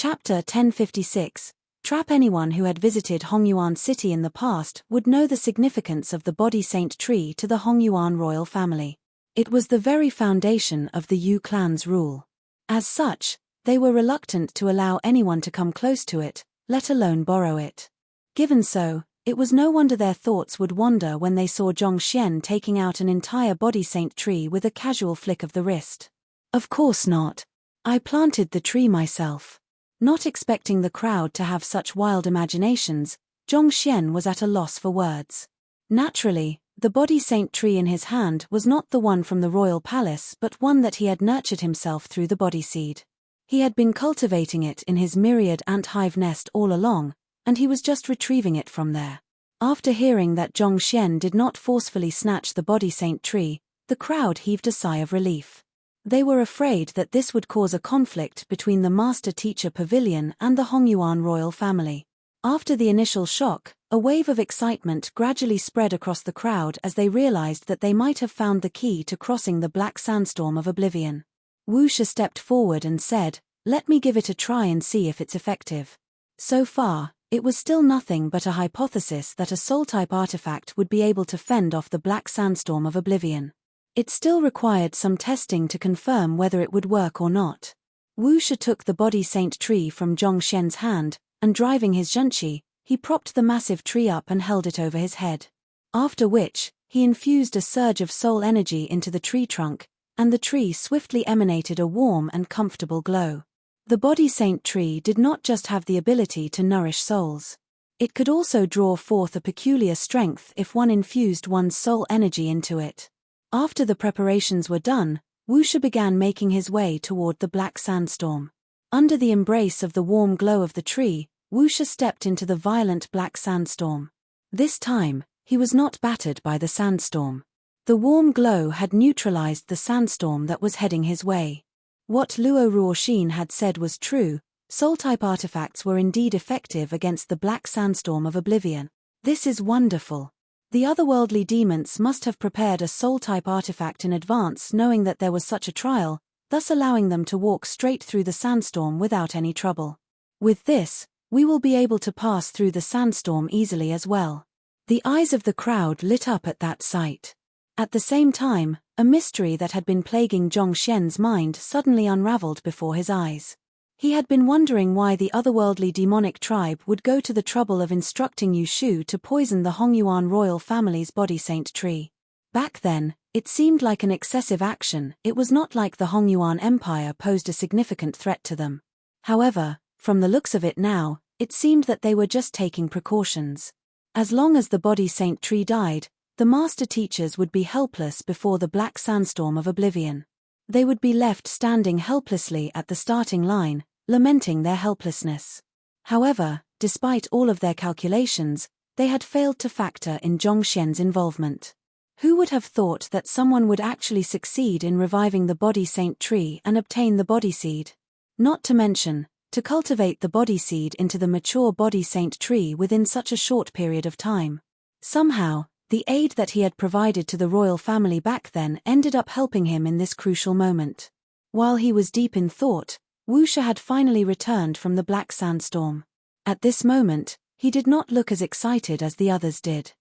Chapter 1056. Trap. Anyone who had visited Hongyuan City in the past would know the significance of the body saint tree to the Hongyuan royal family. It was the very foundation of the Yu clan's rule. As such, they were reluctant to allow anyone to come close to it, let alone borrow it. Given so, it was no wonder their thoughts would wander when they saw Zhongxian taking out an entire body saint tree with a casual flick of the wrist. Of course not. I planted the tree myself. Not expecting the crowd to have such wild imaginations, Zhongxian was at a loss for words. Naturally, the body saint tree in his hand was not the one from the royal palace but one that he had nurtured himself through the body seed. He had been cultivating it in his myriad ant hive nest all along, and he was just retrieving it from there. After hearing that Zhongxian did not forcefully snatch the body saint tree, the crowd heaved a sigh of relief. They were afraid that this would cause a conflict between the master-teacher pavilion and the Hongyuan royal family. After the initial shock, a wave of excitement gradually spread across the crowd as they realized that they might have found the key to crossing the black sandstorm of oblivion. Wuxia stepped forward and said, "Let me give it a try and see if it's effective." So far, it was still nothing but a hypothesis that a soul-type artifact would be able to fend off the black sandstorm of oblivion. It still required some testing to confirm whether it would work or not. Wuxia took the body saint tree from Zhongxian's hand, and driving his zhenqi, he propped the massive tree up and held it over his head. After which, he infused a surge of soul energy into the tree trunk, and the tree swiftly emanated a warm and comfortable glow. The body saint tree did not just have the ability to nourish souls. It could also draw forth a peculiar strength if one infused one's soul energy into it. After the preparations were done, Wuxia began making his way toward the black sandstorm. Under the embrace of the warm glow of the tree, Wuxia stepped into the violent black sandstorm. This time, he was not battered by the sandstorm. The warm glow had neutralized the sandstorm that was heading his way. What Luo Ruoxin had said was true, soul-type artifacts were indeed effective against the black sandstorm of oblivion. This is wonderful. The otherworldly demons must have prepared a soul-type artifact in advance, knowing that there was such a trial, thus allowing them to walk straight through the sandstorm without any trouble. With this, we will be able to pass through the sandstorm easily as well. The eyes of the crowd lit up at that sight. At the same time, a mystery that had been plaguing Zhongxian's mind suddenly unraveled before his eyes. He had been wondering why the otherworldly demonic tribe would go to the trouble of instructing Yu Shu to poison the Hongyuan royal family's body saint tree. Back then, it seemed like an excessive action. It was not like the Hongyuan Empire posed a significant threat to them. However, from the looks of it now, it seemed that they were just taking precautions. As long as the body saint tree died, the master teachers would be helpless before the black sandstorm of oblivion. They would be left standing helplessly at the starting line, lamenting their helplessness. However, despite all of their calculations, they had failed to factor in Zhongxian's involvement. Who would have thought that someone would actually succeed in reviving the body saint tree and obtain the body seed? Not to mention, to cultivate the body seed into the mature body saint tree within such a short period of time. Somehow, the aid that he had provided to the royal family back then ended up helping him in this crucial moment. While he was deep in thought, Wuxia had finally returned from the black sandstorm. At this moment, he did not look as excited as the others did.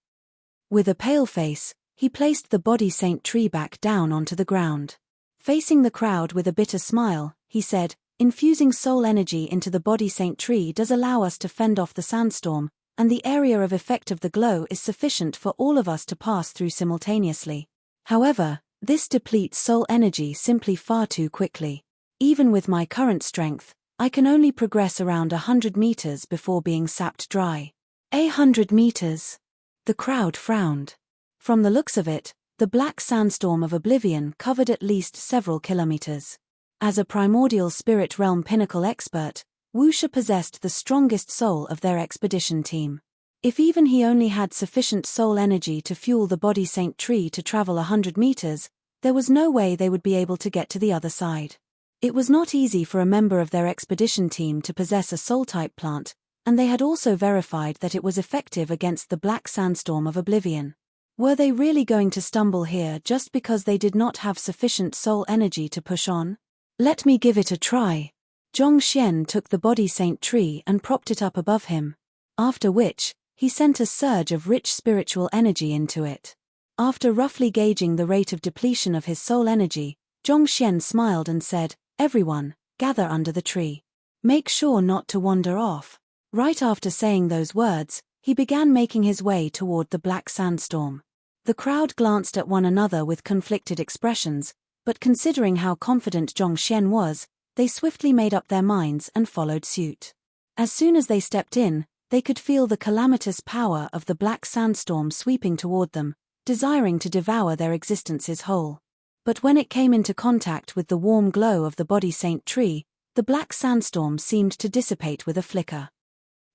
With a pale face, he placed the body saint tree back down onto the ground. Facing the crowd with a bitter smile, he said, "Infusing soul energy into the body saint tree does allow us to fend off the sandstorm, and the area of effect of the glow is sufficient for all of us to pass through simultaneously. However, this depletes soul energy simply far too quickly. Even with my current strength, I can only progress around 100 meters before being sapped dry." 100 meters? The crowd frowned. From the looks of it, the black sandstorm of oblivion covered at least several kilometers. As a primordial spirit realm pinnacle expert, Wuxia possessed the strongest soul of their expedition team. If even he only had sufficient soul energy to fuel the body saint tree to travel 100 meters, there was no way they would be able to get to the other side. It was not easy for a member of their expedition team to possess a soul-type plant, and they had also verified that it was effective against the black sandstorm of oblivion. Were they really going to stumble here just because they did not have sufficient soul energy to push on? "Let me give it a try." Zhongxian took the body saint tree and propped it up above him. After which, he sent a surge of rich spiritual energy into it. After roughly gauging the rate of depletion of his soul energy, Zhongxian smiled and said, "Everyone, gather under the tree. Make sure not to wander off." Right after saying those words, he began making his way toward the black sandstorm. The crowd glanced at one another with conflicted expressions, but considering how confident Zhongxian was, they swiftly made up their minds and followed suit. As soon as they stepped in, they could feel the calamitous power of the black sandstorm sweeping toward them, desiring to devour their existences whole. But when it came into contact with the warm glow of the body saint tree, the black sandstorm seemed to dissipate with a flicker.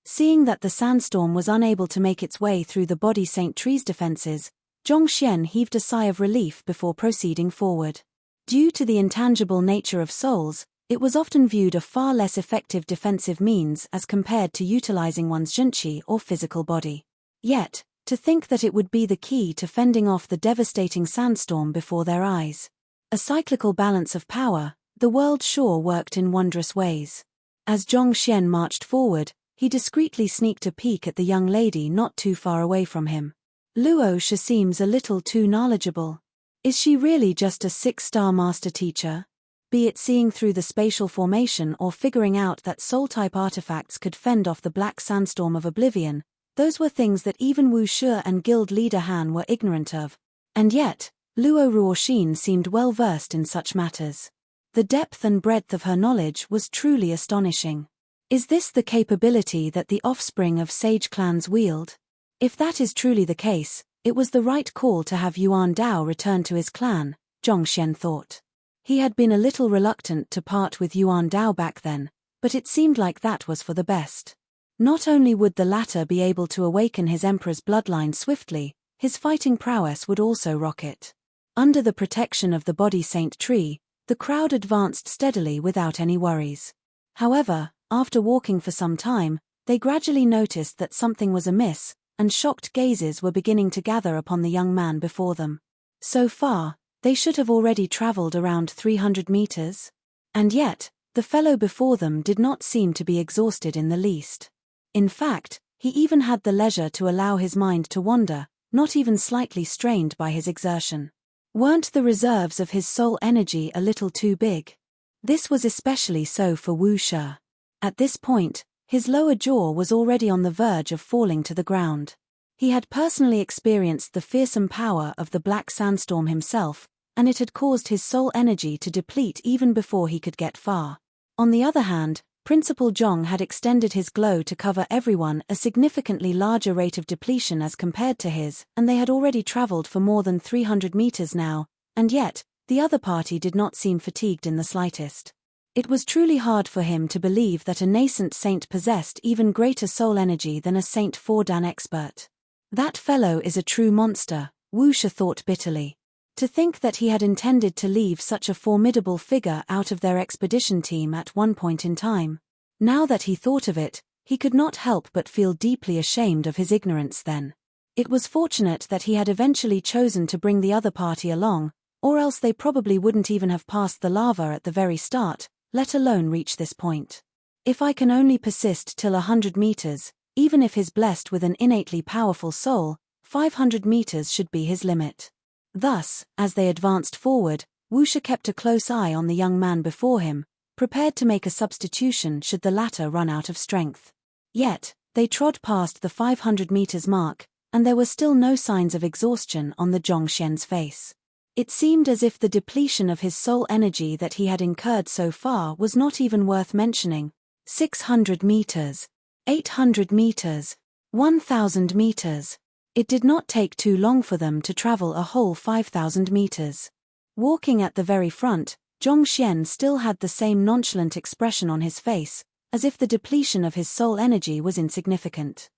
Seeing that the sandstorm was unable to make its way through the body saint tree's defenses, Zhongxian heaved a sigh of relief before proceeding forward. Due to the intangible nature of souls, it was often viewed a far less effective defensive means as compared to utilizing one's zhenqi or physical body. Yet, to think that it would be the key to fending off the devastating sandstorm before their eyes. A cyclical balance of power, the world sure worked in wondrous ways. As Zhongxian marched forward, he discreetly sneaked a peek at the young lady not too far away from him. Luo Shi seems a little too knowledgeable. Is she really just a 6-star master teacher? Be it seeing through the spatial formation or figuring out that soul-type artifacts could fend off the black sandstorm of oblivion, those were things that even Wu Shi and guild leader Han were ignorant of. And yet, Luo Ruoxin seemed well versed in such matters. The depth and breadth of her knowledge was truly astonishing. Is this the capability that the offspring of sage clans wield? If that is truly the case, it was the right call to have Yuan Dao return to his clan, Zhongxian thought. He had been a little reluctant to part with Yuan Dao back then, but it seemed like that was for the best. Not only would the latter be able to awaken his emperor's bloodline swiftly, his fighting prowess would also rock it. Under the protection of the body saint tree, the crowd advanced steadily without any worries. However, after walking for some time, they gradually noticed that something was amiss, and shocked gazes were beginning to gather upon the young man before them. So far, they should have already traveled around 300 meters. And yet, the fellow before them did not seem to be exhausted in the least. In fact, he even had the leisure to allow his mind to wander, not even slightly strained by his exertion. Weren't the reserves of his soul energy a little too big? This was especially so for Wu Shi. At this point, his lower jaw was already on the verge of falling to the ground. He had personally experienced the fearsome power of the black sandstorm himself, and it had caused his soul energy to deplete even before he could get far. On the other hand, Principal Zhong had extended his glow to cover everyone, a significantly larger rate of depletion as compared to his, and they had already traveled for more than 300 meters now, and yet, the other party did not seem fatigued in the slightest. It was truly hard for him to believe that a nascent saint possessed even greater soul energy than a Saint Fordan expert. That fellow is a true monster, Wu Shi thought bitterly. To think that he had intended to leave such a formidable figure out of their expedition team at one point in time. Now that he thought of it, he could not help but feel deeply ashamed of his ignorance then. It was fortunate that he had eventually chosen to bring the other party along, or else they probably wouldn't even have passed the lava at the very start, let alone reach this point. If I can only persist till 100 meters, even if he's blessed with an innately powerful soul, 500 meters should be his limit. Thus, as they advanced forward, Wu Shi kept a close eye on the young man before him, prepared to make a substitution should the latter run out of strength. Yet, they trod past the 500 meters mark, and there were still no signs of exhaustion on the Zhongxian's face. It seemed as if the depletion of his soul energy that he had incurred so far was not even worth mentioning. 600 meters. 800 meters. 1,000 meters. It did not take too long for them to travel a whole 5,000 meters. Walking at the very front, Zhongxian still had the same nonchalant expression on his face, as if the depletion of his soul energy was insignificant.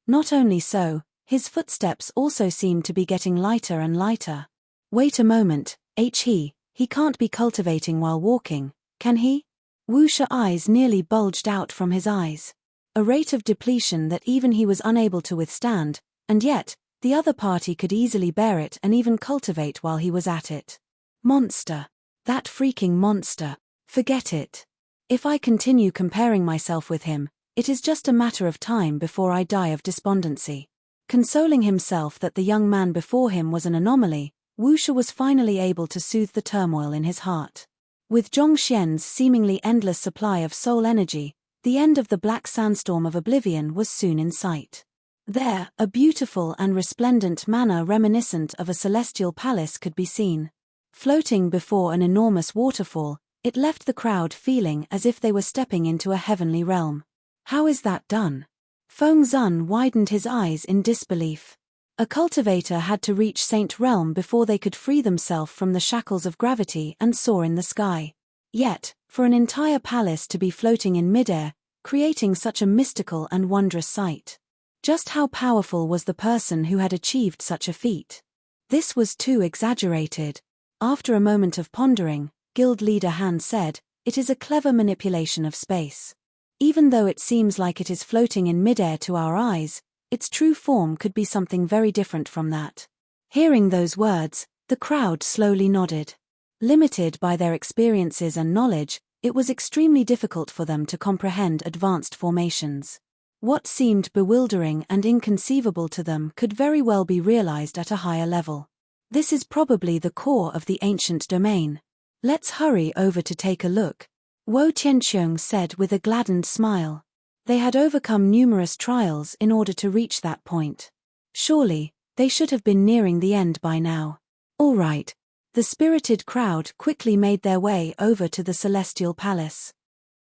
Not only so, his footsteps also seemed to be getting lighter and lighter. Wait a moment, he can't be cultivating while walking, can he? Wu Shi's eyes nearly bulged out from his eyes. A rate of depletion that even he was unable to withstand, and yet, the other party could easily bear it and even cultivate while he was at it. Monster. That freaking monster. Forget it. If I continue comparing myself with him, it is just a matter of time before I die of despondency. Consoling himself that the young man before him was an anomaly, Wu Shi was finally able to soothe the turmoil in his heart. With Zhongxian's seemingly endless supply of soul energy, the end of the black sandstorm of oblivion was soon in sight. There, a beautiful and resplendent manor reminiscent of a celestial palace could be seen. Floating before an enormous waterfall, it left the crowd feeling as if they were stepping into a heavenly realm. How is that done? Feng Zun widened his eyes in disbelief. A cultivator had to reach Saint Realm before they could free themselves from the shackles of gravity and soar in the sky. Yet, for an entire palace to be floating in midair, creating such a mystical and wondrous sight. Just how powerful was the person who had achieved such a feat? This was too exaggerated. After a moment of pondering, Guild Leader Han said, "It is a clever manipulation of space. Even though it seems like it is floating in midair to our eyes, its true form could be something very different from that." Hearing those words, the crowd slowly nodded. Limited by their experiences and knowledge, it was extremely difficult for them to comprehend advanced formations. What seemed bewildering and inconceivable to them could very well be realized at a higher level. This is probably the core of the ancient domain. Let's hurry over to take a look, Wo Tianqiong said with a gladdened smile. They had overcome numerous trials in order to reach that point. Surely, they should have been nearing the end by now. All right. The spirited crowd quickly made their way over to the celestial palace.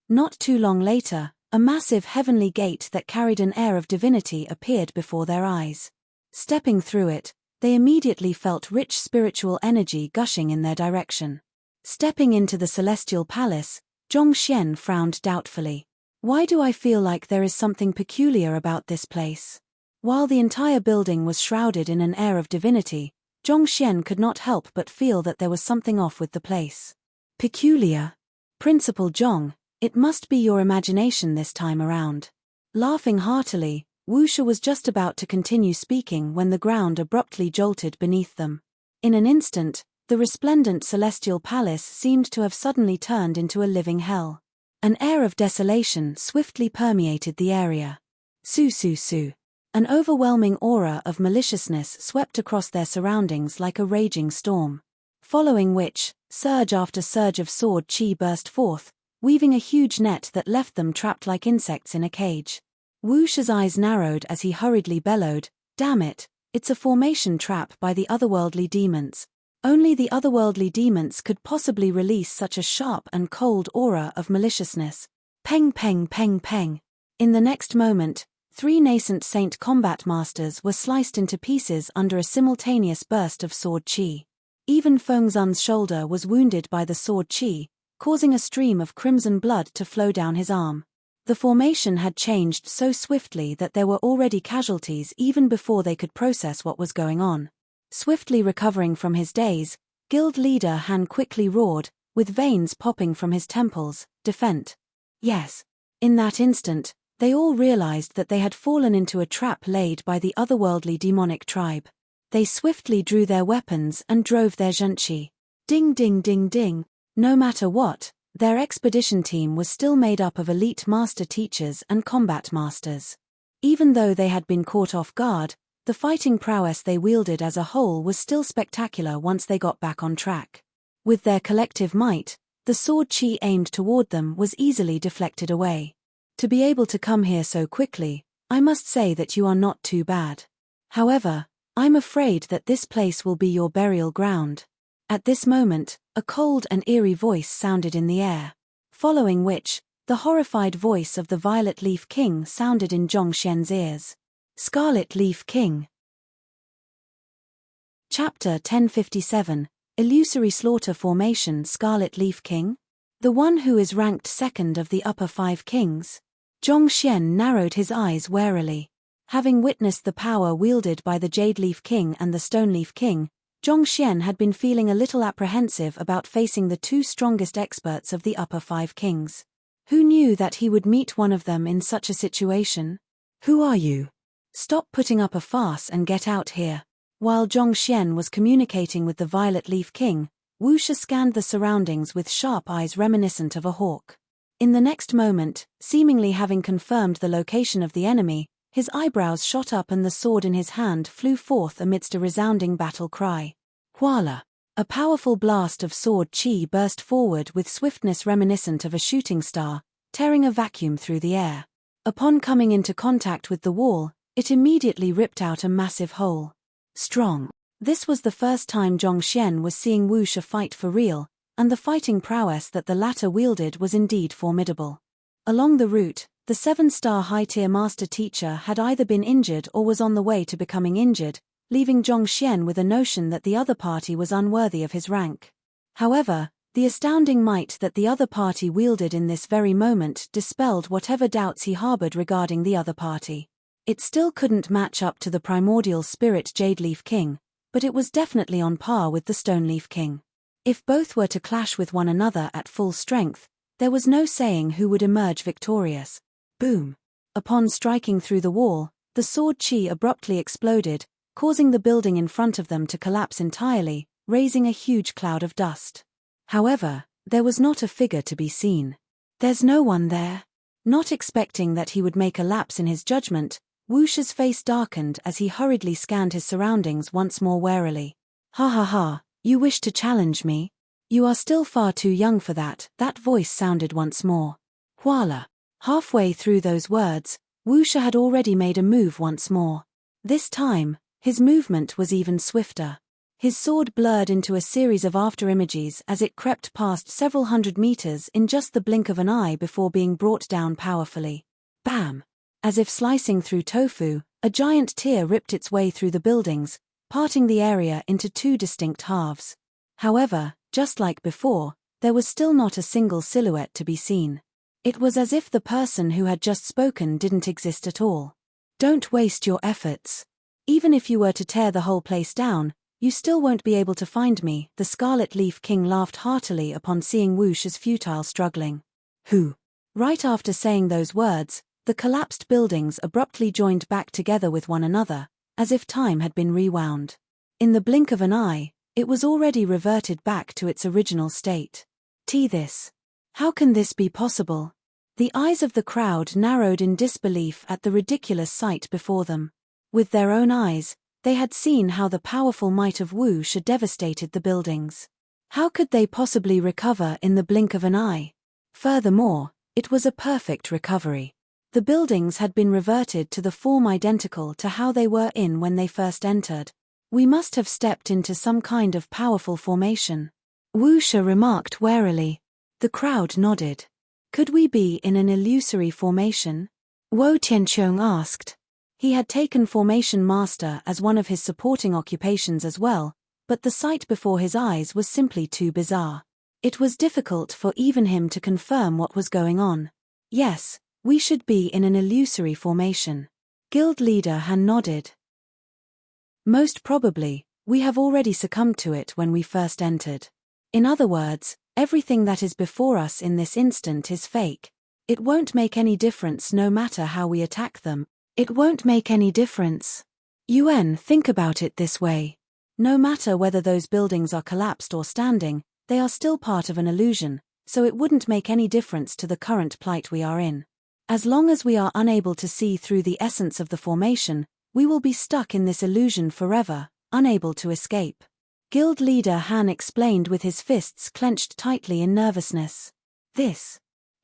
Not too long later, a massive heavenly gate that carried an air of divinity appeared before their eyes. Stepping through it, they immediately felt rich spiritual energy gushing in their direction. Stepping into the celestial palace, Zhongxian frowned doubtfully. Why do I feel like there is something peculiar about this place? While the entire building was shrouded in an air of divinity, Zhongxian could not help but feel that there was something off with the place. Peculiar? Principal Zhong, it must be your imagination this time around. Laughing heartily, Wu Shi was just about to continue speaking when the ground abruptly jolted beneath them. In an instant, the resplendent celestial palace seemed to have suddenly turned into a living hell. An air of desolation swiftly permeated the area. Su su su. An overwhelming aura of maliciousness swept across their surroundings like a raging storm. Following which, surge after surge of sword chi burst forth, weaving a huge net that left them trapped like insects in a cage. Wu Shi's eyes narrowed as he hurriedly bellowed, "Damn it, it's a formation trap by the otherworldly demons. Only the otherworldly demons could possibly release such a sharp and cold aura of maliciousness." Peng peng peng peng. In the next moment, 3 nascent saint combat masters were sliced into pieces under a simultaneous burst of sword chi. Even Feng Zun's shoulder was wounded by the sword chi, causing a stream of crimson blood to flow down his arm. The formation had changed so swiftly that there were already casualties even before they could process what was going on. Swiftly recovering from his daze, Guild Leader Han quickly roared, with veins popping from his temples, "Defend!" Yes. In that instant, they all realized that they had fallen into a trap laid by the otherworldly demonic tribe. They swiftly drew their weapons and drove their zhenqi. Ding ding ding ding. No matter what, their expedition team was still made up of elite master teachers and combat masters. Even though they had been caught off guard, the fighting prowess they wielded as a whole was still spectacular once they got back on track. With their collective might, the sword chi aimed toward them was easily deflected away. To be able to come here so quickly, I must say that you are not too bad. However, I'm afraid that this place will be your burial ground. At this moment, a cold and eerie voice sounded in the air. Following which, the horrified voice of the Violet Leaf King sounded in Zhongxian's ears. Scarlet Leaf King. Chapter 1057, Illusory Slaughter Formation. Scarlet Leaf King? The one who is ranked second of the upper 5 kings? Zhongxian narrowed his eyes warily. Having witnessed the power wielded by the Jade Leaf King and the Stone Leaf King, Zhongxian had been feeling a little apprehensive about facing the 2 strongest experts of the upper 5 kings. Who knew that he would meet one of them in such a situation? Who are you? Stop putting up a farce and get out here. While Zhongxian was communicating with the Violet Leaf King, Wu Shi scanned the surroundings with sharp eyes reminiscent of a hawk. In the next moment, seemingly having confirmed the location of the enemy, his eyebrows shot up and the sword in his hand flew forth amidst a resounding battle cry. Huala! A powerful blast of sword chi burst forward with swiftness reminiscent of a shooting star, tearing a vacuum through the air. Upon coming into contact with the wall, it immediately ripped out a massive hole. Strong. This was the first time Zhongxian was seeing Wu Shi fight for real, and the fighting prowess that the latter wielded was indeed formidable. Along the route, the 7-star high-tier master teacher had either been injured or was on the way to becoming injured, leaving Zhongxian with a notion that the other party was unworthy of his rank. However, the astounding might that the other party wielded in this very moment dispelled whatever doubts he harbored regarding the other party. It still couldn't match up to the primordial spirit Jade Leaf King, but it was definitely on par with the Stone Leaf King. If both were to clash with one another at full strength, there was no saying who would emerge victorious. Boom! Upon striking through the wall, the sword chi abruptly exploded, causing the building in front of them to collapse entirely, raising a huge cloud of dust. However, there was not a figure to be seen. There's no one there. Not expecting that he would make a lapse in his judgment, Wu Shi's face darkened as he hurriedly scanned his surroundings once more warily. Ha ha ha, you wish to challenge me? You are still far too young for that, that voice sounded once more. Huala. Halfway through those words, Wu Shi had already made a move once more. This time, his movement was even swifter. His sword blurred into a series of afterimages as it crept past several hundred meters in just the blink of an eye before being brought down powerfully. Bam! As if slicing through tofu, a giant tear ripped its way through the buildings, parting the area into two distinct halves. However, just like before, there was still not a single silhouette to be seen. It was as if the person who had just spoken didn't exist at all. Don't waste your efforts. Even if you were to tear the whole place down, you still won't be able to find me, the Scarlet Leaf King laughed heartily upon seeing Wu Shi's futile struggling. Who? Right after saying those words, the collapsed buildings abruptly joined back together with one another, as if time had been rewound. In the blink of an eye, it was already reverted back to its original state. This. How can this be possible? The eyes of the crowd narrowed in disbelief at the ridiculous sight before them. With their own eyes, they had seen how the powerful might of Wu Shi devastated the buildings. How could they possibly recover in the blink of an eye? Furthermore, it was a perfect recovery. The buildings had been reverted to the form identical to how they were in when they first entered. We must have stepped into some kind of powerful formation. Wu Shi remarked warily. The crowd nodded. Could we be in an illusory formation? Wo Tianqiong asked. He had taken Formation Master as one of his supporting occupations as well, but the sight before his eyes was simply too bizarre. It was difficult for even him to confirm what was going on. Yes, we should be in an illusory formation. Guild leader Han nodded. Most probably, we have already succumbed to it when we first entered. In other words, everything that is before us in this instant is fake. It won't make any difference no matter how we attack them. It won't make any difference. Yuan, think about it this way. No matter whether those buildings are collapsed or standing, they are still part of an illusion, so it wouldn't make any difference to the current plight we are in. As long as we are unable to see through the essence of the formation, we will be stuck in this illusion forever, unable to escape. Guild leader Han explained with his fists clenched tightly in nervousness.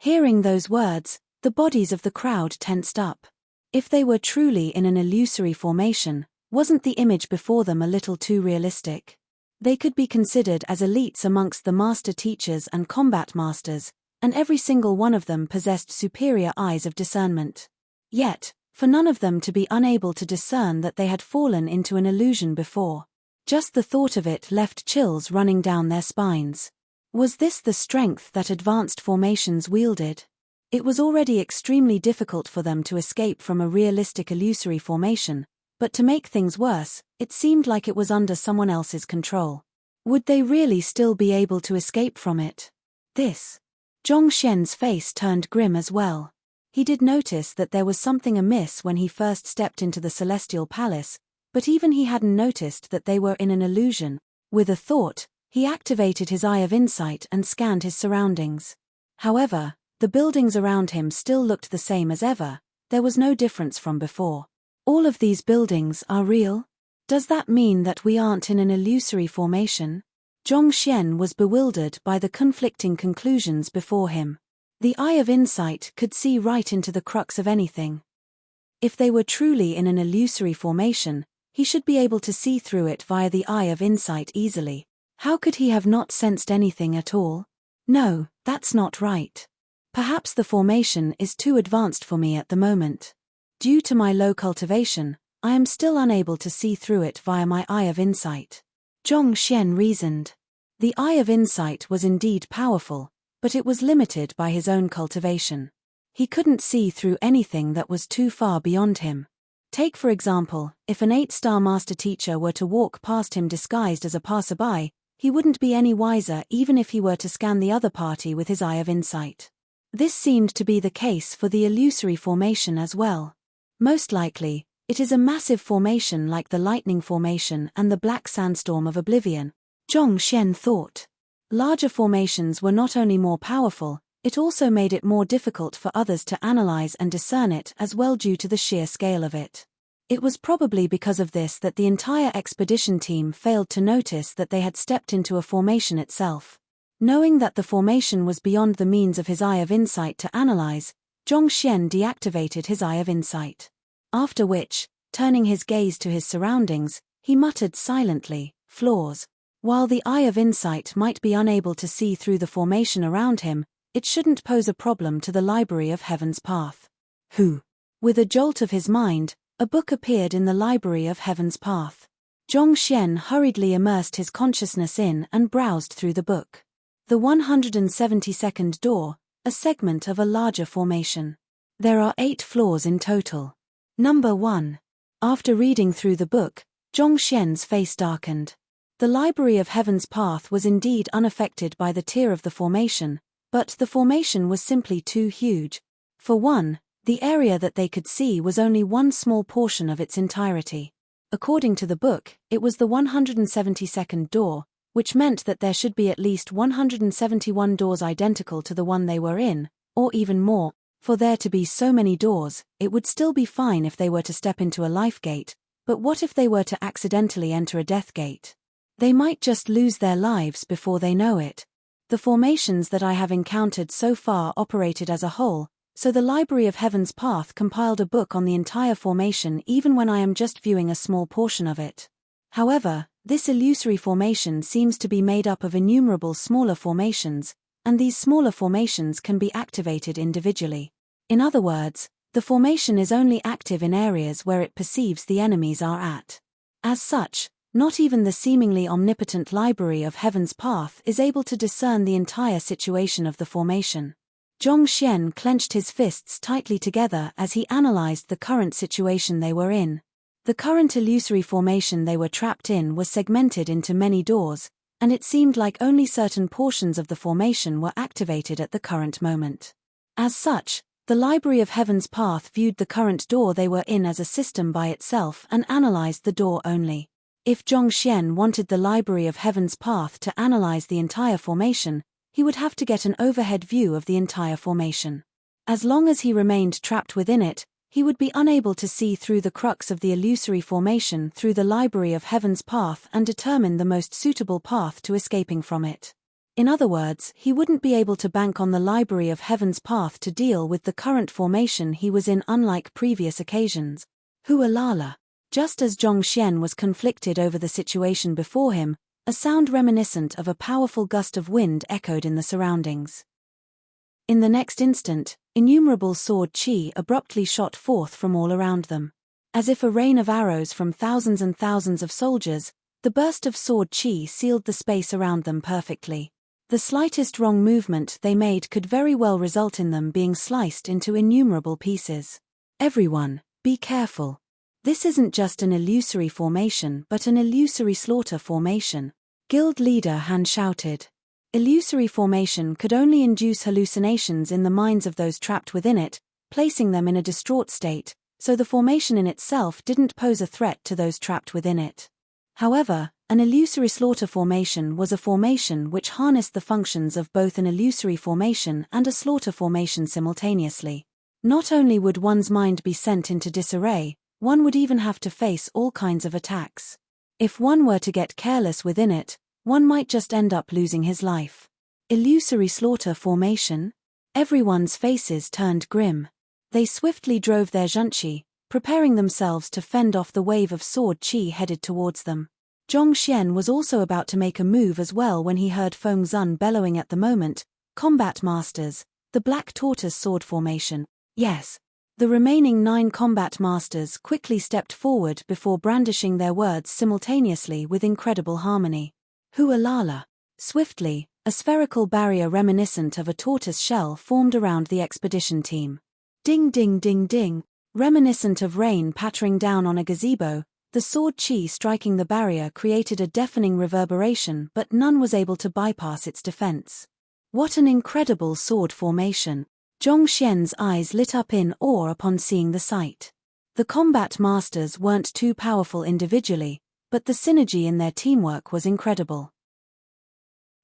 Hearing those words, the bodies of the crowd tensed up. If they were truly in an illusory formation, wasn't the image before them a little too realistic? They could be considered as elites amongst the master teachers and combat masters, and every single one of them possessed superior eyes of discernment. Yet, for none of them to be unable to discern that they had fallen into an illusion before. Just the thought of it left chills running down their spines. Was this the strength that advanced formations wielded? It was already extremely difficult for them to escape from a realistic illusory formation, but to make things worse, it seemed like it was under someone else's control. Would they really still be able to escape from it? Zhongxian's face turned grim as well. He did notice that there was something amiss when he first stepped into the Celestial Palace, but even he hadn't noticed that they were in an illusion. With a thought, he activated his Eye of Insight and scanned his surroundings. However, The buildings around him still looked the same as ever. There was no difference from before. All of these buildings are real? Does that mean that we aren't in an illusory formation? Zhongxian was bewildered by the conflicting conclusions before him. The eye of insight could see right into the crux of anything. If they were truly in an illusory formation, he should be able to see through it via the eye of insight easily. How could he have not sensed anything at all? No, that's not right. Perhaps the formation is too advanced for me at the moment. Due to my low cultivation, I am still unable to see through it via my eye of insight. Zhongxian reasoned. The eye of insight was indeed powerful, but it was limited by his own cultivation. He couldn't see through anything that was too far beyond him. Take for example, if an 8-star master teacher were to walk past him disguised as a passerby, he wouldn't be any wiser even if he were to scan the other party with his eye of insight. This seemed to be the case for the illusory formation as well. Most likely, it is a massive formation like the lightning formation and the black sandstorm of oblivion, Zhongxian thought. Larger formations were not only more powerful, it also made it more difficult for others to analyze and discern it as well due to the sheer scale of it. It was probably because of this that the entire expedition team failed to notice that they had stepped into a formation itself. Knowing that the formation was beyond the means of his eye of insight to analyze, Zhongxian deactivated his eye of insight. After which, turning his gaze to his surroundings, he muttered silently, "Flaws." While the eye of insight might be unable to see through the formation around him, it shouldn't pose a problem to the Library of Heaven's Path. Who? With a jolt of his mind, a book appeared in the Library of Heaven's Path. Zhongxian hurriedly immersed his consciousness in and browsed through the book. The 172nd door, a segment of a larger formation. There are 8 floors in total. Number 1. After reading through the book, Zhongxian's face darkened. The Library of Heaven's Path was indeed unaffected by the tier of the formation, but the formation was simply too huge. For one, the area that they could see was only one small portion of its entirety. According to the book, it was the 172nd door, which meant that there should be at least 171 doors identical to the one they were in, or even more. For there to be so many doors, it would still be fine if they were to step into a life gate, but what if they were to accidentally enter a death gate? They might just lose their lives before they know it. The formations that I have encountered so far operated as a whole, so the Library of Heaven's Path compiled a book on the entire formation even when I am just viewing a small portion of it. However, this illusory formation seems to be made up of innumerable smaller formations, and these smaller formations can be activated individually. In other words, the formation is only active in areas where it perceives the enemies are at. As such, not even the seemingly omnipotent Library of Heaven's Path is able to discern the entire situation of the formation. Zhongxian clenched his fists tightly together as he analyzed the current situation they were in. The current illusory formation they were trapped in was segmented into many doors, and it seemed like only certain portions of the formation were activated at the current moment. As such, the Library of Heaven's Path viewed the current door they were in as a system by itself and analyzed the door only. If Zhongxian wanted the Library of Heaven's Path to analyze the entire formation, he would have to get an overhead view of the entire formation. As long as he remained trapped within it, he would be unable to see through the crux of the illusory formation through the Library of Heaven's Path and determine the most suitable path to escaping from it. In other words, he wouldn't be able to bank on the Library of Heaven's Path to deal with the current formation he was in, unlike previous occasions. Hualala. Just as Zhongxian was conflicted over the situation before him, a sound reminiscent of a powerful gust of wind echoed in the surroundings. In the next instant, innumerable sword chi abruptly shot forth from all around them. As if a rain of arrows from thousands and thousands of soldiers, the burst of sword chi sealed the space around them perfectly. The slightest wrong movement they made could very well result in them being sliced into innumerable pieces. Everyone, be careful. This isn't just an illusory formation but an illusory slaughter formation. Guild leader Han shouted. Illusory formation could only induce hallucinations in the minds of those trapped within it, placing them in a distraught state, so the formation in itself didn't pose a threat to those trapped within it. However, An illusory slaughter formation was a formation which harnessed the functions of both an illusory formation and a slaughter formation simultaneously. Not only would one's mind be sent into disarray, one would even have to face all kinds of attacks. If one were to get careless within it, one might just end up losing his life. Illusory slaughter formation? Everyone's faces turned grim. They swiftly drove their zhunqi, preparing themselves to fend off the wave of sword qi headed towards them. Zhongxian was also about to make a move as well when he heard Feng Zun bellowing at the moment, "Combat Masters, the Black Tortoise sword formation." Yes. The remaining 9 combat masters quickly stepped forward before brandishing their words simultaneously with incredible harmony. Hualala. Swiftly, a spherical barrier reminiscent of a tortoise shell formed around the expedition team. Ding ding ding ding. Reminiscent of rain pattering down on a gazebo, the sword qi striking the barrier created a deafening reverberation, but none was able to bypass its defense. What an incredible sword formation! Zhongxian's eyes lit up in awe upon seeing the sight. The combat masters weren't too powerful individually, but the synergy in their teamwork was incredible.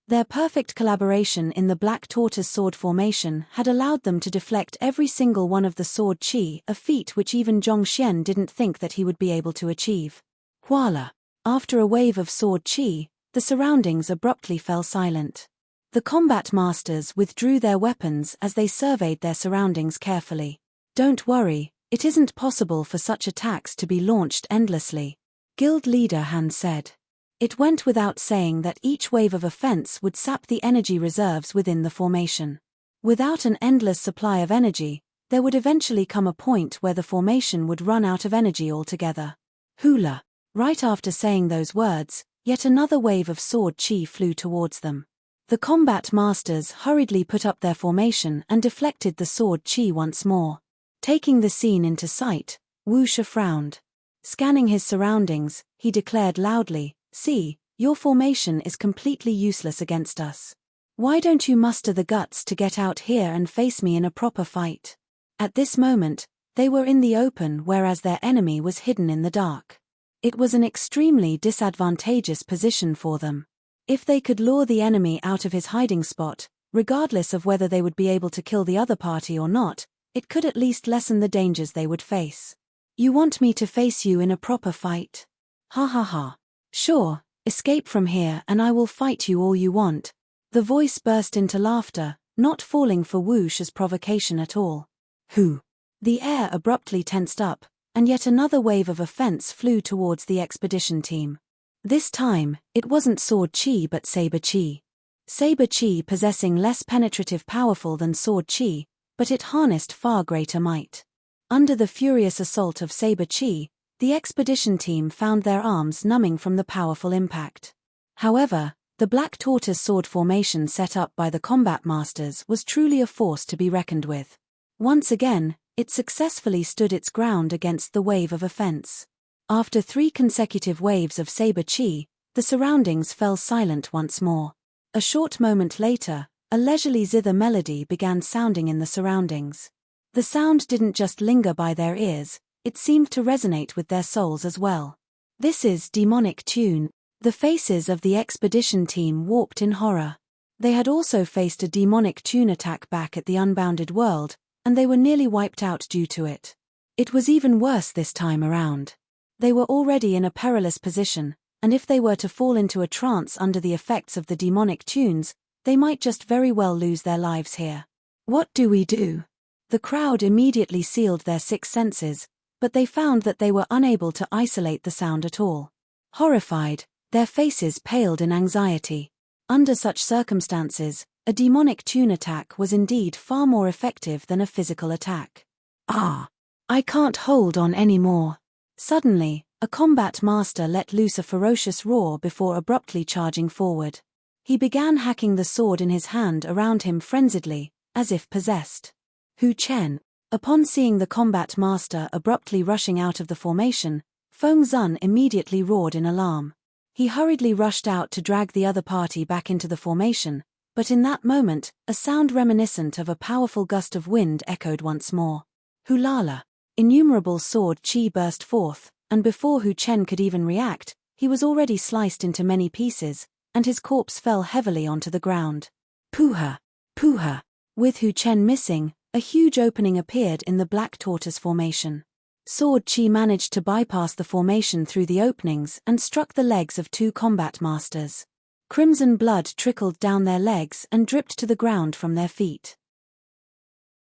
Their perfect collaboration in the Black Tortoise sword formation had allowed them to deflect every single one of the sword qi, a feat which even Zhongxian didn't think that he would be able to achieve. Voila! After a wave of sword qi, the surroundings abruptly fell silent. The combat masters withdrew their weapons as they surveyed their surroundings carefully. "Don't worry, it isn't possible for such attacks to be launched endlessly," Guild Leader Han said. It went without saying that each wave of offense would sap the energy reserves within the formation. Without an endless supply of energy, there would eventually come a point where the formation would run out of energy altogether. Hula! Right after saying those words, yet another wave of sword qi flew towards them. The combat masters hurriedly put up their formation and deflected the sword qi once more. Taking the scene into sight, Wu Shi frowned. Scanning his surroundings, he declared loudly, "See, your formation is completely useless against us. Why don't you muster the guts to get out here and face me in a proper fight?" At this moment, they were in the open whereas their enemy was hidden in the dark. It was an extremely disadvantageous position for them. If they could lure the enemy out of his hiding spot, regardless of whether they would be able to kill the other party or not, it could at least lessen the dangers they would face. "You want me to face you in a proper fight? Ha ha ha. Sure, escape from here and I will fight you all you want." The voice burst into laughter, not falling for Wu Shi's provocation at all. "Who?" The air abruptly tensed up, and yet another wave of offense flew towards the expedition team. This time, it wasn't sword qi but saber qi. Saber qi possessing less penetrative powerful than sword qi, but it harnessed far greater might. Under the furious assault of saber qi, the expedition team found their arms numbing from the powerful impact. However, the Black Tortoise sword formation set up by the combat masters was truly a force to be reckoned with. Once again, it successfully stood its ground against the wave of offense. After 3 consecutive waves of saber qi, the surroundings fell silent once more. A short moment later, a leisurely zither melody began sounding in the surroundings. The sound didn't just linger by their ears, it seemed to resonate with their souls as well. "This is demonic tune." The faces of the expedition team warped in horror. They had also faced a demonic tune attack back at the Unbounded World, and they were nearly wiped out due to it. It was even worse this time around. They were already in a perilous position, and if they were to fall into a trance under the effects of the demonic tunes, they might just very well lose their lives here. "What do we do?" The crowd immediately sealed their 6 senses, but they found that they were unable to isolate the sound at all. Horrified, their faces paled in anxiety. Under such circumstances, a demonic tune attack was indeed far more effective than a physical attack. "Ah! I can't hold on anymore." Suddenly, a combat master let loose a ferocious roar before abruptly charging forward. He began hacking the sword in his hand around him frenziedly, as if possessed. Hu Chen. Upon seeing the combat master abruptly rushing out of the formation, Feng Zun immediately roared in alarm. He hurriedly rushed out to drag the other party back into the formation, but in that moment, a sound reminiscent of a powerful gust of wind echoed once more. Hulala! Innumerable sword qi burst forth, and before Hu Chen could even react, he was already sliced into many pieces, and his corpse fell heavily onto the ground. Puha! Puha! With Hu Chen missing, a huge opening appeared in the Black Tortoise formation. Sword Chi managed to bypass the formation through the openings and struck the legs of 2 combat masters. Crimson blood trickled down their legs and dripped to the ground from their feet.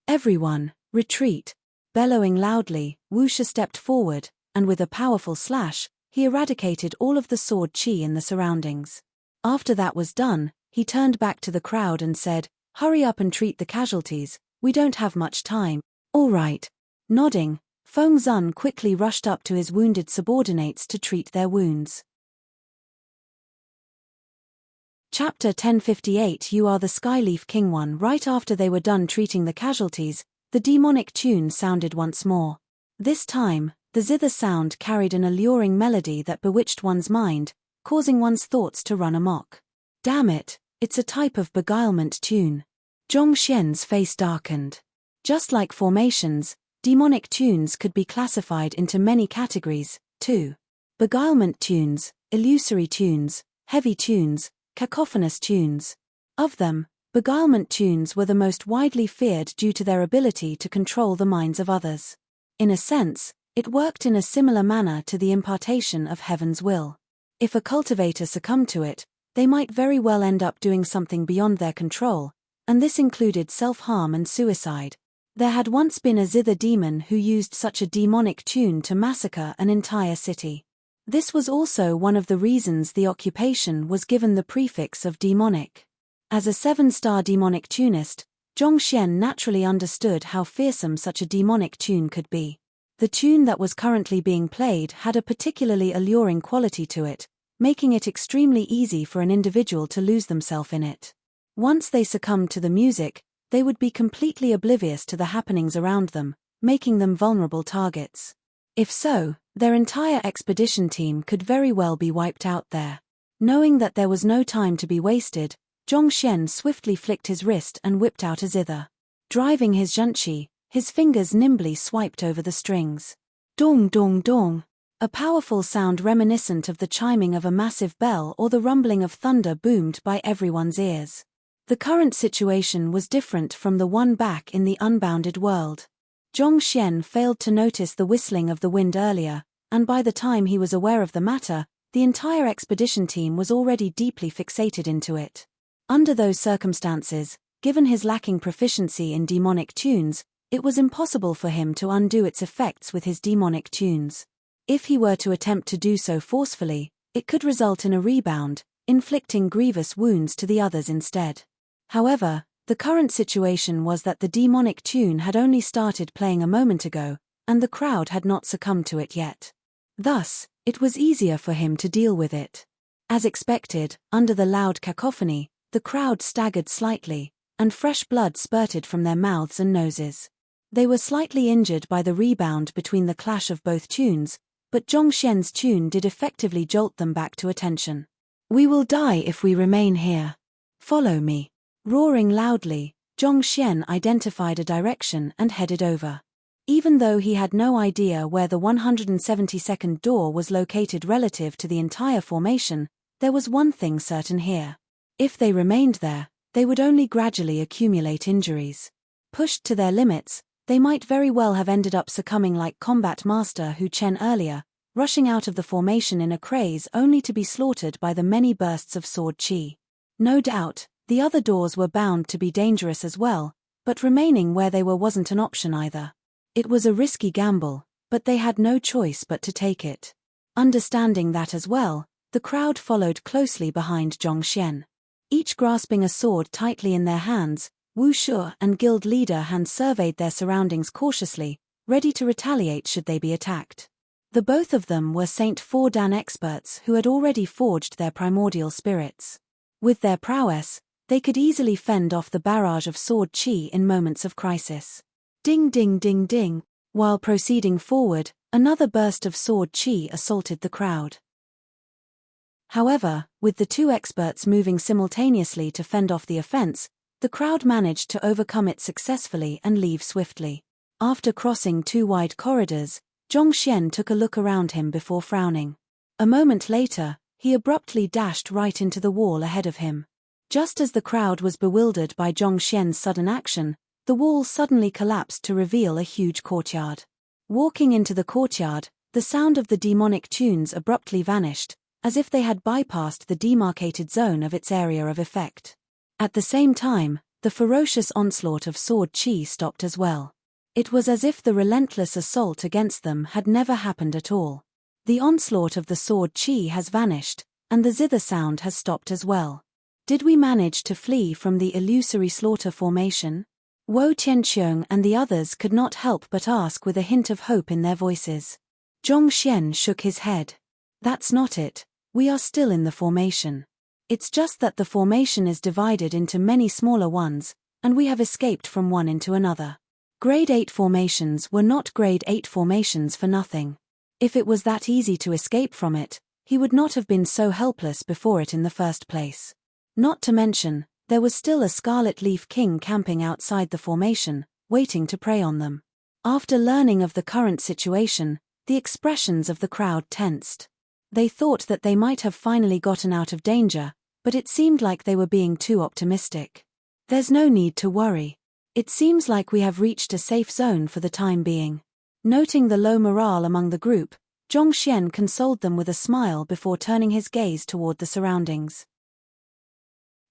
"Everyone, retreat!" Bellowing loudly, Wuxia stepped forward, and with a powerful slash, he eradicated all of the sword chi in the surroundings. After that was done, he turned back to the crowd and said, "Hurry up and treat the casualties, we don't have much time." "All right." Nodding, Feng Zun quickly rushed up to his wounded subordinates to treat their wounds. Chapter 1058. You are the Skyleaf King. Right after they were done treating the casualties, the demonic tune sounded once more. This time, the zither sound carried an alluring melody that bewitched one's mind, causing one's thoughts to run amok. Damn it, it's a type of beguilement tune. Zhong Xian's face darkened. Just like formations, demonic tunes could be classified into many categories, too. Beguilement tunes, illusory tunes, heavy tunes, cacophonous tunes. Of them, beguilement tunes were the most widely feared due to their ability to control the minds of others. In a sense, it worked in a similar manner to the impartation of heaven's will. If a cultivator succumbed to it, they might very well end up doing something beyond their control, and this included self-harm and suicide. There had once been a zither demon who used such a demonic tune to massacre an entire city. This was also one of the reasons the occupation was given the prefix of demonic. As a 7-star demonic tunist, Zhong Xian naturally understood how fearsome such a demonic tune could be. The tune that was currently being played had a particularly alluring quality to it, making it extremely easy for an individual to lose themselves in it. Once they succumbed to the music, they would be completely oblivious to the happenings around them, making them vulnerable targets. If so, their entire expedition team could very well be wiped out there. Knowing that there was no time to be wasted, Zhong Xian swiftly flicked his wrist and whipped out a zither. Driving his zhenqi, his fingers nimbly swiped over the strings. Dong dong dong. A powerful sound reminiscent of the chiming of a massive bell or the rumbling of thunder boomed by everyone's ears. The current situation was different from the one back in the unbounded world. Zhong Xian failed to notice the whistling of the wind earlier, and by the time he was aware of the matter, the entire expedition team was already deeply fixated into it. Under those circumstances, given his lacking proficiency in demonic tunes, it was impossible for him to undo its effects with his demonic tunes. If he were to attempt to do so forcefully, it could result in a rebound, inflicting grievous wounds to the others instead. However, the current situation was that the demonic tune had only started playing a moment ago, and the crowd had not succumbed to it yet. Thus, it was easier for him to deal with it. As expected, under the loud cacophony, the crowd staggered slightly, and fresh blood spurted from their mouths and noses. They were slightly injured by the rebound between the clash of both tunes, but Zhong Xian's tune did effectively jolt them back to attention. "We will die if we remain here. Follow me." Roaring loudly, Zhong Xian identified a direction and headed over. Even though he had no idea where the 172nd door was located relative to the entire formation, there was one thing certain here. If they remained there, they would only gradually accumulate injuries. Pushed to their limits, they might very well have ended up succumbing like Combat Master Hu Chen earlier, rushing out of the formation in a craze only to be slaughtered by the many bursts of sword chi. No doubt, the other doors were bound to be dangerous as well, but remaining where they were wasn't an option either. It was a risky gamble, but they had no choice but to take it. Understanding that as well, the crowd followed closely behind Zhong Xian. Each grasping a sword tightly in their hands, Wu Shu and guild leader Han surveyed their surroundings cautiously, ready to retaliate should they be attacked. The both of them were Saint Four Dan experts who had already forged their primordial spirits. With their prowess, they could easily fend off the barrage of sword chi in moments of crisis. Ding ding ding ding. While proceeding forward, another burst of sword chi assaulted the crowd. However, with the two experts moving simultaneously to fend off the offense, the crowd managed to overcome it successfully and leave swiftly. After crossing two wide corridors, Zhong Xian took a look around him before frowning. A moment later, he abruptly dashed right into the wall ahead of him. Just as the crowd was bewildered by Zhong Xian's sudden action, the wall suddenly collapsed to reveal a huge courtyard. Walking into the courtyard, the sound of the demonic tunes abruptly vanished, as if they had bypassed the demarcated zone of its area of effect. At the same time, the ferocious onslaught of sword chi stopped as well. It was as if the relentless assault against them had never happened at all. The onslaught of the sword chi has vanished, and the zither sound has stopped as well. Did we manage to flee from the illusory slaughter formation? Wo Tianqiong and the others could not help but ask with a hint of hope in their voices. Zhong Xian shook his head. That's not it, we are still in the formation. It's just that the formation is divided into many smaller ones, and we have escaped from one into another. Grade 8 formations were not Grade 8 formations for nothing. If it was that easy to escape from it, he would not have been so helpless before it in the first place. Not to mention, there was still a Scarlet Leaf King camping outside the formation, waiting to prey on them. After learning of the current situation, the expressions of the crowd tensed. They thought that they might have finally gotten out of danger, but it seemed like they were being too optimistic. There's no need to worry. It seems like we have reached a safe zone for the time being. Noting the low morale among the group, Zhong Xian consoled them with a smile before turning his gaze toward the surroundings.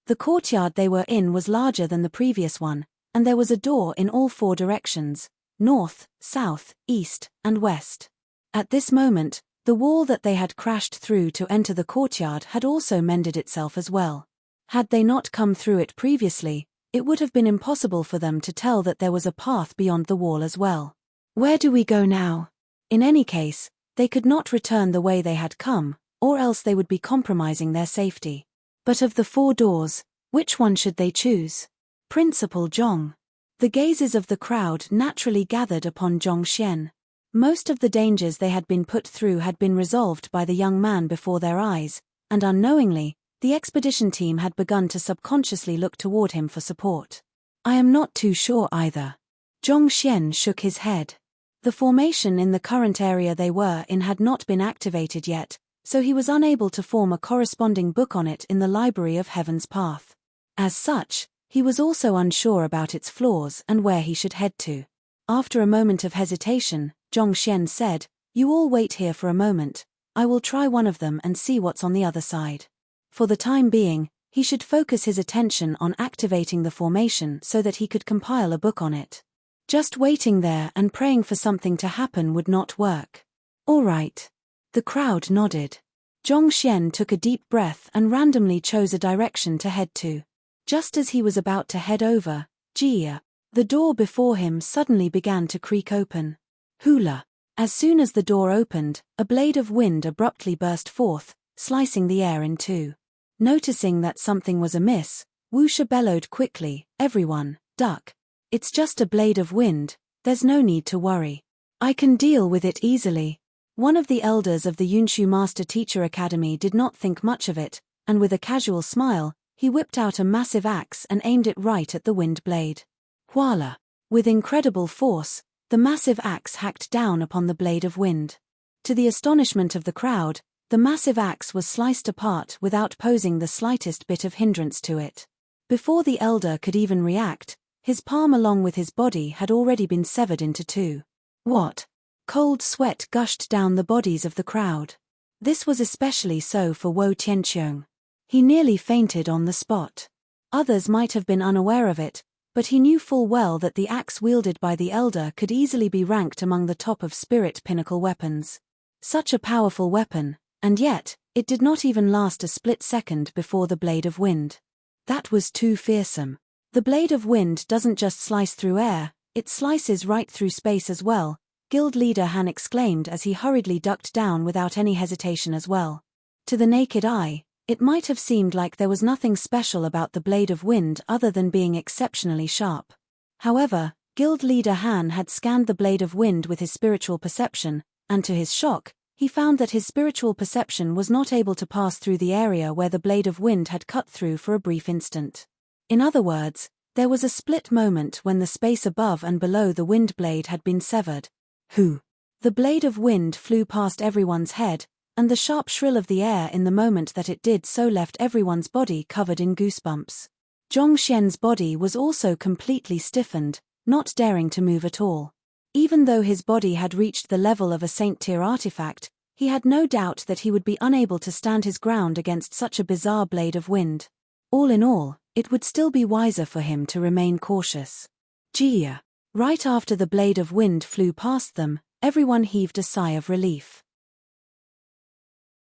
The courtyard they were in was larger than the previous one, and there was a door in all 4 directions: north, south, east, and west. At this moment, the wall that they had crashed through to enter the courtyard had also mended itself as well. Had they not come through it previously, it would have been impossible for them to tell that there was a path beyond the wall as well. Where do we go now? In any case, they could not return the way they had come, or else they would be compromising their safety. But of the 4 doors, which one should they choose? Principal Zhong. The gazes of the crowd naturally gathered upon Zhong Xian. Most of the dangers they had been put through had been resolved by the young man before their eyes, and unknowingly, the expedition team had begun to subconsciously look toward him for support. I am not too sure either. Zhong Xian shook his head. The formation in the current area they were in had not been activated yet, so he was unable to form a corresponding book on it in the Library of Heaven's Path. As such, he was also unsure about its flaws and where he should head to. After a moment of hesitation, Zhong Xian said, "You all wait here for a moment, I will try one of them and see what's on the other side." For the time being, he should focus his attention on activating the formation so that he could compile a book on it. Just waiting there and praying for something to happen would not work. All right. The crowd nodded. Zhong Xian took a deep breath and randomly chose a direction to head to. Just as he was about to head over, Jia, the door before him suddenly began to creak open. Hula. As soon as the door opened, a blade of wind abruptly burst forth, slicing the air in 2. Noticing that something was amiss, Wuxia bellowed quickly, "Everyone, duck. It's just a blade of wind, there's no need to worry. I can deal with it easily." One of the elders of the Yunshu Master Teacher Academy did not think much of it, and with a casual smile, he whipped out a massive axe and aimed it right at the wind blade. Voila! With incredible force, the massive axe hacked down upon the blade of wind. To the astonishment of the crowd, the massive axe was sliced apart without posing the slightest bit of hindrance to it. Before the elder could even react, his palm along with his body had already been severed into 2. What? Cold sweat gushed down the bodies of the crowd. This was especially so for Wo Tianqiong. He nearly fainted on the spot. Others might have been unaware of it, but he knew full well that the axe wielded by the elder could easily be ranked among the top of spirit pinnacle weapons. Such a powerful weapon, and yet, it did not even last a split second before the blade of wind. That was too fearsome. The blade of wind doesn't just slice through air, it slices right through space as well, Guild Leader Han exclaimed as he hurriedly ducked down without any hesitation as well. To the naked eye, it might have seemed like there was nothing special about the blade of wind other than being exceptionally sharp. However, Guild Leader Han had scanned the blade of wind with his spiritual perception, and to his shock, he found that his spiritual perception was not able to pass through the area where the blade of wind had cut through for a brief instant. In other words, there was a split moment when the space above and below the wind blade had been severed. The blade of wind flew past everyone's head, and the sharp shrill of the air in the moment that it did so left everyone's body covered in goosebumps. Zhongxian's body was also completely stiffened, not daring to move at all. Even though his body had reached the level of a Saint-tier artifact, he had no doubt that he would be unable to stand his ground against such a bizarre blade of wind. All in all, it would still be wiser for him to remain cautious. Jia. Right after the blade of wind flew past them, everyone heaved a sigh of relief.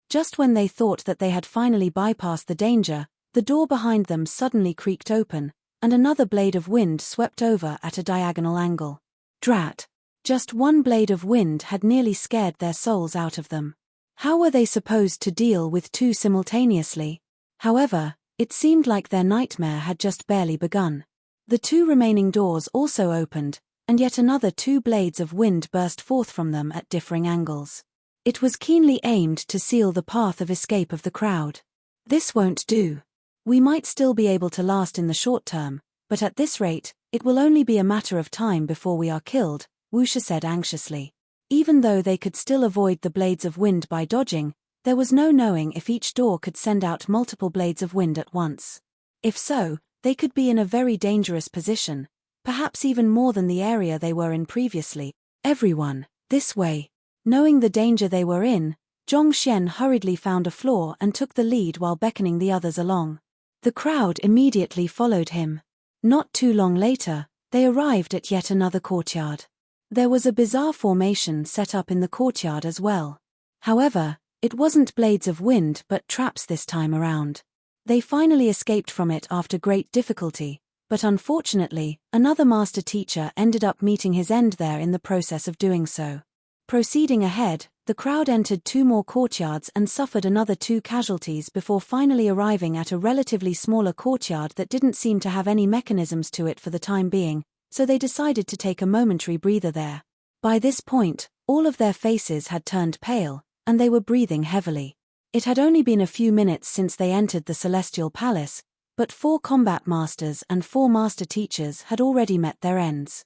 Just when they thought that they had finally bypassed the danger, the door behind them suddenly creaked open, and another blade of wind swept over at a diagonal angle. Drat! Just one blade of wind had nearly scared their souls out of them. How were they supposed to deal with two simultaneously? However, it seemed like their nightmare had just barely begun. The two remaining doors also opened, and yet another two blades of wind burst forth from them at differing angles. It was keenly aimed to seal the path of escape of the crowd. This won't do. We might still be able to last in the short term, but at this rate, it will only be a matter of time before we are killed, Wuxia said anxiously. Even though they could still avoid the blades of wind by dodging, there was no knowing if each door could send out multiple blades of wind at once. If so, they could be in a very dangerous position, perhaps even more than the area they were in previously. Everyone, this way. Knowing the danger they were in, Zhongxian hurriedly found a floor and took the lead while beckoning the others along. The crowd immediately followed him. Not too long later, they arrived at yet another courtyard. There was a bizarre formation set up in the courtyard as well. However, it wasn't blades of wind but traps this time around. They finally escaped from it after great difficulty, but unfortunately, another master teacher ended up meeting his end there in the process of doing so. Proceeding ahead, the crowd entered two more courtyards and suffered another two casualties before finally arriving at a relatively smaller courtyard that didn't seem to have any mechanisms to it for the time being, so they decided to take a momentary breather there. By this point, all of their faces had turned pale, and they were breathing heavily. It had only been a few minutes since they entered the Celestial Palace, but 4 combat masters and 4 master teachers had already met their ends.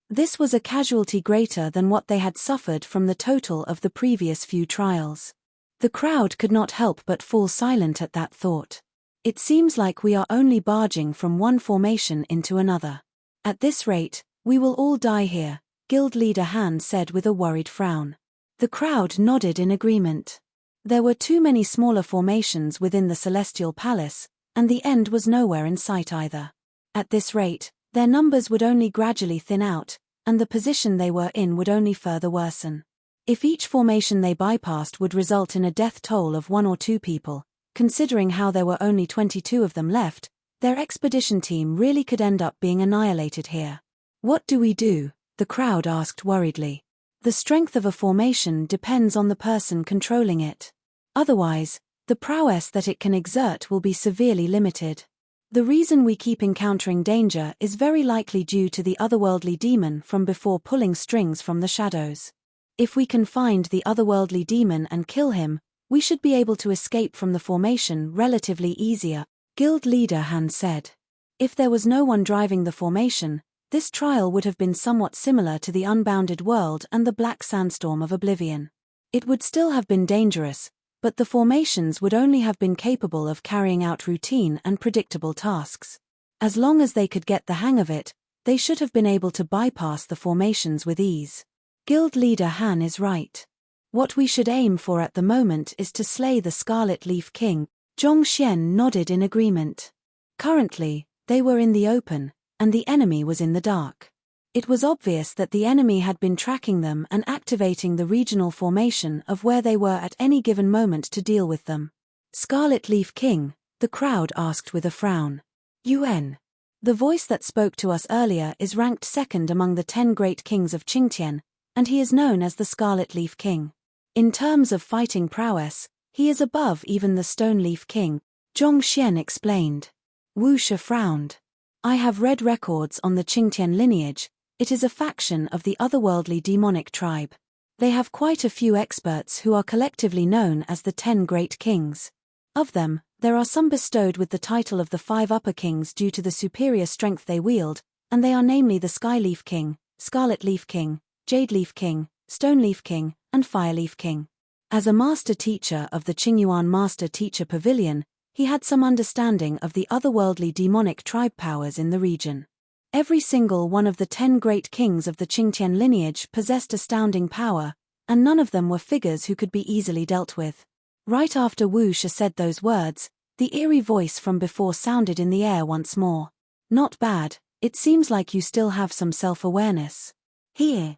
This was a casualty greater than what they had suffered from the total of the previous few trials. The crowd could not help but fall silent at that thought. It seems like we are only barging from one formation into another. At this rate, we will all die here, Guild Leader Han said with a worried frown. The crowd nodded in agreement. There were too many smaller formations within the Celestial Palace, and the end was nowhere in sight either. At this rate, their numbers would only gradually thin out, and the position they were in would only further worsen. If each formation they bypassed would result in a death toll of 1 or 2 people, considering how there were only 22 of them left, their expedition team really could end up being annihilated here. What do we do? The crowd asked worriedly. The strength of a formation depends on the person controlling it. Otherwise, the prowess that it can exert will be severely limited. The reason we keep encountering danger is very likely due to the otherworldly demon from before pulling strings from the shadows. If we can find the otherworldly demon and kill him, we should be able to escape from the formation relatively easier, Guild Leader Han said. If there was no one driving the formation, this trial would have been somewhat similar to the Unbounded World and the Black Sandstorm of Oblivion. It would still have been dangerous, but the formations would only have been capable of carrying out routine and predictable tasks. As long as they could get the hang of it, they should have been able to bypass the formations with ease. Guild Leader Han is right. What we should aim for at the moment is to slay the Scarlet Leaf King. Zhongxian nodded in agreement. Currently, they were in the open, and the enemy was in the dark. It was obvious that the enemy had been tracking them and activating the regional formation of where they were at any given moment to deal with them. Scarlet Leaf King, the crowd asked with a frown. UN. The voice that spoke to us earlier is ranked second among the 10 great kings of Qingtian, and he is known as the Scarlet Leaf King. In terms of fighting prowess, he is above even the Stone Leaf King, Zhongxian explained. Wuxia frowned. I have read records on the Qingtian lineage. It is a faction of the otherworldly demonic tribe. They have quite a few experts who are collectively known as the 10 Great Kings. Of them, there are some bestowed with the title of the 5 Upper Kings due to the superior strength they wield, and they are namely the Sky Leaf King, Scarlet Leaf King, Jade Leaf King, Stone Leaf King, and Fire Leaf King. As a master teacher of the Qingyuan Master Teacher Pavilion, he had some understanding of the otherworldly demonic tribe powers in the region. Every single one of the 10 great kings of the Qingtian lineage possessed astounding power, and none of them were figures who could be easily dealt with. Right after Wu Shi said those words, the eerie voice from before sounded in the air once more. Not bad, it seems like you still have some self-awareness. Here.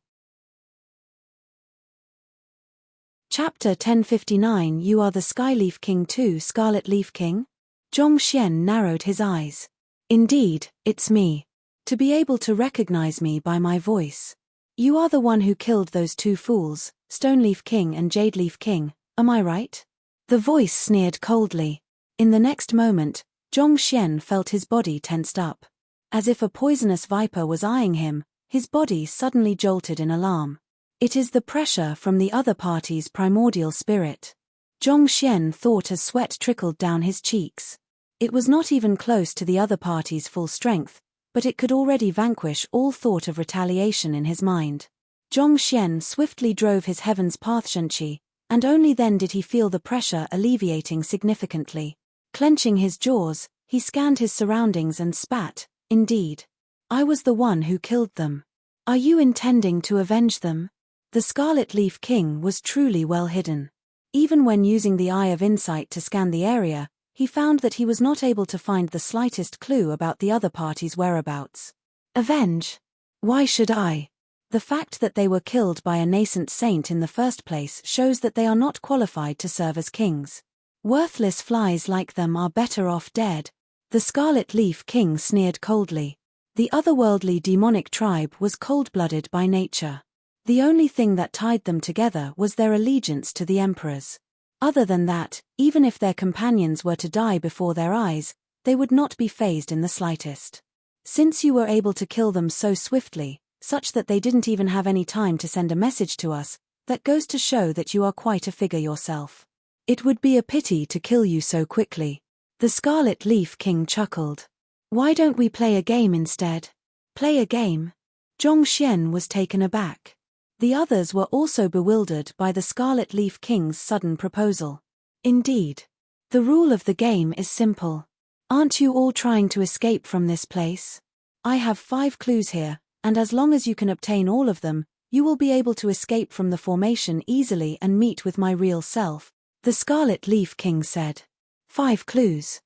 Chapter 1059 You are the Skyleaf King too, Scarlet Leaf King? Zhong Xian narrowed his eyes. Indeed, it's me. To be able to recognize me by my voice. You are the one who killed those 2 fools, Stoneleaf King and Jadeleaf King, am I right? The voice sneered coldly. In the next moment, Zhong Xian felt his body tensed up. As if a poisonous viper was eyeing him, his body suddenly jolted in alarm. It is the pressure from the other party's primordial spirit. Zhong Xian thought as sweat trickled down his cheeks. It was not even close to the other party's full strength, but it could already vanquish all thought of retaliation in his mind. Zhong Xian swiftly drove his heaven's path Shenqi, and only then did he feel the pressure alleviating significantly. Clenching his jaws, he scanned his surroundings and spat, indeed. I was the one who killed them. Are you intending to avenge them? The Scarlet Leaf King was truly well hidden. Even when using the Eye of Insight to scan the area, he found that he was not able to find the slightest clue about the other party's whereabouts. Avenge? Why should I? The fact that they were killed by a nascent saint in the first place shows that they are not qualified to serve as kings. Worthless flies like them are better off dead. The Scarlet Leaf King sneered coldly. The otherworldly demonic tribe was cold-blooded by nature. The only thing that tied them together was their allegiance to the emperors. Other than that, even if their companions were to die before their eyes, they would not be fazed in the slightest. Since you were able to kill them so swiftly, such that they didn't even have any time to send a message to us, that goes to show that you are quite a figure yourself. It would be a pity to kill you so quickly. The Scarlet Leaf King chuckled. Why don't we play a game instead? Play a game? Zhong Xian was taken aback. The others were also bewildered by the Scarlet Leaf King's sudden proposal. Indeed. The rule of the game is simple. Aren't you all trying to escape from this place? I have 5 clues here, and as long as you can obtain all of them, you will be able to escape from the formation easily and meet with my real self, the Scarlet Leaf King said. 5 clues.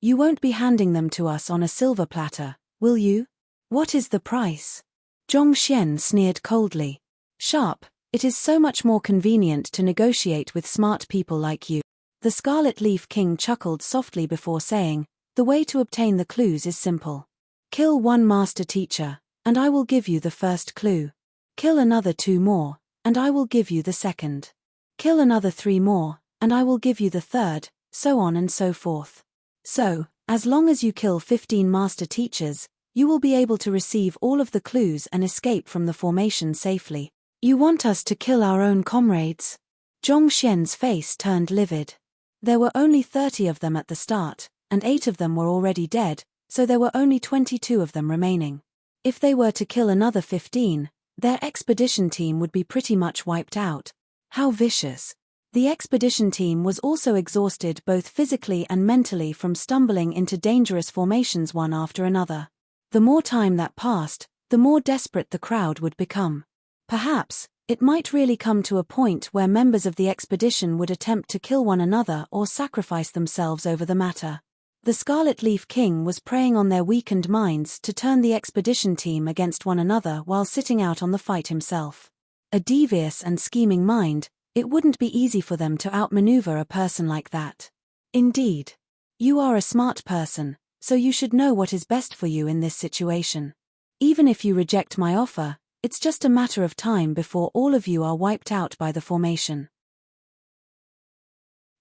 You won't be handing them to us on a silver platter, will you? What is the price? Zhong Xian sneered coldly. Sharp, it is so much more convenient to negotiate with smart people like you. The Scarlet Leaf King chuckled softly before saying, the way to obtain the clues is simple. Kill 1 master teacher, and I will give you the first clue. Kill another 2 more, and I will give you the second. Kill another 3 more, and I will give you the third, so on and so forth. So, as long as you kill 15 master teachers, you will be able to receive all of the clues and escape from the formation safely. You want us to kill our own comrades? Zhong Xian's face turned livid. There were only 30 of them at the start, and 8 of them were already dead, so there were only 22 of them remaining. If they were to kill another 15, their expedition team would be pretty much wiped out. How vicious. The expedition team was also exhausted both physically and mentally from stumbling into dangerous formations one after another. The more time that passed, the more desperate the crowd would become. Perhaps, it might really come to a point where members of the expedition would attempt to kill one another or sacrifice themselves over the matter. The Scarlet Leaf King was preying on their weakened minds to turn the expedition team against one another while sitting out on the fight himself. A devious and scheming mind, it wouldn't be easy for them to outmaneuver a person like that. Indeed. You are a smart person, so you should know what is best for you in this situation. Even if you reject my offer, it's just a matter of time before all of you are wiped out by the formation.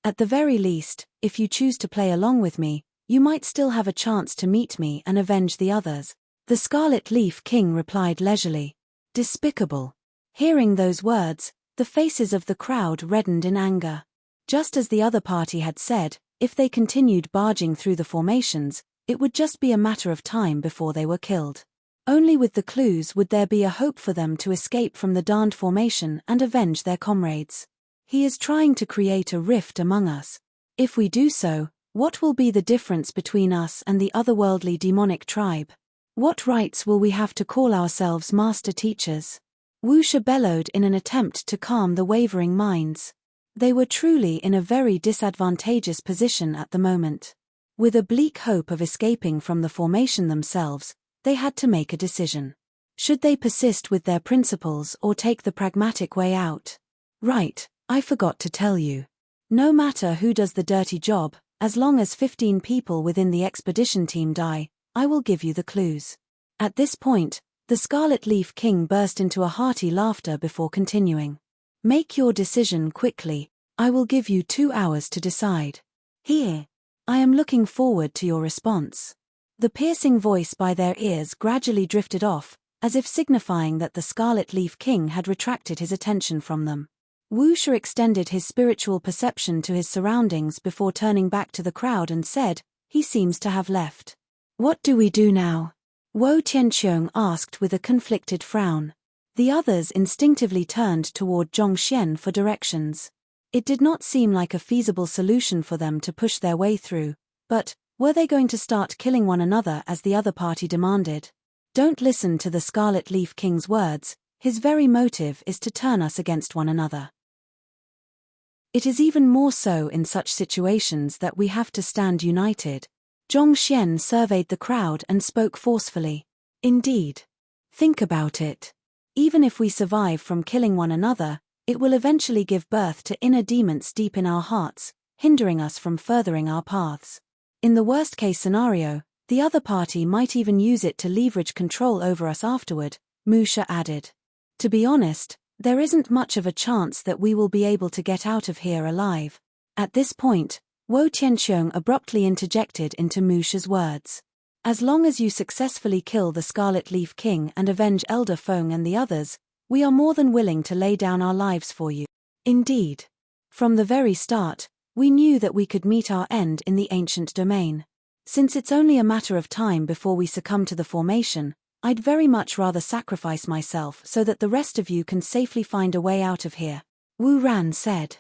At the very least, if you choose to play along with me, you might still have a chance to meet me and avenge the others. The Scarlet Leaf King replied leisurely. Despicable. Hearing those words, the faces of the crowd reddened in anger. Just as the other party had said, if they continued barging through the formations, it would just be a matter of time before they were killed. Only with the clues would there be a hope for them to escape from the darned formation and avenge their comrades. He is trying to create a rift among us. If we do so, what will be the difference between us and the otherworldly demonic tribe? What rights will we have to call ourselves master teachers? Wuxia bellowed in an attempt to calm the wavering minds. They were truly in a very disadvantageous position at the moment. With a bleak hope of escaping from the formation themselves, they had to make a decision. Should they persist with their principles or take the pragmatic way out? Right, I forgot to tell you. No matter who does the dirty job, as long as 15 people within the expedition team die, I will give you the clues. At this point, the Scarlet Leaf King burst into a hearty laughter before continuing. Make your decision quickly. I will give you 2 hours to decide. Here. I am looking forward to your response. The piercing voice by their ears gradually drifted off, as if signifying that the Scarlet Leaf King had retracted his attention from them. Wuxia extended his spiritual perception to his surroundings before turning back to the crowd and said, "He seems to have left. What do we do now?" Wo Tianqiong asked with a conflicted frown. The others instinctively turned toward Zhongxian for directions. It did not seem like a feasible solution for them to push their way through, but were they going to start killing one another as the other party demanded? Don't listen to the Scarlet Leaf King's words. His very motive is to turn us against one another. It is even more so in such situations that we have to stand united. Zhongxian surveyed the crowd and spoke forcefully. Indeed. Think about it. Even if we survive from killing one another, it will eventually give birth to inner demons deep in our hearts, hindering us from furthering our paths. In the worst-case scenario, the other party might even use it to leverage control over us afterward, Musha added. To be honest, there isn't much of a chance that we will be able to get out of here alive. At this point, Wo Tianqiong abruptly interjected into Musha's words. As long as you successfully kill the Scarlet Leaf King and avenge Elder Feng and the others, we are more than willing to lay down our lives for you. Indeed. From the very start, we knew that we could meet our end in the ancient domain. Since it's only a matter of time before we succumb to the formation, I'd very much rather sacrifice myself so that the rest of you can safely find a way out of here. Wu Ran said.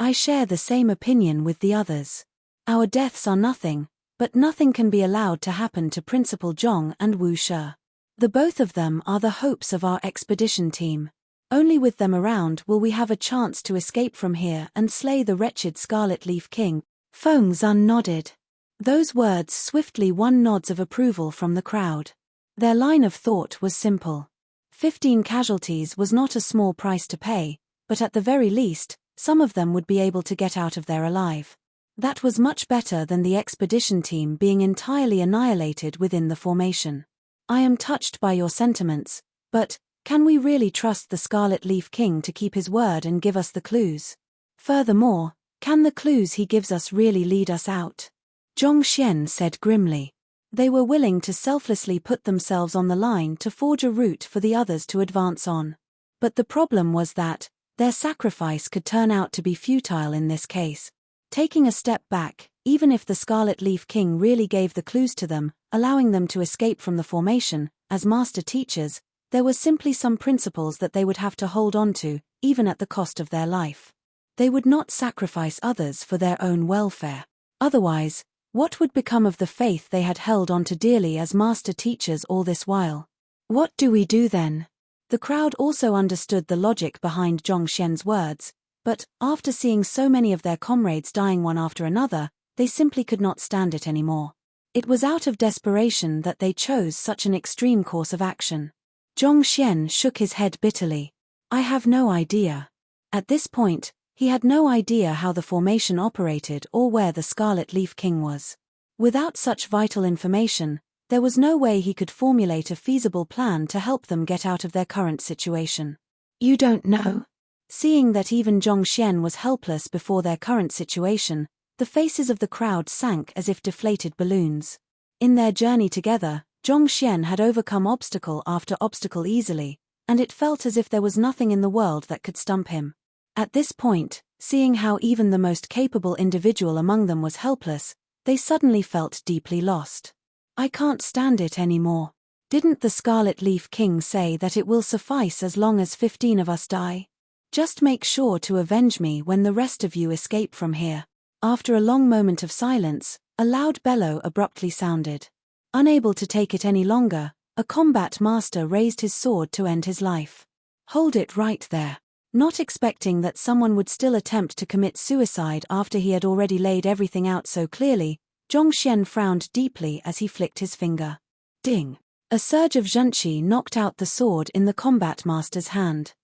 I share the same opinion with the others. Our deaths are nothing, but nothing can be allowed to happen to Principal Zhong and Wu Shi. The both of them are the hopes of our expedition team. Only with them around will we have a chance to escape from here and slay the wretched Scarlet Leaf King. Feng Zun nodded. Those words swiftly won nods of approval from the crowd. Their line of thought was simple. 15 casualties was not a small price to pay, but at the very least, some of them would be able to get out of there alive. That was much better than the expedition team being entirely annihilated within the formation. I am touched by your sentiments, but can we really trust the Scarlet Leaf King to keep his word and give us the clues? Furthermore, can the clues he gives us really lead us out? Zhongxian said grimly. They were willing to selflessly put themselves on the line to forge a route for the others to advance on. But the problem was that their sacrifice could turn out to be futile in this case. Taking a step back, even if the Scarlet Leaf King really gave the clues to them, allowing them to escape from the formation, as master teachers, there were simply some principles that they would have to hold on to, even at the cost of their life. They would not sacrifice others for their own welfare. Otherwise, what would become of the faith they had held on to dearly as master teachers all this while? What do we do then? The crowd also understood the logic behind Zhongxian's words, but after seeing so many of their comrades dying one after another, they simply could not stand it anymore. It was out of desperation that they chose such an extreme course of action. Zhongxian shook his head bitterly. I have no idea. At this point, he had no idea how the formation operated or where the Scarlet Leaf King was. Without such vital information, there was no way he could formulate a feasible plan to help them get out of their current situation. You don't know? Seeing that even Zhongxian was helpless before their current situation, the faces of the crowd sank as if deflated balloons. In their journey together, Zhongxian had overcome obstacle after obstacle easily, and it felt as if there was nothing in the world that could stump him. At this point, seeing how even the most capable individual among them was helpless, they suddenly felt deeply lost. I can't stand it anymore. Didn't the Scarlet Leaf King say that it will suffice as long as 15 of us die? Just make sure to avenge me when the rest of you escape from here." After a long moment of silence, a loud bellow abruptly sounded. Unable to take it any longer, a combat master raised his sword to end his life. "Hold it right there." Not expecting that someone would still attempt to commit suicide after he had already laid everything out so clearly, Zhongxian frowned deeply as he flicked his finger. Ding! A surge of zhenqi knocked out the sword in the combat master's hand.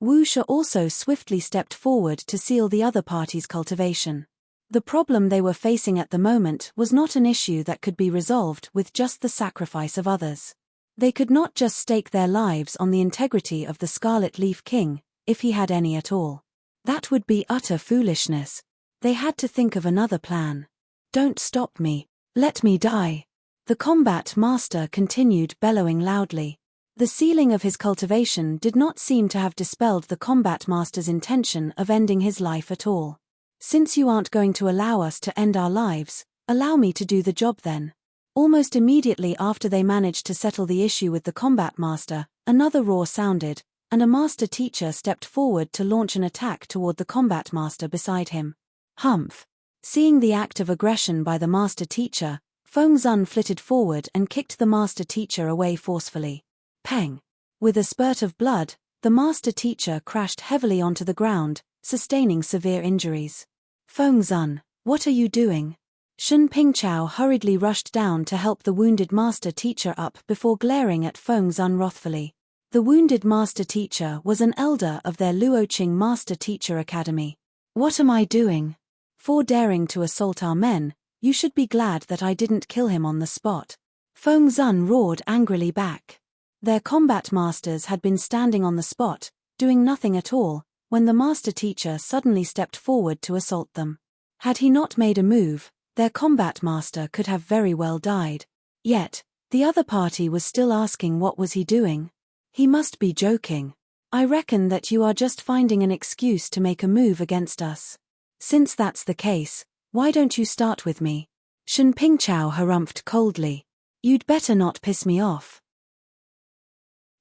Wu Shi also swiftly stepped forward to seal the other party's cultivation. The problem they were facing at the moment was not an issue that could be resolved with just the sacrifice of others. They could not just stake their lives on the integrity of the Scarlet Leaf King, if he had any at all. That would be utter foolishness. They had to think of another plan. "Don't stop me. Let me die." The combat master continued bellowing loudly. The sealing of his cultivation did not seem to have dispelled the combat master's intention of ending his life at all. "Since you aren't going to allow us to end our lives, allow me to do the job then." Almost immediately after they managed to settle the issue with the combat master, another roar sounded, and a master teacher stepped forward to launch an attack toward the combat master beside him. Humph! Seeing the act of aggression by the master teacher, Feng Zun flitted forward and kicked the master teacher away forcefully. Peng! With a spurt of blood, the master teacher crashed heavily onto the ground, sustaining severe injuries. "Feng Zun, what are you doing?" Shen Pingchao hurriedly rushed down to help the wounded master teacher up before glaring at Feng Zun wrathfully. The wounded master teacher was an elder of their Luoqing Master Teacher Academy. "What am I doing? For daring to assault our men, you should be glad that I didn't kill him on the spot." Feng Zun roared angrily back. Their combat masters had been standing on the spot, doing nothing at all, when the master teacher suddenly stepped forward to assault them. Had he not made a move, their combat master could have very well died. Yet, the other party was still asking what was he doing. "He must be joking. I reckon that you are just finding an excuse to make a move against us. Since that's the case, why don't you start with me?" Shen Pingchao harumphed coldly. "You'd better not piss me off.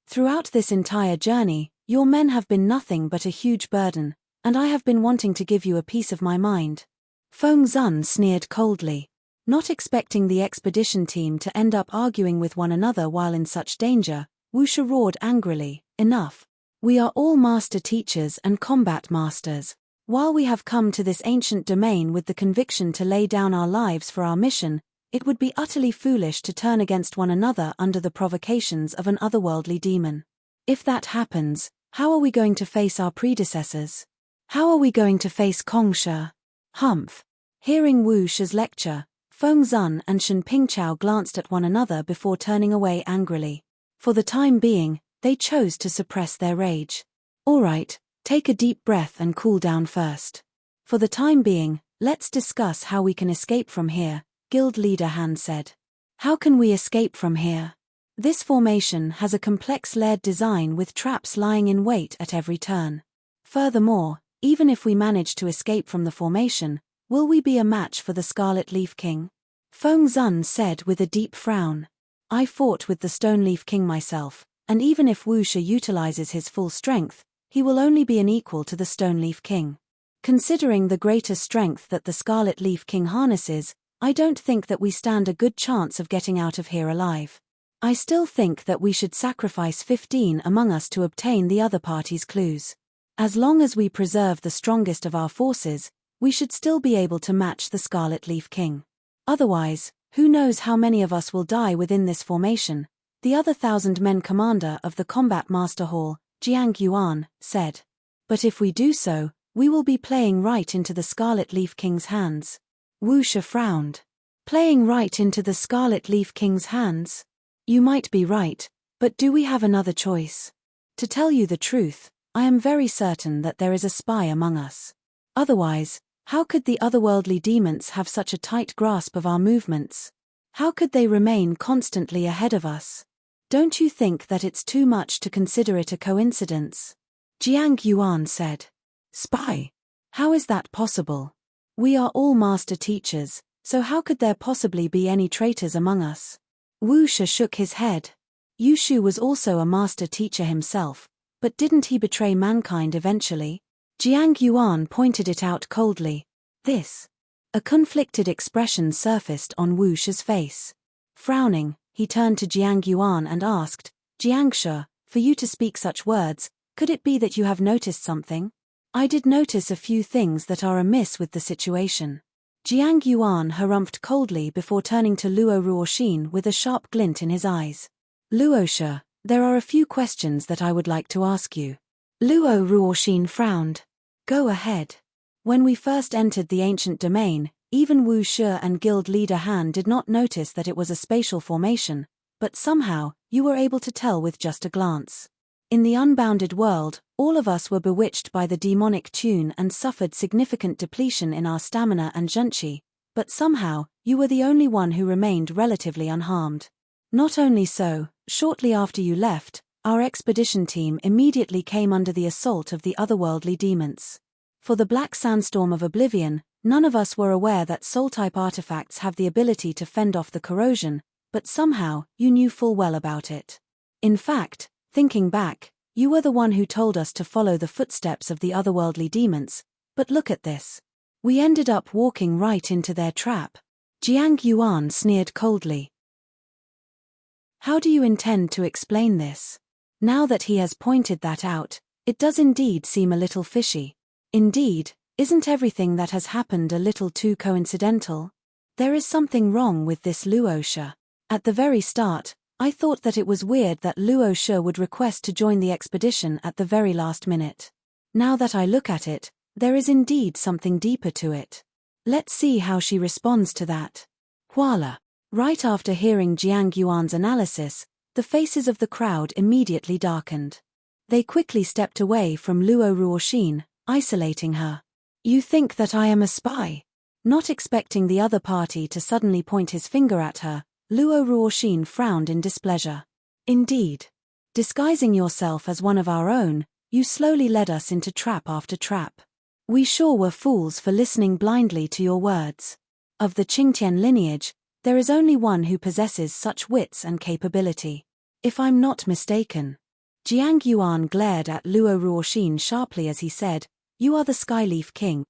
Throughout this entire journey, your men have been nothing but a huge burden, and I have been wanting to give you a piece of my mind." Feng Zun sneered coldly. Not expecting the expedition team to end up arguing with one another while in such danger, Wu Shi roared angrily, "Enough. We are all master teachers and combat masters. While we have come to this ancient domain with the conviction to lay down our lives for our mission, it would be utterly foolish to turn against one another under the provocations of an otherworldly demon. If that happens, how are we going to face our predecessors? How are we going to face Kongsha?" Humph! Hearing Wu Shi's lecture, Feng Zun and Shen Pingchao glanced at one another before turning away angrily. For the time being, they chose to suppress their rage. "All right, take a deep breath and cool down first. For the time being, let's discuss how we can escape from here," Guild Leader Han said. "How can we escape from here? This formation has a complex layered design with traps lying in wait at every turn. Furthermore, even if we manage to escape from the formation, will we be a match for the Scarlet Leaf King?" Feng Zun said with a deep frown. "I fought with the Stone Leaf King myself, and even if Wu Shi utilizes his full strength, he will only be an equal to the Stone Leaf King. Considering the greater strength that the Scarlet Leaf King harnesses, I don't think that we stand a good chance of getting out of here alive. I still think that we should sacrifice 15 among us to obtain the other party's clues. As long as we preserve the strongest of our forces, we should still be able to match the Scarlet Leaf King. Otherwise, who knows how many of us will die within this formation," the other 1,000-men commander of the Combat Master Hall, Jiang Yuan, said. "But if we do so, we will be playing right into the Scarlet Leaf King's hands." Wu Shi frowned. "Playing right into the Scarlet Leaf King's hands? You might be right, but do we have another choice? To tell you the truth, I am very certain that there is a spy among us. Otherwise, how could the otherworldly demons have such a tight grasp of our movements? How could they remain constantly ahead of us? Don't you think that it's too much to consider it a coincidence?" Jiang Yuan said. "Spy? How is that possible? We are all master teachers, so how could there possibly be any traitors among us?" Wu Shi shook his head. Yu Shu was also a master teacher himself, But didn't he betray mankind eventually? Jiang Yuan pointed it out coldly. This. A conflicted expression surfaced on Wu Shi's face. Frowning, he turned to Jiang Yuan and asked, Jiang Shi, for you to speak such words, could it be that you have noticed something? I did notice a few things that are amiss with the situation. Jiang Yuan harumphed coldly before turning to Luo Ruoxin with a sharp glint in his eyes. Luo Shi, there are a few questions that I would like to ask you. Luo Ruoxin frowned. Go ahead. When we first entered the ancient domain, even Wu Shi and guild leader Han did not notice that it was a spatial formation, but somehow, you were able to tell with just a glance. In the unbounded world, all of us were bewitched by the demonic tune and suffered significant depletion in our stamina and junchi, but somehow, you were the only one who remained relatively unharmed. Not only so, shortly after you left, our expedition team immediately came under the assault of the otherworldly demons. For the Black Sandstorm of Oblivion, none of us were aware that soul-type artifacts have the ability to fend off the corrosion, but somehow, you knew full well about it. In fact, thinking back, you were the one who told us to follow the footsteps of the otherworldly demons, but look at this. We ended up walking right into their trap. Jiang Yuan sneered coldly. How do you intend to explain this? Now that he has pointed that out, it does indeed seem a little fishy. Indeed, isn't everything that has happened a little too coincidental? There is something wrong with this Luo Shi. At the very start, I thought that it was weird that Luo Shi would request to join the expedition at the very last minute. Now that I look at it, there is indeed something deeper to it. Let's see how she responds to that. Voila. Right after hearing Jiang Yuan's analysis, the faces of the crowd immediately darkened. They quickly stepped away from Luo Ruoxin, isolating her. You think that I am a spy? Not expecting the other party to suddenly point his finger at her, Luo Ruoxin frowned in displeasure. Indeed. Disguising yourself as one of our own, you slowly led us into trap after trap. We sure were fools for listening blindly to your words. Of the Qingtian lineage, there is only one who possesses such wits and capability. If I'm not mistaken. Jiang Yuan glared at Luo Ruoxin sharply as he said, You are the Skyleaf King.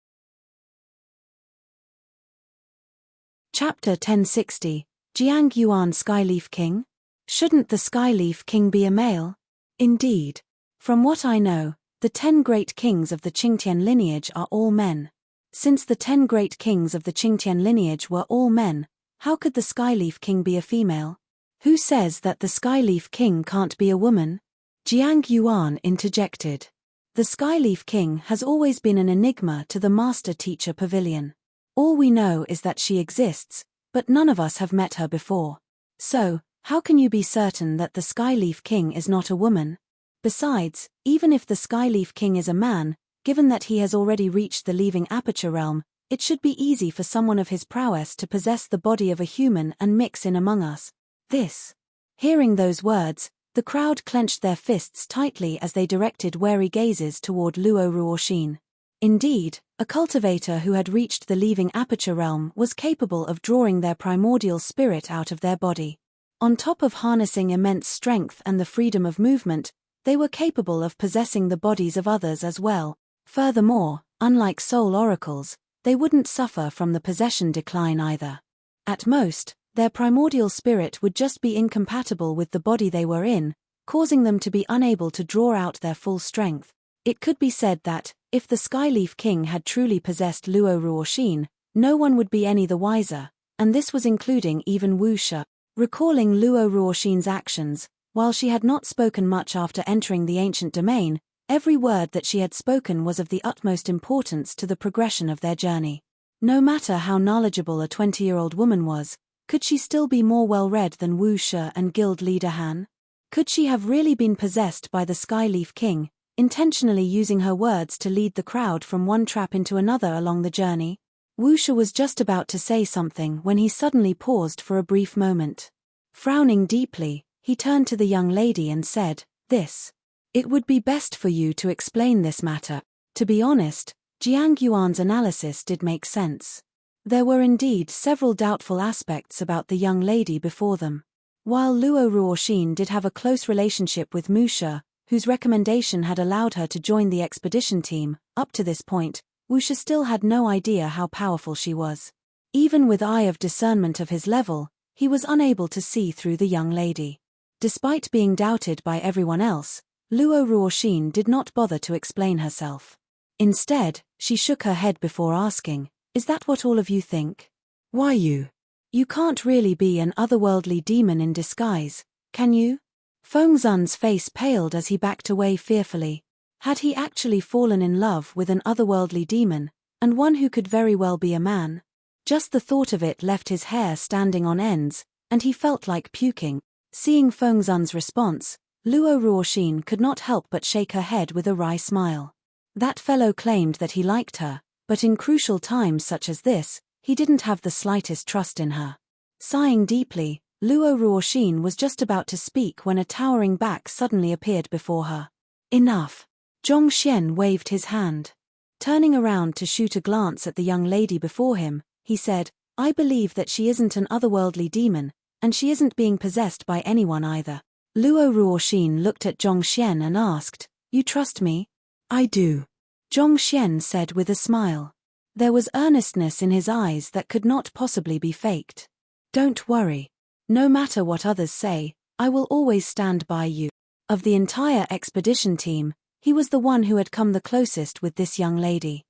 Chapter 1060, Jiang Yuan Skyleaf King? Shouldn't the Skyleaf King be a male? Indeed. From what I know, the 10 great kings of the Qingtian lineage are all men. Since the 10 great kings of the Qingtian lineage were all men, how could the Skyleaf King be a female? Who says that the Skyleaf King can't be a woman? Jiang Yuan interjected. The Skyleaf King has always been an enigma to the Master-Teacher Pavilion. All we know is that she exists, but none of us have met her before. So, how can you be certain that the Skyleaf King is not a woman? Besides, even if the Skyleaf King is a man, given that he has already reached the leaving aperture realm, it should be easy for someone of his prowess to possess the body of a human and mix in among us. This. Hearing those words, the crowd clenched their fists tightly as they directed wary gazes toward Luo Ruoxin. Indeed, a cultivator who had reached the leaving aperture realm was capable of drawing their primordial spirit out of their body. On top of harnessing immense strength and the freedom of movement, they were capable of possessing the bodies of others as well. Furthermore, unlike soul oracles, they wouldn't suffer from the possession decline either. At most, their primordial spirit would just be incompatible with the body they were in, causing them to be unable to draw out their full strength. It could be said that, if the Skyleaf King had truly possessed Luo Ruoxin, no one would be any the wiser, and this was including even Wu Shi. Recalling Luo Ruoxin's actions, while she had not spoken much after entering the ancient domain, every word that she had spoken was of the utmost importance to the progression of their journey. No matter how knowledgeable a 20-year-old woman was, could she still be more well-read than Wu Shi and guild leader Han? Could she have really been possessed by the Skyleaf King, intentionally using her words to lead the crowd from one trap into another along the journey? Wu Shi was just about to say something when he suddenly paused for a brief moment. Frowning deeply, he turned to the young lady and said, This. It would be best for you to explain this matter. To be honest, Jiang Yuan's analysis did make sense. There were indeed several doubtful aspects about the young lady before them. While Luo Ruoxin did have a close relationship with Mu Shi, whose recommendation had allowed her to join the expedition team. Up to this point, Wuxia still had no idea how powerful she was. Even with eye of discernment of his level, he was unable to see through the young lady. Despite being doubted by everyone else, Luo Ruoxin did not bother to explain herself. Instead, she shook her head before asking, "Is that what all of you think? Why you? You can't really be an otherworldly demon in disguise, can you?" Feng Zun's face paled as he backed away fearfully. Had he actually fallen in love with an otherworldly demon, and one who could very well be a man? Just the thought of it left his hair standing on ends, and he felt like puking. Seeing Feng Zun's response, Luo Ruoxin could not help but shake her head with a wry smile. That fellow claimed that he liked her, but in crucial times such as this, he didn't have the slightest trust in her. Sighing deeply, Luo Ruoxin was just about to speak when a towering back suddenly appeared before her. "Enough!" Zhongxian waved his hand. Turning around to shoot a glance at the young lady before him, he said, "I believe that she isn't an otherworldly demon, and she isn't being possessed by anyone either." Luo Ruoxin looked at Zhongxian and asked, "You trust me?" "I do," Zhongxian said with a smile. There was earnestness in his eyes that could not possibly be faked. "Don't worry. No matter what others say, I will always stand by you." Of the entire expedition team, he was the one who had come the closest with this young lady.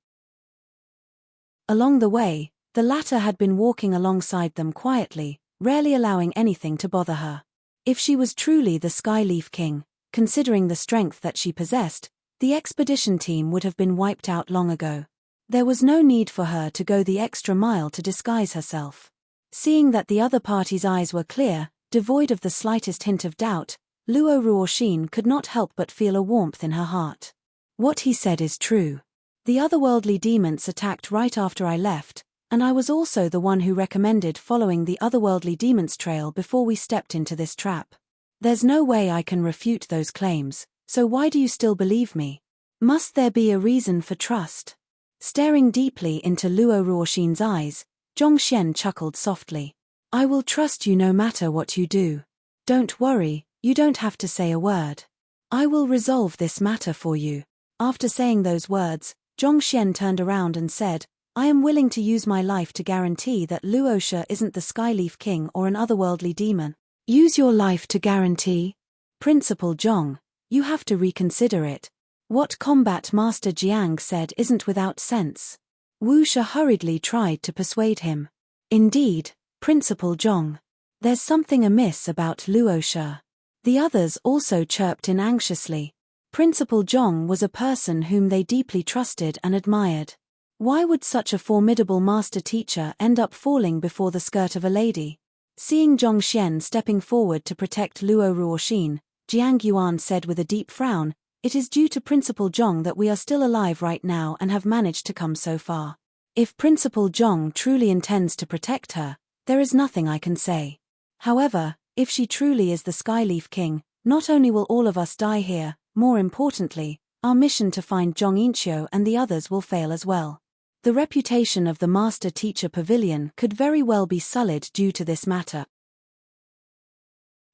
Along the way, the latter had been walking alongside them quietly, rarely allowing anything to bother her. If she was truly the Skyleaf King, considering the strength that she possessed, the expedition team would have been wiped out long ago. There was no need for her to go the extra mile to disguise herself. Seeing that the other party's eyes were clear, devoid of the slightest hint of doubt, Luo Ruoxin could not help but feel a warmth in her heart. What he said is true. The otherworldly demons attacked right after I left, and I was also the one who recommended following the otherworldly demons trail before we stepped into this trap. There's no way I can refute those claims, so why do you still believe me? Must there be a reason for trust? Staring deeply into Luo Ruoxin's eyes, Zhongxian chuckled softly. "I will trust you no matter what you do. Don't worry, you don't have to say a word. I will resolve this matter for you." After saying those words, Zhongxian turned around and said, "I am willing to use my life to guarantee that Luosha isn't the Skyleaf King or an otherworldly demon." "Use your life to guarantee?" "Principal Zhong, you have to reconsider it. What Combat Master Jiang said isn't without sense." Wuxia hurriedly tried to persuade him. "Indeed, Principal Zhong. There's something amiss about Luosha." The others also chirped in anxiously. Principal Zhong was a person whom they deeply trusted and admired. Why would such a formidable master teacher end up falling before the skirt of a lady? Seeing Zhongxian stepping forward to protect Luo Ruoxin, Jiang Yuan said with a deep frown, "It is due to Principal Zhong that we are still alive right now and have managed to come so far. If Principal Zhong truly intends to protect her, there is nothing I can say. However, if she truly is the Skyleaf King, not only will all of us die here, more importantly, our mission to find Zhong Inqiu and the others will fail as well. The reputation of the Master Teacher Pavilion could very well be sullied due to this matter."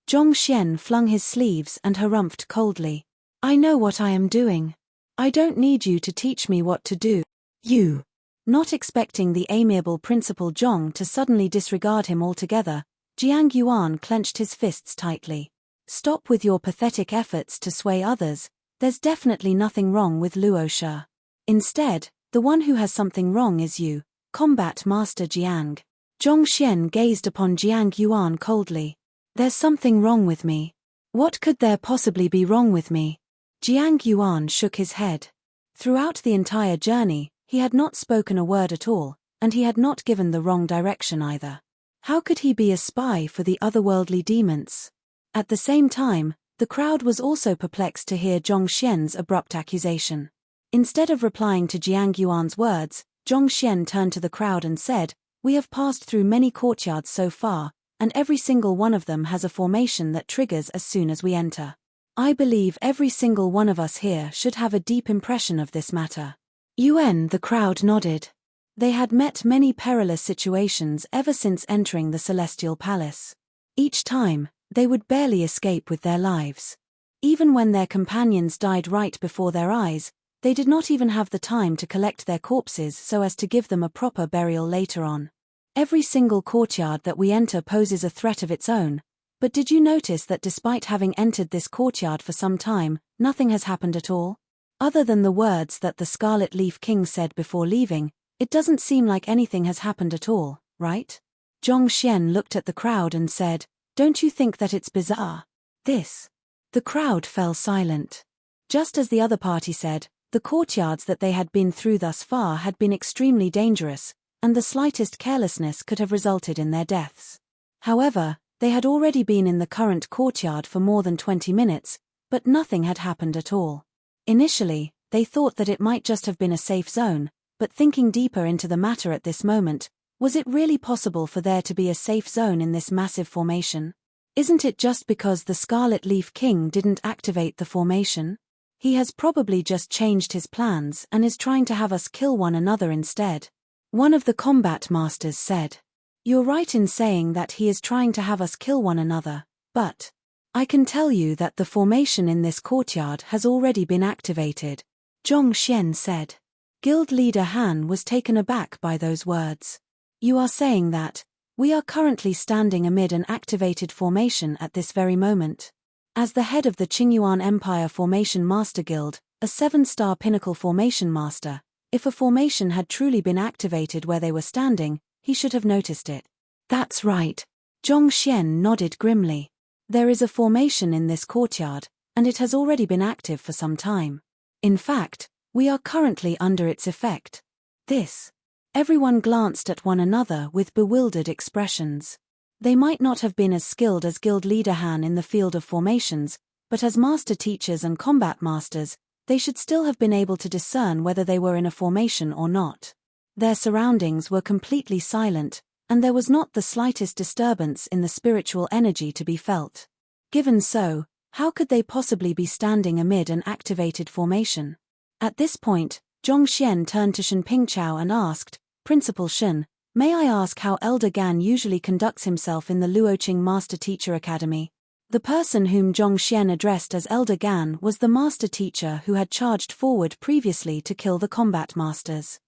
Zhongxian flung his sleeves and harumphed coldly. "I know what I am doing. I don't need you to teach me what to do. You." Not expecting the amiable Principal Zhong to suddenly disregard him altogether, Jiang Yuan clenched his fists tightly. "Stop with your pathetic efforts to sway others. There's definitely nothing wrong with Luosha. Instead, the one who has something wrong is you, Combat Master Jiang." Zhongxian gazed upon Jiang Yuan coldly. "There's something wrong with me. What could there possibly be wrong with me?" Jiang Yuan shook his head. Throughout the entire journey, he had not spoken a word at all, and he had not given the wrong direction either. How could he be a spy for the otherworldly demons? At the same time, the crowd was also perplexed to hear Zhongxian's abrupt accusation. Instead of replying to Jiang Yuan's words, Zhongxian turned to the crowd and said, "We have passed through many courtyards so far, and every single one of them has a formation that triggers as soon as we enter. I believe every single one of us here should have a deep impression of this matter." The crowd nodded. They had met many perilous situations ever since entering the Celestial Palace. Each time, they would barely escape with their lives. Even when their companions died right before their eyes, they did not even have the time to collect their corpses so as to give them a proper burial later on. Every single courtyard that we enter poses a threat of its own, but did you notice that despite having entered this courtyard for some time, nothing has happened at all? Other than the words that the Scarlet Leaf King said before leaving, it doesn't seem like anything has happened at all, right? Zhongxian looked at the crowd and said, "Don't you think that it's bizarre? This." The crowd fell silent. Just as the other party said, the courtyards that they had been through thus far had been extremely dangerous, and the slightest carelessness could have resulted in their deaths. However, they had already been in the current courtyard for more than 20 minutes, but nothing had happened at all. Initially, they thought that it might just have been a safe zone, but thinking deeper into the matter at this moment, was it really possible for there to be a safe zone in this massive formation? Isn't it just because the Scarlet Leaf King didn't activate the formation? He has probably just changed his plans and is trying to have us kill one another instead. One of the combat masters said. You're right in saying that he is trying to have us kill one another, but I can tell you that the formation in this courtyard has already been activated, Zhongxian said. Guild leader Han was taken aback by those words. You are saying that we are currently standing amid an activated formation at this very moment. As the head of the Qingyuan Empire Formation Master Guild, a 7-star pinnacle formation master, if a formation had truly been activated where they were standing, he should have noticed it. That's right. Zhongxian nodded grimly. There is a formation in this courtyard, and it has already been active for some time. In fact, we are currently under its effect. This. Everyone glanced at one another with bewildered expressions. They might not have been as skilled as Guild Leader Han in the field of formations, but as master teachers and combat masters, they should still have been able to discern whether they were in a formation or not. Their surroundings were completely silent, and there was not the slightest disturbance in the spiritual energy to be felt. Given so, how could they possibly be standing amid an activated formation? At this point, Zhongxian turned to Shen Pingchao and asked, Principal Shen, may I ask how Elder Gan usually conducts himself in the Luoqing Master Teacher Academy? The person whom Zhongxian addressed as Elder Gan was the master teacher who had charged forward previously to kill the combat masters.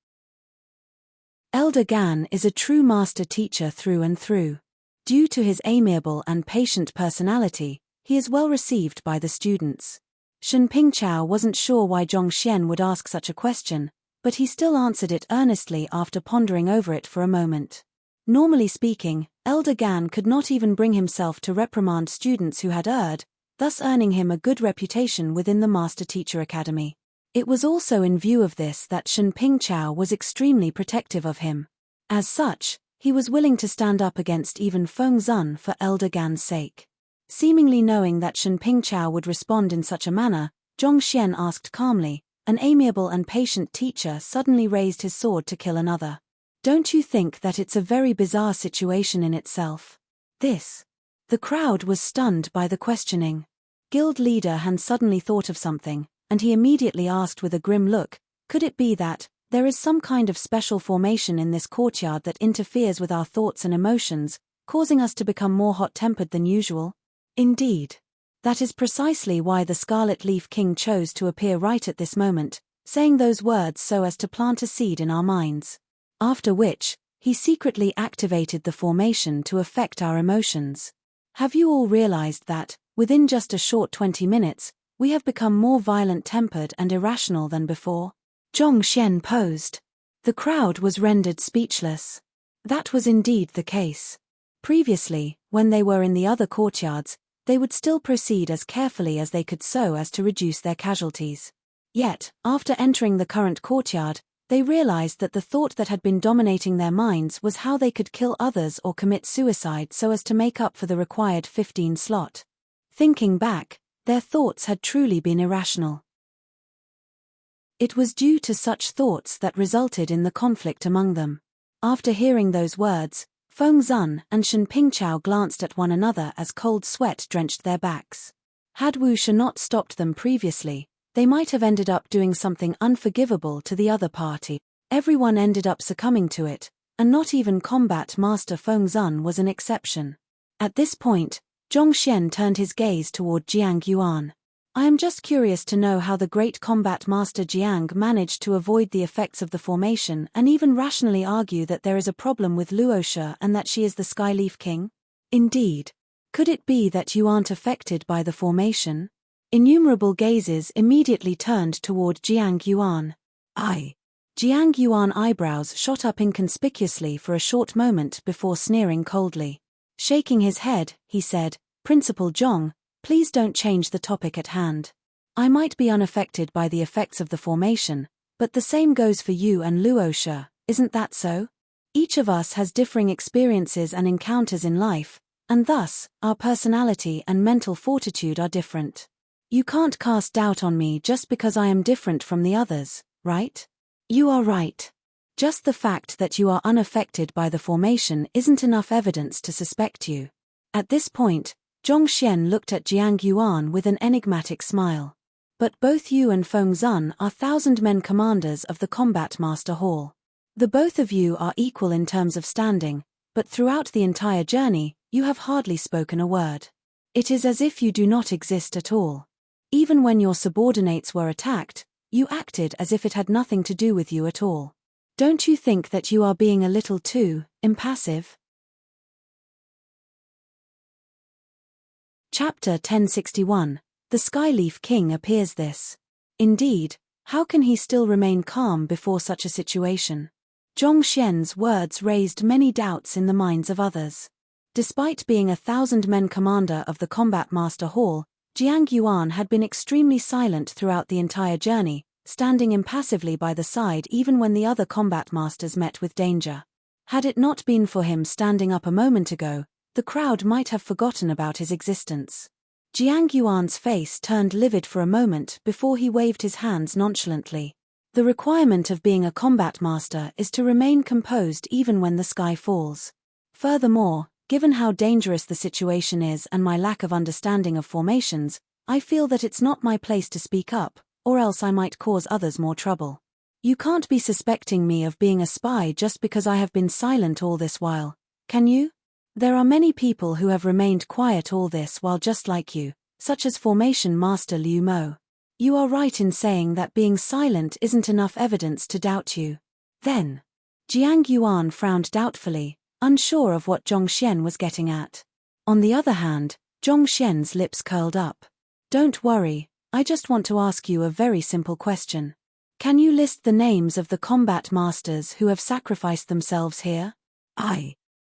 Elder Gan is a true master teacher through and through. Due to his amiable and patient personality, he is well received by the students. Shen Pingchao wasn't sure why Zhongxian would ask such a question, but he still answered it earnestly after pondering over it for a moment. Normally speaking, Elder Gan could not even bring himself to reprimand students who had erred, thus earning him a good reputation within the Master Teacher Academy. It was also in view of this that Shen Pingchao was extremely protective of him. As such, he was willing to stand up against even Feng Zun for Elder Gan's sake. Seemingly knowing that Shen Pingchao would respond in such a manner, Zhongxian asked calmly, an amiable and patient teacher suddenly raised his sword to kill another. Don't you think that it's a very bizarre situation in itself? This. The crowd was stunned by the questioning. Guild leader Han suddenly thought of something, and he immediately asked with a grim look, could it be that there is some kind of special formation in this courtyard that interferes with our thoughts and emotions, causing us to become more hot-tempered than usual? Indeed. That is precisely why the Scarlet Leaf King chose to appear right at this moment, saying those words so as to plant a seed in our minds. After which, he secretly activated the formation to affect our emotions. Have you all realized that, within just a short 20 minutes, we have become more violent-tempered and irrational than before? Zhongxian posed. The crowd was rendered speechless. That was indeed the case. Previously, when they were in the other courtyards, they would still proceed as carefully as they could so as to reduce their casualties. Yet, after entering the current courtyard, they realized that the thought that had been dominating their minds was how they could kill others or commit suicide so as to make up for the required 15 slot. Thinking back, their thoughts had truly been irrational. It was due to such thoughts that resulted in the conflict among them. After hearing those words, Feng Zun and Shen Pingchao glanced at one another as cold sweat drenched their backs. Had Wu Shi not stopped them previously, they might have ended up doing something unforgivable to the other party. Everyone ended up succumbing to it, and not even combat master Feng Zun was an exception. At this point, Zhongxian turned his gaze toward Jiang Yuan. I am just curious to know how the great combat master Jiang managed to avoid the effects of the formation and even rationally argue that there is a problem with Luosha and that she is the Skyleaf King. Indeed. Could it be that you aren't affected by the formation? Innumerable gazes immediately turned toward Jiang Yuan. Jiang Yuan eyebrows shot up inconspicuously for a short moment before sneering coldly. Shaking his head, he said, "Principal Zhong, please don't change the topic at hand. I might be unaffected by the effects of the formation, but the same goes for you and Luosha, isn't that so? Each of us has differing experiences and encounters in life, and thus, our personality and mental fortitude are different. You can't cast doubt on me just because I am different from the others, right?" "You are right. Just the fact that you are unaffected by the formation isn't enough evidence to suspect you." At this point, Zhong Xian looked at Jiang Yuan with an enigmatic smile. "But both you and Feng Zun are thousand-men commanders of the Combat Master Hall. The both of you are equal in terms of standing, but throughout the entire journey, you have hardly spoken a word. It is as if you do not exist at all. Even when your subordinates were attacked, you acted as if it had nothing to do with you at all. Don't you think that you are being a little too impassive?" Chapter 1061. The Skyleaf King appears this. Indeed, how can he still remain calm before such a situation? Zhong Xian's words raised many doubts in the minds of others. Despite being a thousand-men commander of the Combat Master Hall, Jiang Yuan had been extremely silent throughout the entire journey, standing impassively by the side even when the other combat masters met with danger. Had it not been for him standing up a moment ago, the crowd might have forgotten about his existence. Jiang Yuan's face turned livid for a moment before he waved his hands nonchalantly. The requirement of being a combat master is to remain composed even when the sky falls. Furthermore, given how dangerous the situation is and my lack of understanding of formations, I feel that it's not my place to speak up, or else I might cause others more trouble. You can't be suspecting me of being a spy just because I have been silent all this while, can you? There are many people who have remained quiet all this while just like you, such as Formation Master Liu Mo. You are right in saying that being silent isn't enough evidence to doubt you. Then, Jiang Yuan frowned doubtfully, unsure of what Zhong Xian was getting at. On the other hand, Zhong Xian's lips curled up. "Don't worry, I just want to ask you a very simple question. Can you list the names of the combat masters who have sacrificed themselves here?"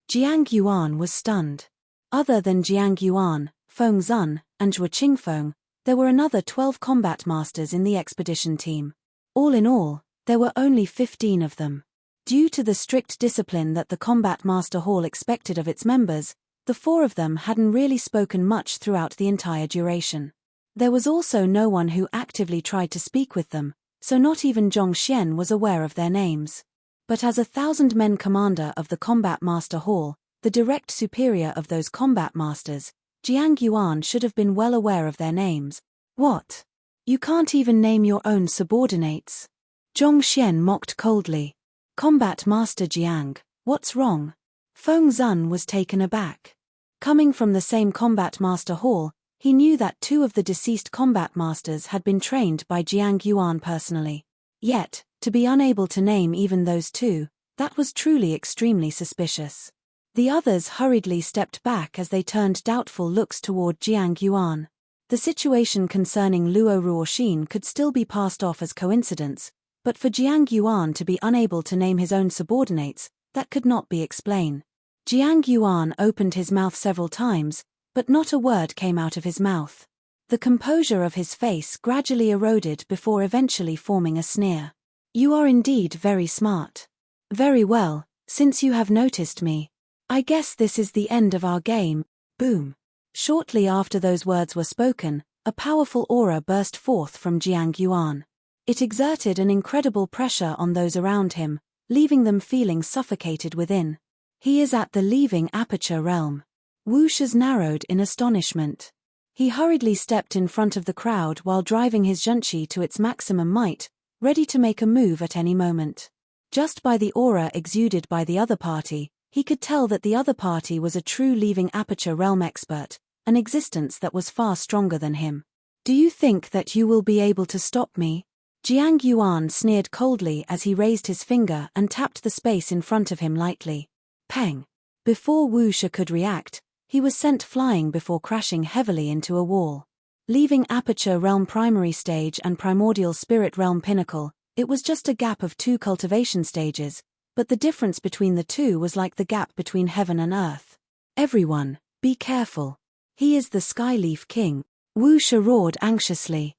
Jiang Yuan was stunned. Other than Jiang Yuan, Feng Zun, and Zhuo Qingfeng, there were another 12 combat masters in the expedition team. All in all, there were only 15 of them. Due to the strict discipline that the Combat Master Hall expected of its members, the 4 of them hadn't really spoken much throughout the entire duration. There was also no one who actively tried to speak with them, so not even Zhong Xian was aware of their names. But as a thousand-men commander of the Combat Master Hall, the direct superior of those combat masters, Jiang Yuan should have been well aware of their names. "What? You can't even name your own subordinates?" Zhong Xian mocked coldly. "Combat Master Jiang, what's wrong?" Feng Zun was taken aback. Coming from the same Combat Master Hall, he knew that 2 of the deceased combat masters had been trained by Jiang Yuan personally. Yet, to be unable to name even those 2, that was truly extremely suspicious. The others hurriedly stepped back as they turned doubtful looks toward Jiang Yuan. The situation concerning Luo Ruoxin could still be passed off as coincidence, but for Jiang Yuan to be unable to name his own subordinates, that could not be explained. Jiang Yuan opened his mouth several times, but not a word came out of his mouth. The composure of his face gradually eroded before eventually forming a sneer. "You are indeed very smart. Very well, since you have noticed me. I guess this is the end of our game." Boom. Shortly after those words were spoken, a powerful aura burst forth from Jiang Yuan. It exerted an incredible pressure on those around him, leaving them feeling suffocated within. "He is at the leaving aperture realm." Wu's narrowed in astonishment. He hurriedly stepped in front of the crowd while driving his zhenqi to its maximum might, ready to make a move at any moment. Just by the aura exuded by the other party, he could tell that the other party was a true leaving aperture realm expert, an existence that was far stronger than him. Do you think that you will be able to stop me? Jiang Yuan sneered coldly as he raised his finger and tapped the space in front of him lightly. Peng! Before Wu Shi could react, he was sent flying before crashing heavily into a wall. Leaving Aperture Realm Primary Stage and Primordial Spirit Realm Pinnacle, it was just a gap of 2 cultivation stages, but the difference between the two was like the gap between heaven and earth. Everyone, be careful. He is the Skyleaf King, Wu Shi roared anxiously.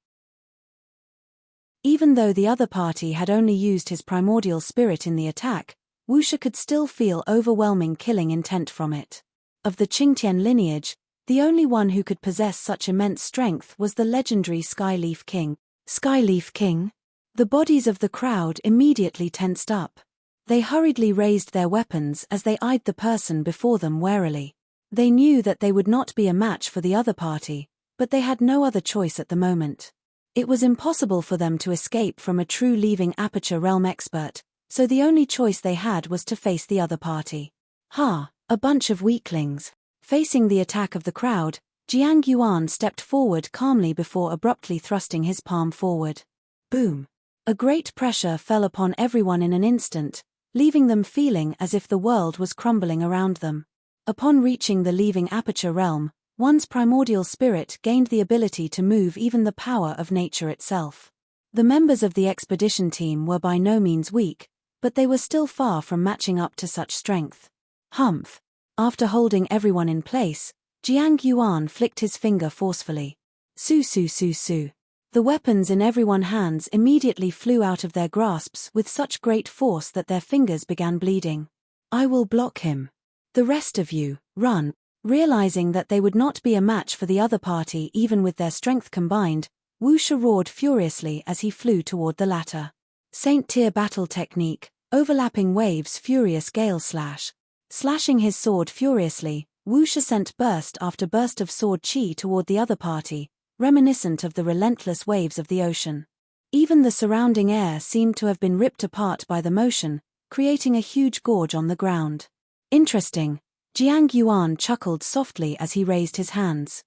Even though the other party had only used his primordial spirit in the attack, Wu Shi could still feel overwhelming killing intent from it. Of the Qingtian lineage, the only one who could possess such immense strength was the legendary Skyleaf King. Skyleaf King? The bodies of the crowd immediately tensed up. They hurriedly raised their weapons as they eyed the person before them warily. They knew that they would not be a match for the other party, but they had no other choice at the moment. It was impossible for them to escape from a true leaving Aperture Realm expert, so the only choice they had was to face the other party. Ha, a bunch of weaklings. Facing the attack of the crowd, Jiang Yuan stepped forward calmly before abruptly thrusting his palm forward. Boom! A great pressure fell upon everyone in an instant, leaving them feeling as if the world was crumbling around them. Upon reaching the leaving Aperture Realm, one's primordial spirit gained the ability to move even the power of nature itself. The members of the expedition team were by no means weak, but they were still far from matching up to such strength. Humph! After holding everyone in place, Jiang Yuan flicked his finger forcefully. Su su su su. The weapons in everyone's hands immediately flew out of their grasps with such great force that their fingers began bleeding. I will block him. The rest of you, run. Realizing that they would not be a match for the other party even with their strength combined, Wu Shi roared furiously as he flew toward the latter. Saint Tier Battle Technique, Overlapping Waves Furious Gale Slash. Slashing his sword furiously, Wu Shi sent burst after burst of sword chi toward the other party, reminiscent of the relentless waves of the ocean. Even the surrounding air seemed to have been ripped apart by the motion, creating a huge gorge on the ground. Interesting. Jiang Yuan chuckled softly as he raised his hands.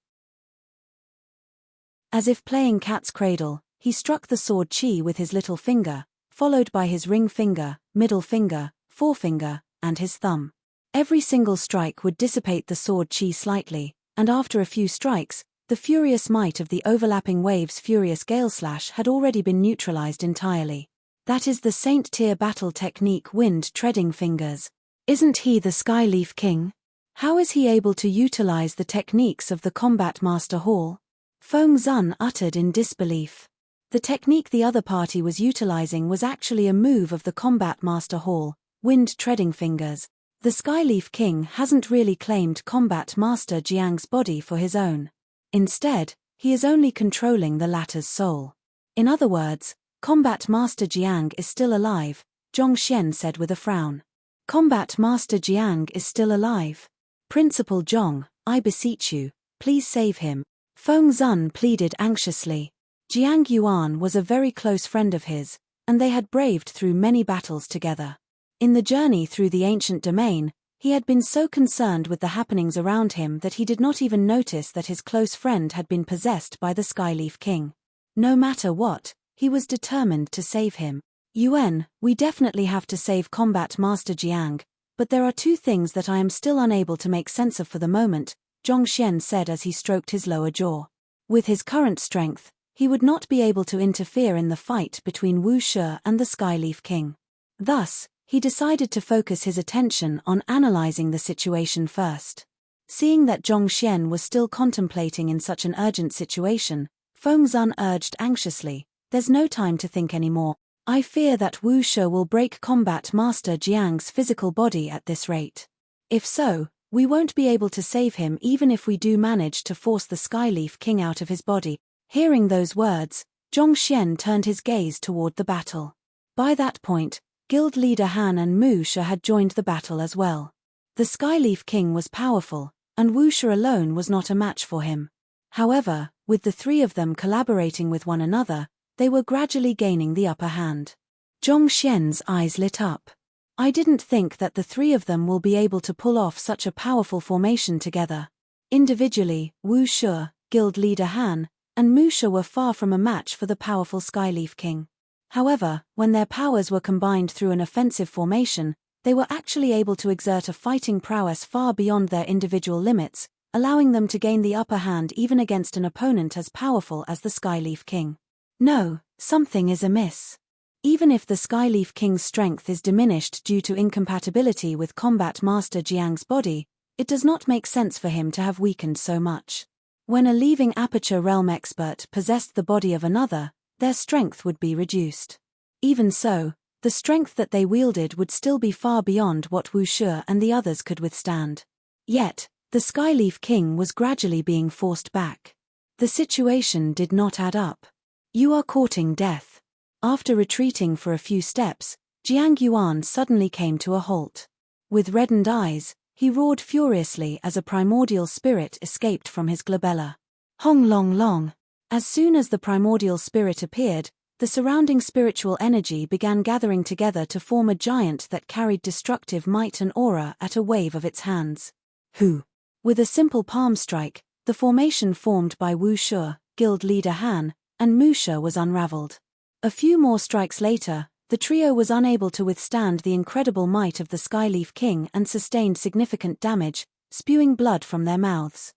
As if playing cat's cradle, he struck the sword chi with his little finger, followed by his ring finger, middle finger, forefinger, and his thumb. Every single strike would dissipate the sword chi slightly, and after a few strikes, the furious might of the overlapping waves furious gale slash had already been neutralized entirely. That is the Saint Tier Battle Technique Wind Treading Fingers. Isn't he the Skyleaf King? How is he able to utilize the techniques of the Combat Master Hall? Feng Zun uttered in disbelief. The technique the other party was utilizing was actually a move of the Combat Master Hall, Wind Treading Fingers. The Skyleaf King hasn't really claimed Combat Master Jiang's body for his own. Instead, he is only controlling the latter's soul. In other words, Combat Master Jiang is still alive, Zhongxian said with a frown. Combat Master Jiang is still alive. Principal Zhong, I beseech you, please save him. Feng Zun pleaded anxiously. Jiang Yuan was a very close friend of his, and they had braved through many battles together. In the journey through the ancient domain, he had been so concerned with the happenings around him that he did not even notice that his close friend had been possessed by the Skyleaf King. No matter what, he was determined to save him. Yuan, we definitely have to save Combat Master Jiang, but there are two things that I am still unable to make sense of for the moment, Zhongxian said as he stroked his lower jaw. With his current strength, he would not be able to interfere in the fight between Wu Shi and the Skyleaf King. Thus, he decided to focus his attention on analyzing the situation first. Seeing that Zhongxian was still contemplating in such an urgent situation, Feng Zun urged anxiously, there's no time to think anymore. I fear that Wu Shi will break Combat Master Jiang's physical body at this rate. If so, we won't be able to save him even if we do manage to force the Skyleaf King out of his body. Hearing those words, Zhongxian turned his gaze toward the battle. By that point, Guild leader Han and Mu Shi had joined the battle as well. The Skyleaf King was powerful, and Wu Shi alone was not a match for him. However, with the three of them collaborating with one another, they were gradually gaining the upper hand. Zhongxian's eyes lit up. I didn't think that the three of them will be able to pull off such a powerful formation together. Individually, Wu Shi, Guild leader Han, and Musha were far from a match for the powerful Skyleaf King. However, when their powers were combined through an offensive formation, they were actually able to exert a fighting prowess far beyond their individual limits, allowing them to gain the upper hand even against an opponent as powerful as the Skyleaf King. No, something is amiss. Even if the Skyleaf King's strength is diminished due to incompatibility with Combat Master Jiang's body, it does not make sense for him to have weakened so much. When a leaving Aperture Realm expert possessed the body of another, their strength would be reduced. Even so, the strength that they wielded would still be far beyond what Wu Shi and the others could withstand. Yet, the Skyleaf King was gradually being forced back. The situation did not add up. You are courting death. After retreating for a few steps, Jiang Yuan suddenly came to a halt. With reddened eyes, he roared furiously as a primordial spirit escaped from his glabella. Hong Long Long. As soon as the primordial spirit appeared, the surrounding spiritual energy began gathering together to form a giant that carried destructive might and aura at a wave of its hands. Who? With a simple palm strike, the formation formed by Wu Shi, guild leader Han, and Musha was unraveled. A few more strikes later, the trio was unable to withstand the incredible might of the Skyleaf King and sustained significant damage, spewing blood from their mouths.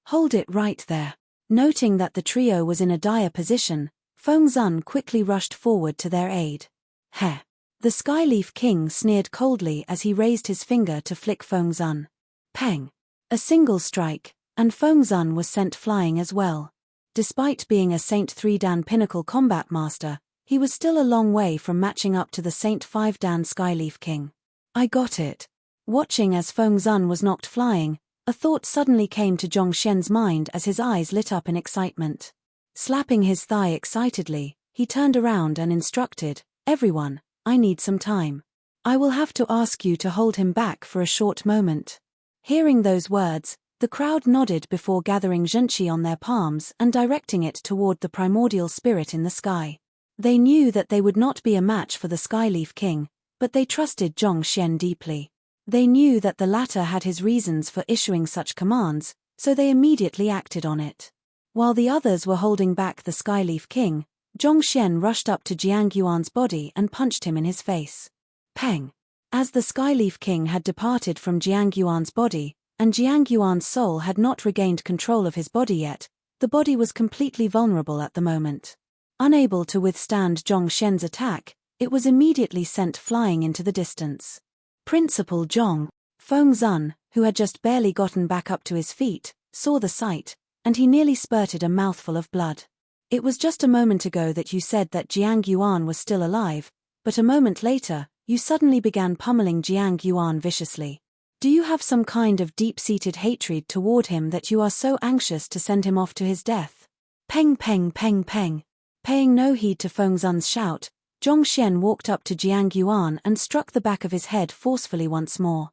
Hold it right there. Noting that the trio was in a dire position, Feng Zun quickly rushed forward to their aid. Heh. The Skyleaf King sneered coldly as he raised his finger to flick Feng Zun. Peng. A single strike, and Feng Zun was sent flying as well. Despite being a Saint 3 Dan Pinnacle Combat Master, he was still a long way from matching up to the Saint 5 Dan Skyleaf King. I got it. Watching as Feng Zun was knocked flying, a thought suddenly came to Zhong Xian's mind as his eyes lit up in excitement. Slapping his thigh excitedly, he turned around and instructed, "Everyone, I need some time. I will have to ask you to hold him back for a short moment." Hearing those words, the crowd nodded before gathering Zhenqi on their palms and directing it toward the primordial spirit in the sky. They knew that they would not be a match for the Skyleaf King, but they trusted Zhong Xian deeply. They knew that the latter had his reasons for issuing such commands, so they immediately acted on it. While the others were holding back the Skyleaf King, Zhong Xian rushed up to Jiang Yuan's body and punched him in his face. Peng! As the Skyleaf King had departed from Jiang Yuan's body, and Jiang Yuan's soul had not regained control of his body yet, the body was completely vulnerable at the moment. Unable to withstand Zhong Xian's attack, it was immediately sent flying into the distance. Principal Zhong, Feng Zun, who had just barely gotten back up to his feet, saw the sight, and he nearly spurted a mouthful of blood. It was just a moment ago that you said that Jiang Yuan was still alive, but a moment later, you suddenly began pummeling Jiang Yuan viciously. Do you have some kind of deep-seated hatred toward him that you are so anxious to send him off to his death? Peng peng peng peng. Paying no heed to Feng Zun's shout, Zhong Xian walked up to Jiang Yuan and struck the back of his head forcefully once more.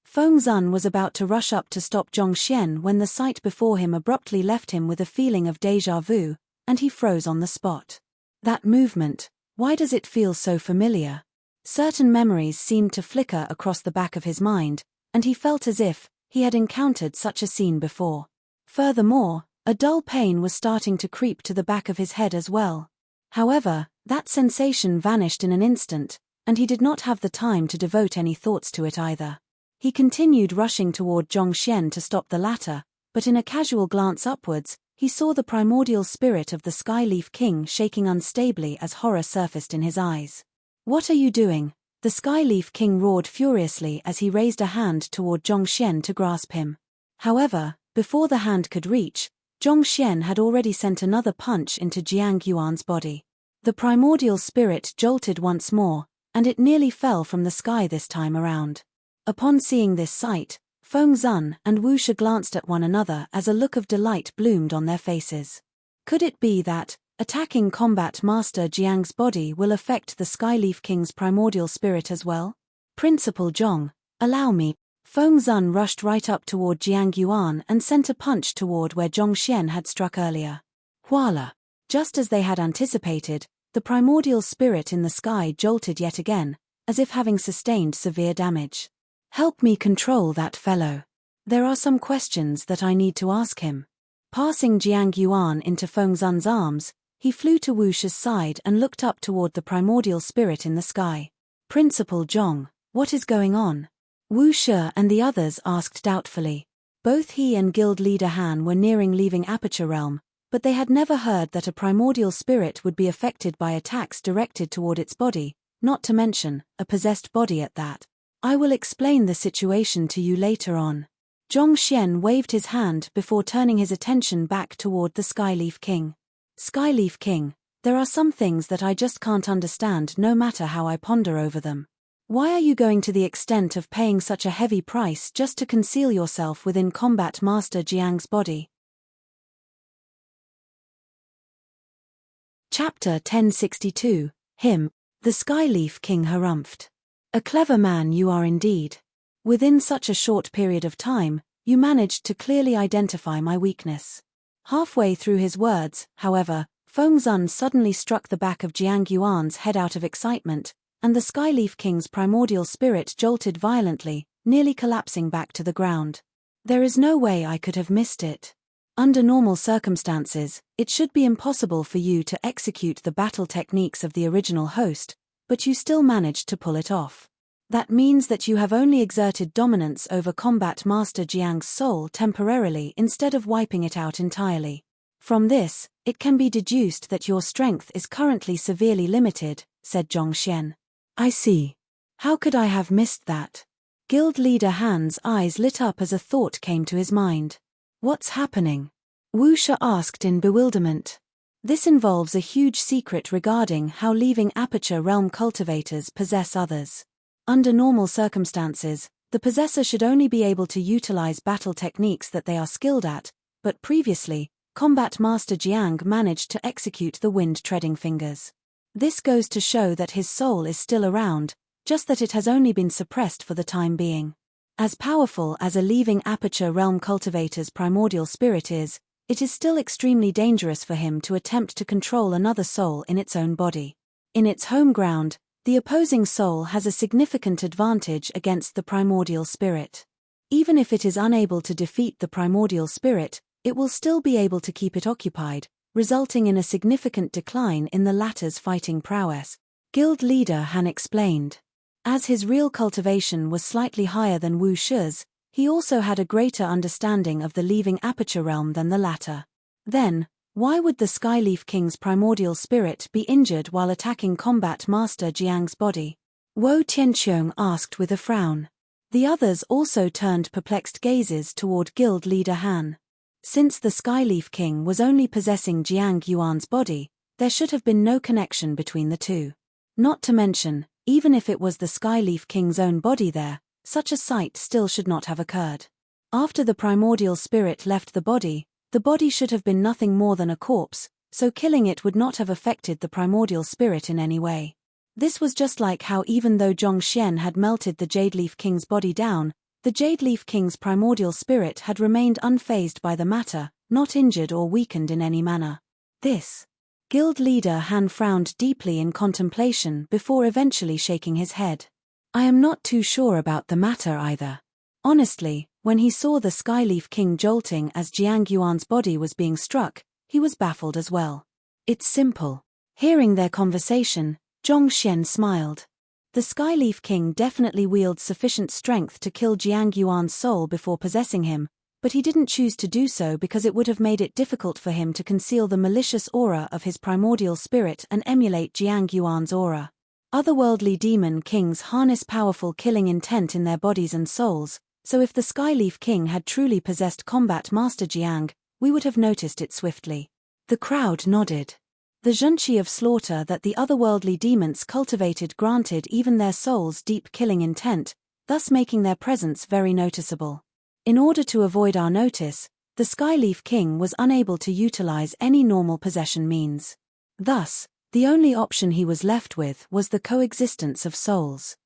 Feng Zun was about to rush up to stop Zhong Xian when the sight before him abruptly left him with a feeling of déjà vu, and he froze on the spot. That movement, why does it feel so familiar? Certain memories seemed to flicker across the back of his mind, and he felt as if he had encountered such a scene before. Furthermore, a dull pain was starting to creep to the back of his head as well. However, that sensation vanished in an instant, and he did not have the time to devote any thoughts to it either. He continued rushing toward Zhong Xian to stop the latter, but in a casual glance upwards, he saw the primordial spirit of the Skyleaf King shaking unstably as horror surfaced in his eyes. What are you doing? The Skyleaf King roared furiously as he raised a hand toward Zhong Xian to grasp him. However, before the hand could reach, Zhong Xian had already sent another punch into Jiang Yuan's body. The primordial spirit jolted once more, and it nearly fell from the sky this time around. Upon seeing this sight, Feng Zun and Wu Shi glanced at one another as a look of delight bloomed on their faces. Could it be that, attacking Combat Master Jiang's body will affect the Skyleaf King's primordial spirit as well? Principal Zhong, allow me. Feng Zun rushed right up toward Jiang Yuan and sent a punch toward where Zhong Xian had struck earlier. Voila! Just as they had anticipated, the primordial spirit in the sky jolted yet again, as if having sustained severe damage. Help me control that fellow. There are some questions that I need to ask him. Passing Jiang Yuan into Feng Zun's arms, he flew to Wu Shi's side and looked up toward the primordial spirit in the sky. Principal Zhong, what is going on? Wu Shi and the others asked doubtfully. Both he and guild leader Han were nearing leaving Aperture Realm, but they had never heard that a primordial spirit would be affected by attacks directed toward its body, not to mention, a possessed body at that. I will explain the situation to you later on. Zhong Xian waved his hand before turning his attention back toward the Skyleaf King. Skyleaf King, there are some things that I just can't understand no matter how I ponder over them. Why are you going to the extent of paying such a heavy price just to conceal yourself within Combat Master Jiang's body? Chapter 1062, Him, the Skyleaf King harumphed. A clever man you are indeed. Within such a short period of time, you managed to clearly identify my weakness. Halfway through his words, however, Feng Zun suddenly struck the back of Jiang Yuan's head out of excitement, and the Skyleaf King's primordial spirit jolted violently, nearly collapsing back to the ground. There is no way I could have missed it. Under normal circumstances, it should be impossible for you to execute the battle techniques of the original host, but you still managed to pull it off. That means that you have only exerted dominance over Combat Master Jiang's soul temporarily instead of wiping it out entirely. From this, it can be deduced that your strength is currently severely limited, said Zhong Xian. I see. How could I have missed that? Guild leader Han's eyes lit up as a thought came to his mind. What's happening? Wu Shi asked in bewilderment. This involves a huge secret regarding how leaving Aperture Realm cultivators possess others. Under normal circumstances, the possessor should only be able to utilize battle techniques that they are skilled at, but previously, Combat Master Jiang managed to execute the wind-treading fingers. This goes to show that his soul is still around, just that it has only been suppressed for the time being. As powerful as a leaving Aperture Realm cultivator's primordial spirit is, it is still extremely dangerous for him to attempt to control another soul in its own body. In its home ground, the opposing soul has a significant advantage against the primordial spirit. Even if it is unable to defeat the primordial spirit, it will still be able to keep it occupied, resulting in a significant decline in the latter's fighting prowess. Guild leader Han explained. As his real cultivation was slightly higher than Wu Shi's, he also had a greater understanding of the leaving Aperture Realm than the latter. Then, why would the Skyleaf King's primordial spirit be injured while attacking Combat Master Jiang's body? Wo Tianqiong asked with a frown. The others also turned perplexed gazes toward Guild leader Han. Since the Skyleaf King was only possessing Jiang Yuan's body, there should have been no connection between the two. Not to mention, even if it was the Skyleaf King's own body there, such a sight still should not have occurred. After the primordial spirit left the body should have been nothing more than a corpse, so killing it would not have affected the primordial spirit in any way. This was just like how even though Zhong Xian had melted the Jadeleaf King's body down, the Jadeleaf King's primordial spirit had remained unfazed by the matter, not injured or weakened in any manner. This. Guild leader Han frowned deeply in contemplation before eventually shaking his head. I am not too sure about the matter either. Honestly, when he saw the Skyleaf King jolting as Jiang Yuan's body was being struck, he was baffled as well. It's simple. Hearing their conversation, Zhong Xian smiled. The Skyleaf King definitely wields sufficient strength to kill Jiang Yuan's soul before possessing him, but he didn't choose to do so because it would have made it difficult for him to conceal the malicious aura of his primordial spirit and emulate Jiang Yuan's aura. Otherworldly demon kings harness powerful killing intent in their bodies and souls, so if the Skyleaf King had truly possessed Combat Master Jiang, we would have noticed it swiftly. The crowd nodded. The zhunqi of slaughter that the otherworldly demons cultivated granted even their souls deep killing intent, thus making their presence very noticeable. In order to avoid our notice, the Skyleaf King was unable to utilize any normal possession means. Thus, the only option he was left with was the coexistence of souls.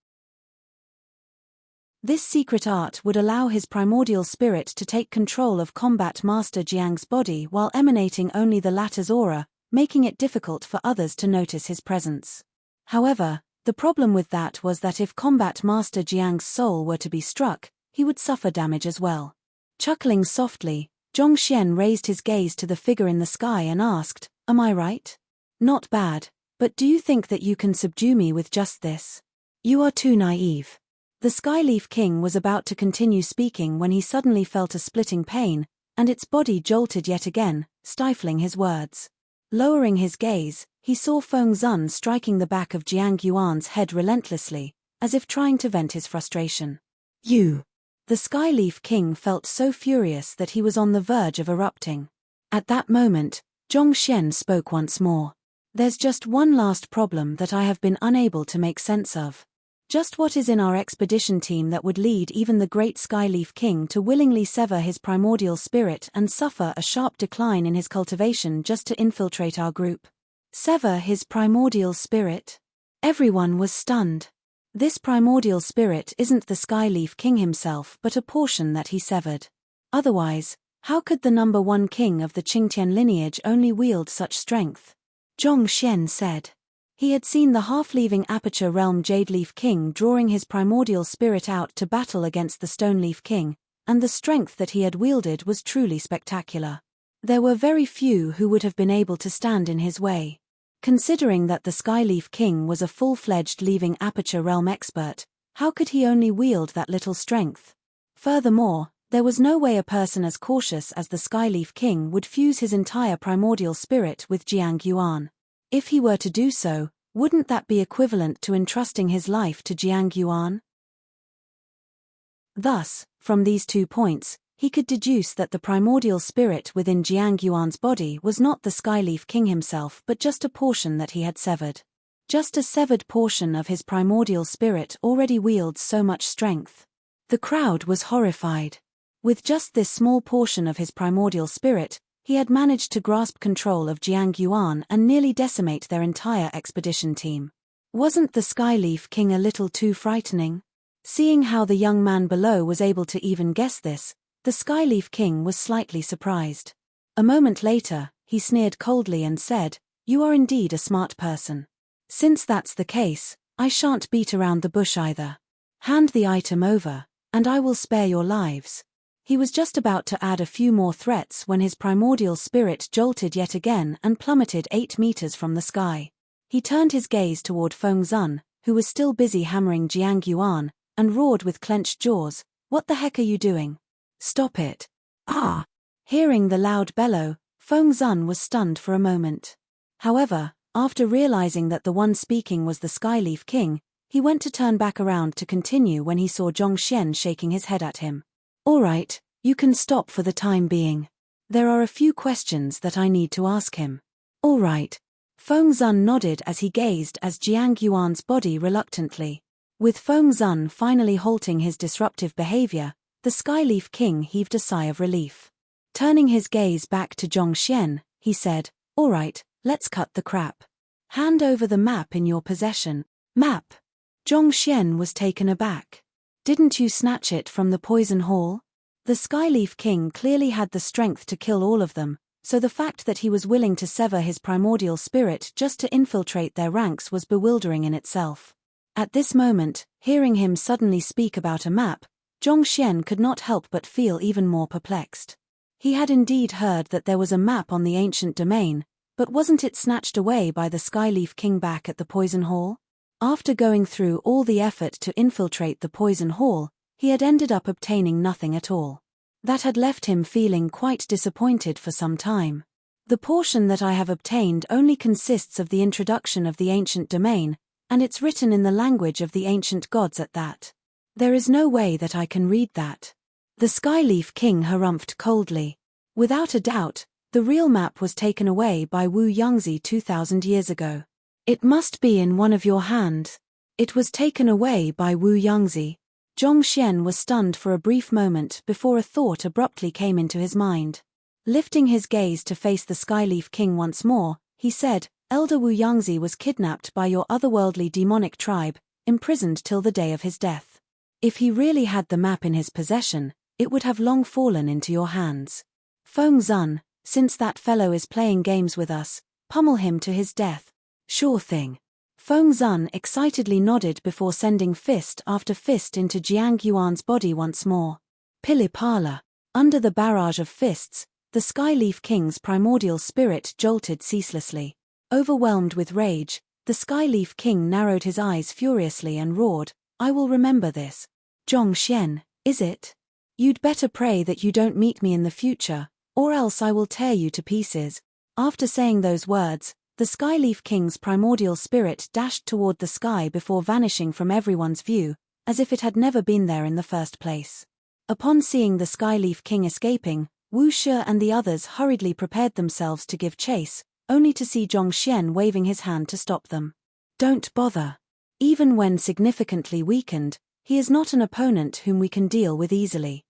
This secret art would allow his primordial spirit to take control of Combat Master Jiang's body while emanating only the latter's aura, making it difficult for others to notice his presence. However, the problem with that was that if Combat Master Jiang's soul were to be struck, he would suffer damage as well. Chuckling softly, Zhongxian raised his gaze to the figure in the sky and asked, "Am I right? Not bad, but do you think that you can subdue me with just this? You are too naive." The Skyleaf King was about to continue speaking when he suddenly felt a splitting pain, and its body jolted yet again, stifling his words. Lowering his gaze, he saw Feng Zun striking the back of Jiang Yuan's head relentlessly, as if trying to vent his frustration. "You!" The Skyleaf King felt so furious that he was on the verge of erupting. At that moment, Zhongxian spoke once more. "There's just one last problem that I have been unable to make sense of. Just what is in our expedition team that would lead even the great Skyleaf King to willingly sever his primordial spirit and suffer a sharp decline in his cultivation just to infiltrate our group? Sever his primordial spirit?" Everyone was stunned. This primordial spirit isn't the Skyleaf King himself but a portion that he severed. Otherwise, how could the number one king of the Qingtian lineage only wield such strength? Zhongxian said. He had seen the half-leaving Aperture Realm Jadeleaf King drawing his primordial spirit out to battle against the Stoneleaf King, and the strength that he had wielded was truly spectacular. There were very few who would have been able to stand in his way. Considering that the Skyleaf King was a full-fledged leaving Aperture Realm expert, how could he only wield that little strength? Furthermore, there was no way a person as cautious as the Skyleaf King would fuse his entire primordial spirit with Jiang Yuan. If he were to do so, wouldn't that be equivalent to entrusting his life to Jiang Yuan? Thus, from these 2 points, he could deduce that the primordial spirit within Jiang Yuan's body was not the Skyleaf King himself but just a portion that he had severed. Just a severed portion of his primordial spirit already wields so much strength. The crowd was horrified. With just this small portion of his primordial spirit, he had managed to grasp control of Jiang Yuan and nearly decimate their entire expedition team. Wasn't the Skyleaf King a little too frightening? Seeing how the young man below was able to even guess this, the Skyleaf King was slightly surprised. A moment later, he sneered coldly and said, "You are indeed a smart person. Since that's the case, I shan't beat around the bush either. Hand the item over, and I will spare your lives." He was just about to add a few more threats when his primordial spirit jolted yet again and plummeted 8 meters from the sky. He turned his gaze toward Feng Zun, who was still busy hammering Jiang Yuan, and roared with clenched jaws, "What the heck are you doing? Stop it." "Ah!" Hearing the loud bellow, Feng Zun was stunned for a moment. However, after realizing that the one speaking was the Skyleaf King, he went to turn back around to continue when he saw Zhongxian shaking his head at him. "All right, you can stop for the time being. There are a few questions that I need to ask him." "All right." Feng Zun nodded as he gazed as Jiang Yuan's body reluctantly. With Feng Zun finally halting his disruptive behavior, the Skyleaf King heaved a sigh of relief. Turning his gaze back to Zhongxian, he said, "All right, let's cut the crap. Hand over the map in your possession." "Map?" Zhongxian was taken aback. "Didn't you snatch it from the Poison Hall?" The Skyleaf King clearly had the strength to kill all of them, so the fact that he was willing to sever his primordial spirit just to infiltrate their ranks was bewildering in itself. At this moment, hearing him suddenly speak about a map, Zhongxian could not help but feel even more perplexed. He had indeed heard that there was a map on the ancient domain, but wasn't it snatched away by the Skyleaf King back at the Poison Hall? After going through all the effort to infiltrate the Poison Hall, he had ended up obtaining nothing at all. That had left him feeling quite disappointed for some time. "The portion that I have obtained only consists of the introduction of the ancient domain, and it's written in the language of the ancient gods at that. There is no way that I can read that." The Skyleaf King harumphed coldly. Without a doubt, the real map was taken away by Wu Yangzi 2,000 years ago. "It must be in one of your hands." "It was taken away by Wu Yangzi." Zhongxian was stunned for a brief moment before a thought abruptly came into his mind. Lifting his gaze to face the Skyleaf King once more, he said, "Elder Wu Yangzi was kidnapped by your otherworldly demonic tribe, imprisoned till the day of his death. If he really had the map in his possession, it would have long fallen into your hands. Feng Zun, since that fellow is playing games with us, pummel him to his death." "Sure thing." Feng Zun excitedly nodded before sending fist after fist into Jiang Yuan's body once more. Pilipala. Under the barrage of fists, the Skyleaf King's primordial spirit jolted ceaselessly. Overwhelmed with rage, the Skyleaf King narrowed his eyes furiously and roared, "I will remember this. Zhongxian, is it? You'd better pray that you don't meet me in the future, or else I will tear you to pieces." After saying those words, the Skyleaf King's primordial spirit dashed toward the sky before vanishing from everyone's view, as if it had never been there in the first place. Upon seeing the Skyleaf King escaping, Wu Shi and the others hurriedly prepared themselves to give chase, only to see Zhongxian waving his hand to stop them. "Don't bother. Even when significantly weakened, he is not an opponent whom we can deal with easily.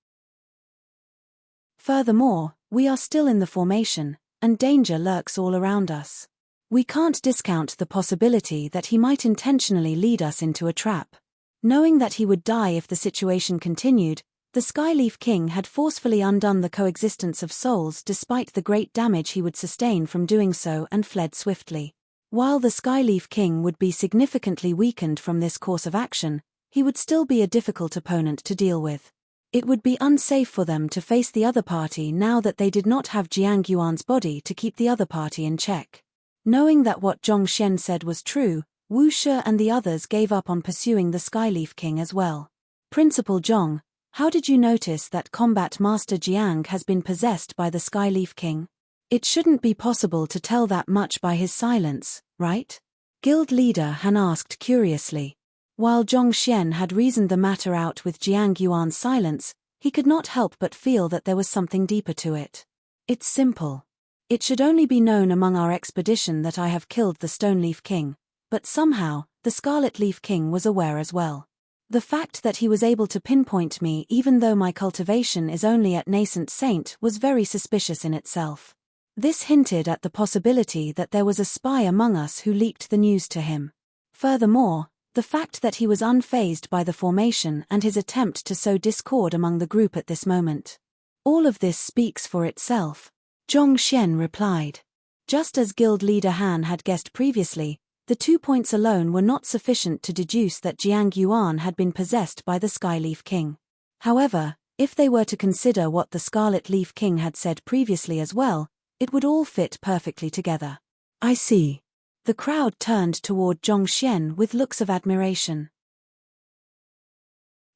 Furthermore, we are still in the formation, and danger lurks all around us. We can't discount the possibility that he might intentionally lead us into a trap." Knowing that he would die if the situation continued, the Skyleaf King had forcefully undone the coexistence of souls despite the great damage he would sustain from doing so, and fled swiftly. While the Skyleaf King would be significantly weakened from this course of action, he would still be a difficult opponent to deal with. It would be unsafe for them to face the other party now that they did not have Jiang Yuan's body to keep the other party in check. Knowing that what Zhongxian said was true, Wu Shi and the others gave up on pursuing the Skyleaf King as well. "Principal Zhong, how did you notice that Combat Master Jiang has been possessed by the Skyleaf King? It shouldn't be possible to tell that much by his silence, right?" Guild leader Han asked curiously. While Zhongxian had reasoned the matter out with Jiang Yuan's silence, he could not help but feel that there was something deeper to it. "It's simple. It should only be known among our expedition that I have killed the Stoneleaf King, but somehow, the Scarlet Leaf King was aware as well. The fact that he was able to pinpoint me even though my cultivation is only at nascent saint was very suspicious in itself. This hinted at the possibility that there was a spy among us who leaked the news to him. Furthermore, the fact that he was unfazed by the formation and his attempt to sow discord among the group at this moment. All of this speaks for itself," Zhongxian replied. Just as guild leader Han had guessed previously, the 2 points alone were not sufficient to deduce that Jiang Yuan had been possessed by the Skyleaf King. However, if they were to consider what the Scarlet Leaf King had said previously as well, it would all fit perfectly together. "I see." The crowd turned toward Zhongxian with looks of admiration.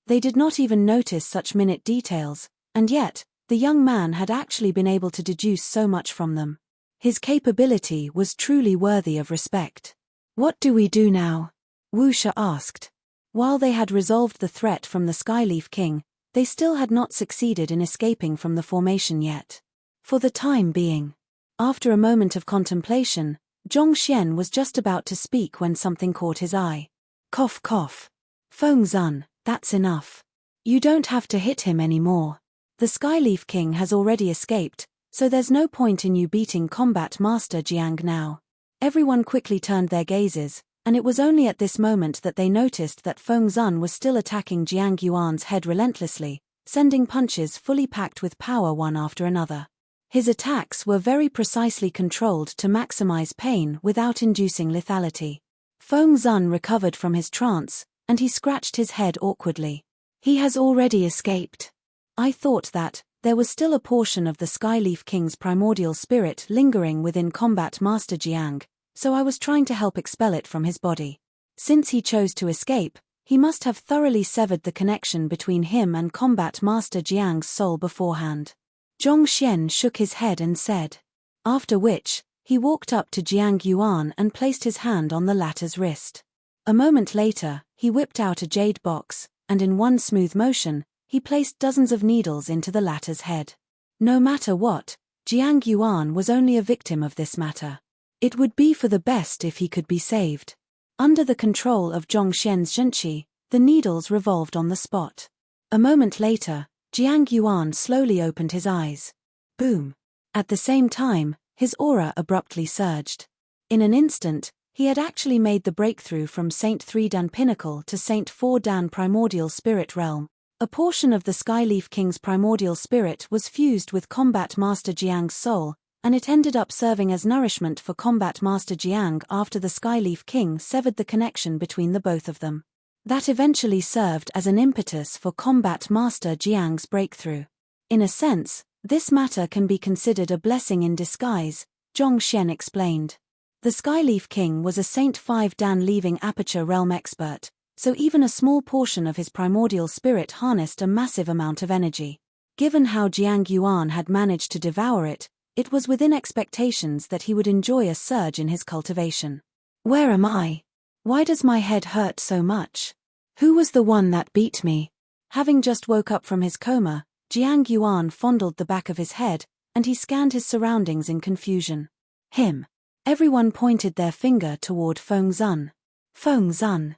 They did not even notice such minute details, and yet, the young man had actually been able to deduce so much from them. His capability was truly worthy of respect. "What do we do now?" Wu Shi asked. While they had resolved the threat from the Skyleaf King, they still had not succeeded in escaping from the formation yet. For the time being. After a moment of contemplation, Zhongxian was just about to speak when something caught his eye. Cough cough. "Feng Zun, that's enough. You don't have to hit him anymore. The Skyleaf King has already escaped, so there's no point in you beating Combat Master Jiang now." Everyone quickly turned their gazes, and it was only at this moment that they noticed that Feng Zun was still attacking Jiang Yuan's head relentlessly, sending punches fully packed with power one after another. His attacks were very precisely controlled to maximize pain without inducing lethality. Feng Zun recovered from his trance, and he scratched his head awkwardly. "He has already escaped. I thought that there was still a portion of the Skyleaf King's primordial spirit lingering within Combat Master Jiang, so I was trying to help expel it from his body. Since he chose to escape, he must have thoroughly severed the connection between him and Combat Master Jiang's soul beforehand." Zhongxian shook his head and said. After which, he walked up to Jiang Yuan and placed his hand on the latter's wrist. A moment later, he whipped out a jade box, and in one smooth motion, he placed dozens of needles into the latter's head. No matter what, Jiang Yuan was only a victim of this matter. It would be for the best if he could be saved. Under the control of Zhongxian's zhenqi, the needles revolved on the spot. A moment later, Jiang Yuan slowly opened his eyes. Boom! At the same time, his aura abruptly surged. In an instant, he had actually made the breakthrough from Saint 3 Dan Pinnacle to Saint 4 Dan Primordial Spirit Realm. A portion of the Skyleaf King's primordial spirit was fused with Combat Master Jiang's soul, and it ended up serving as nourishment for Combat Master Jiang after the Skyleaf King severed the connection between the both of them. That eventually served as an impetus for Combat Master Jiang's breakthrough. In a sense, this matter can be considered a blessing in disguise, Zhongxian explained. The Skyleaf King was a Saint 5 Dan leaving aperture realm expert, so even a small portion of his primordial spirit harnessed a massive amount of energy. Given how Jiang Yuan had managed to devour it, it was within expectations that he would enjoy a surge in his cultivation. Where am I? Why does my head hurt so much? Who was the one that beat me? Having just woke up from his coma, Jiang Yuan fondled the back of his head, and he scanned his surroundings in confusion. Him. Everyone pointed their finger toward Feng Zun. Feng Zun.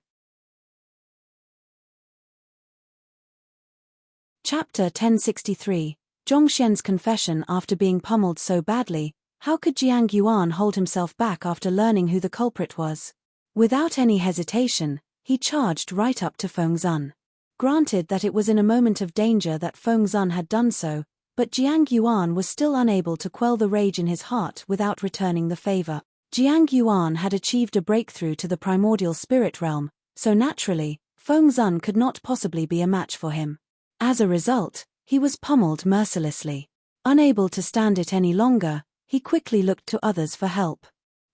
Chapter 1063, Zhongxian's confession after being pummeled so badly. How could Jiang Yuan hold himself back after learning who the culprit was? Without any hesitation, he charged right up to Feng Zun. Granted that it was in a moment of danger that Feng Zun had done so, but Jiang Yuan was still unable to quell the rage in his heart without returning the favor. Jiang Yuan had achieved a breakthrough to the primordial spirit realm, so naturally, Feng Zun could not possibly be a match for him. As a result, he was pummeled mercilessly. Unable to stand it any longer, he quickly looked to others for help.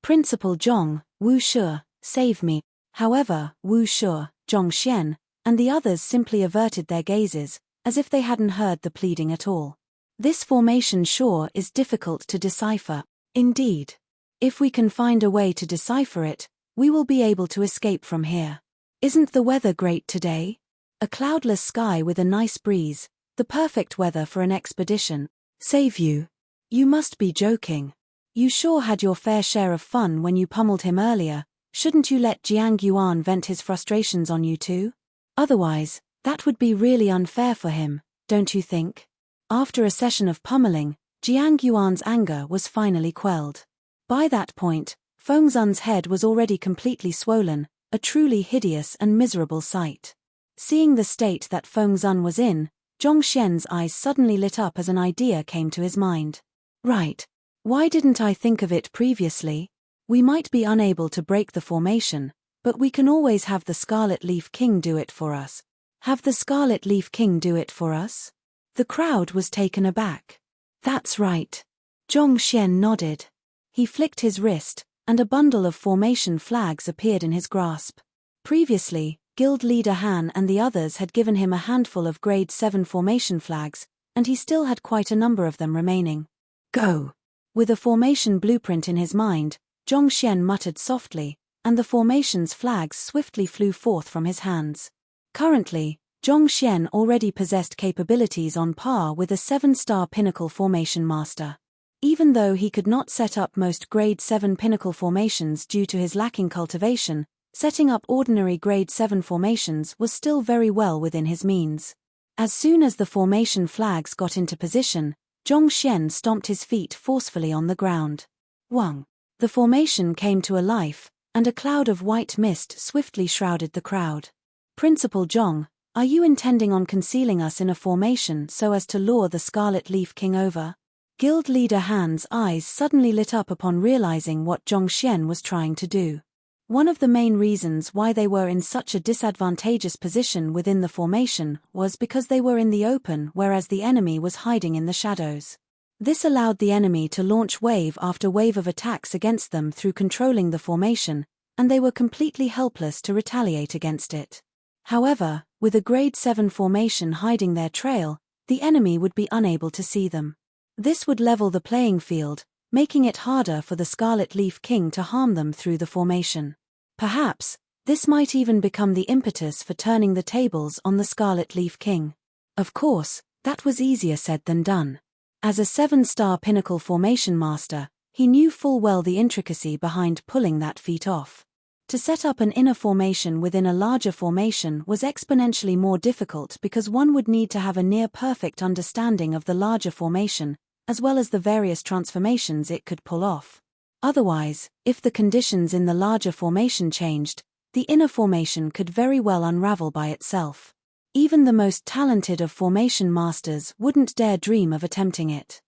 Principal Zhong, Wu Shu, save me. However, Wu Shu, Zhongxian, and the others simply averted their gazes, as if they hadn't heard the pleading at all. This formation sure is difficult to decipher. Indeed. If we can find a way to decipher it, we will be able to escape from here. Isn't the weather great today? A cloudless sky with a nice breeze, the perfect weather for an expedition. Save you? You must be joking. You sure had your fair share of fun when you pummeled him earlier. Shouldn't you let Jiang Yuan vent his frustrations on you too? Otherwise, that would be really unfair for him, don't you think? After a session of pummeling, Jiang Yuan's anger was finally quelled. By that point, Feng Zun's head was already completely swollen, a truly hideous and miserable sight. Seeing the state that Feng Zun was in, Zhongxian's eyes suddenly lit up as an idea came to his mind. Right. Why didn't I think of it previously? We might be unable to break the formation, but we can always have the Scarlet Leaf King do it for us. Have the Scarlet Leaf King do it for us? The crowd was taken aback. That's right. Zhongxian nodded. He flicked his wrist, and a bundle of formation flags appeared in his grasp. Previously, Guild Leader Han and the others had given him a handful of Grade 7 formation flags, and he still had quite a number of them remaining. Go! With a formation blueprint in his mind, Zhongxian muttered softly, and the formation's flags swiftly flew forth from his hands. Currently, Zhongxian already possessed capabilities on par with a 7-star Pinnacle Formation Master. Even though he could not set up most Grade 7 Pinnacle formations due to his lacking cultivation, setting up ordinary Grade 7 formations was still very well within his means. As soon as the formation flags got into position, Zhongxian stomped his feet forcefully on the ground. Wang! The formation came to a life, and a cloud of white mist swiftly shrouded the crowd. Principal Zhong, are you intending on concealing us in a formation so as to lure the Scarlet Leaf King over? Guild Leader Han's eyes suddenly lit up upon realizing what Zhongxian was trying to do. One of the main reasons why they were in such a disadvantageous position within the formation was because they were in the open whereas the enemy was hiding in the shadows. This allowed the enemy to launch wave after wave of attacks against them through controlling the formation, and they were completely helpless to retaliate against it. However, with a Grade 7 formation hiding their trail, the enemy would be unable to see them. This would level the playing field, making it harder for the Scarlet Leaf King to harm them through the formation. Perhaps, this might even become the impetus for turning the tables on the Scarlet Leaf King. Of course, that was easier said than done. As a 7-star Pinnacle Formation Master, he knew full well the intricacy behind pulling that feat off. To set up an inner formation within a larger formation was exponentially more difficult because one would need to have a near-perfect understanding of the larger formation, as well as the various transformations it could pull off. Otherwise, if the conditions in the larger formation changed, the inner formation could very well unravel by itself. Even the most talented of formation masters wouldn't dare dream of attempting it.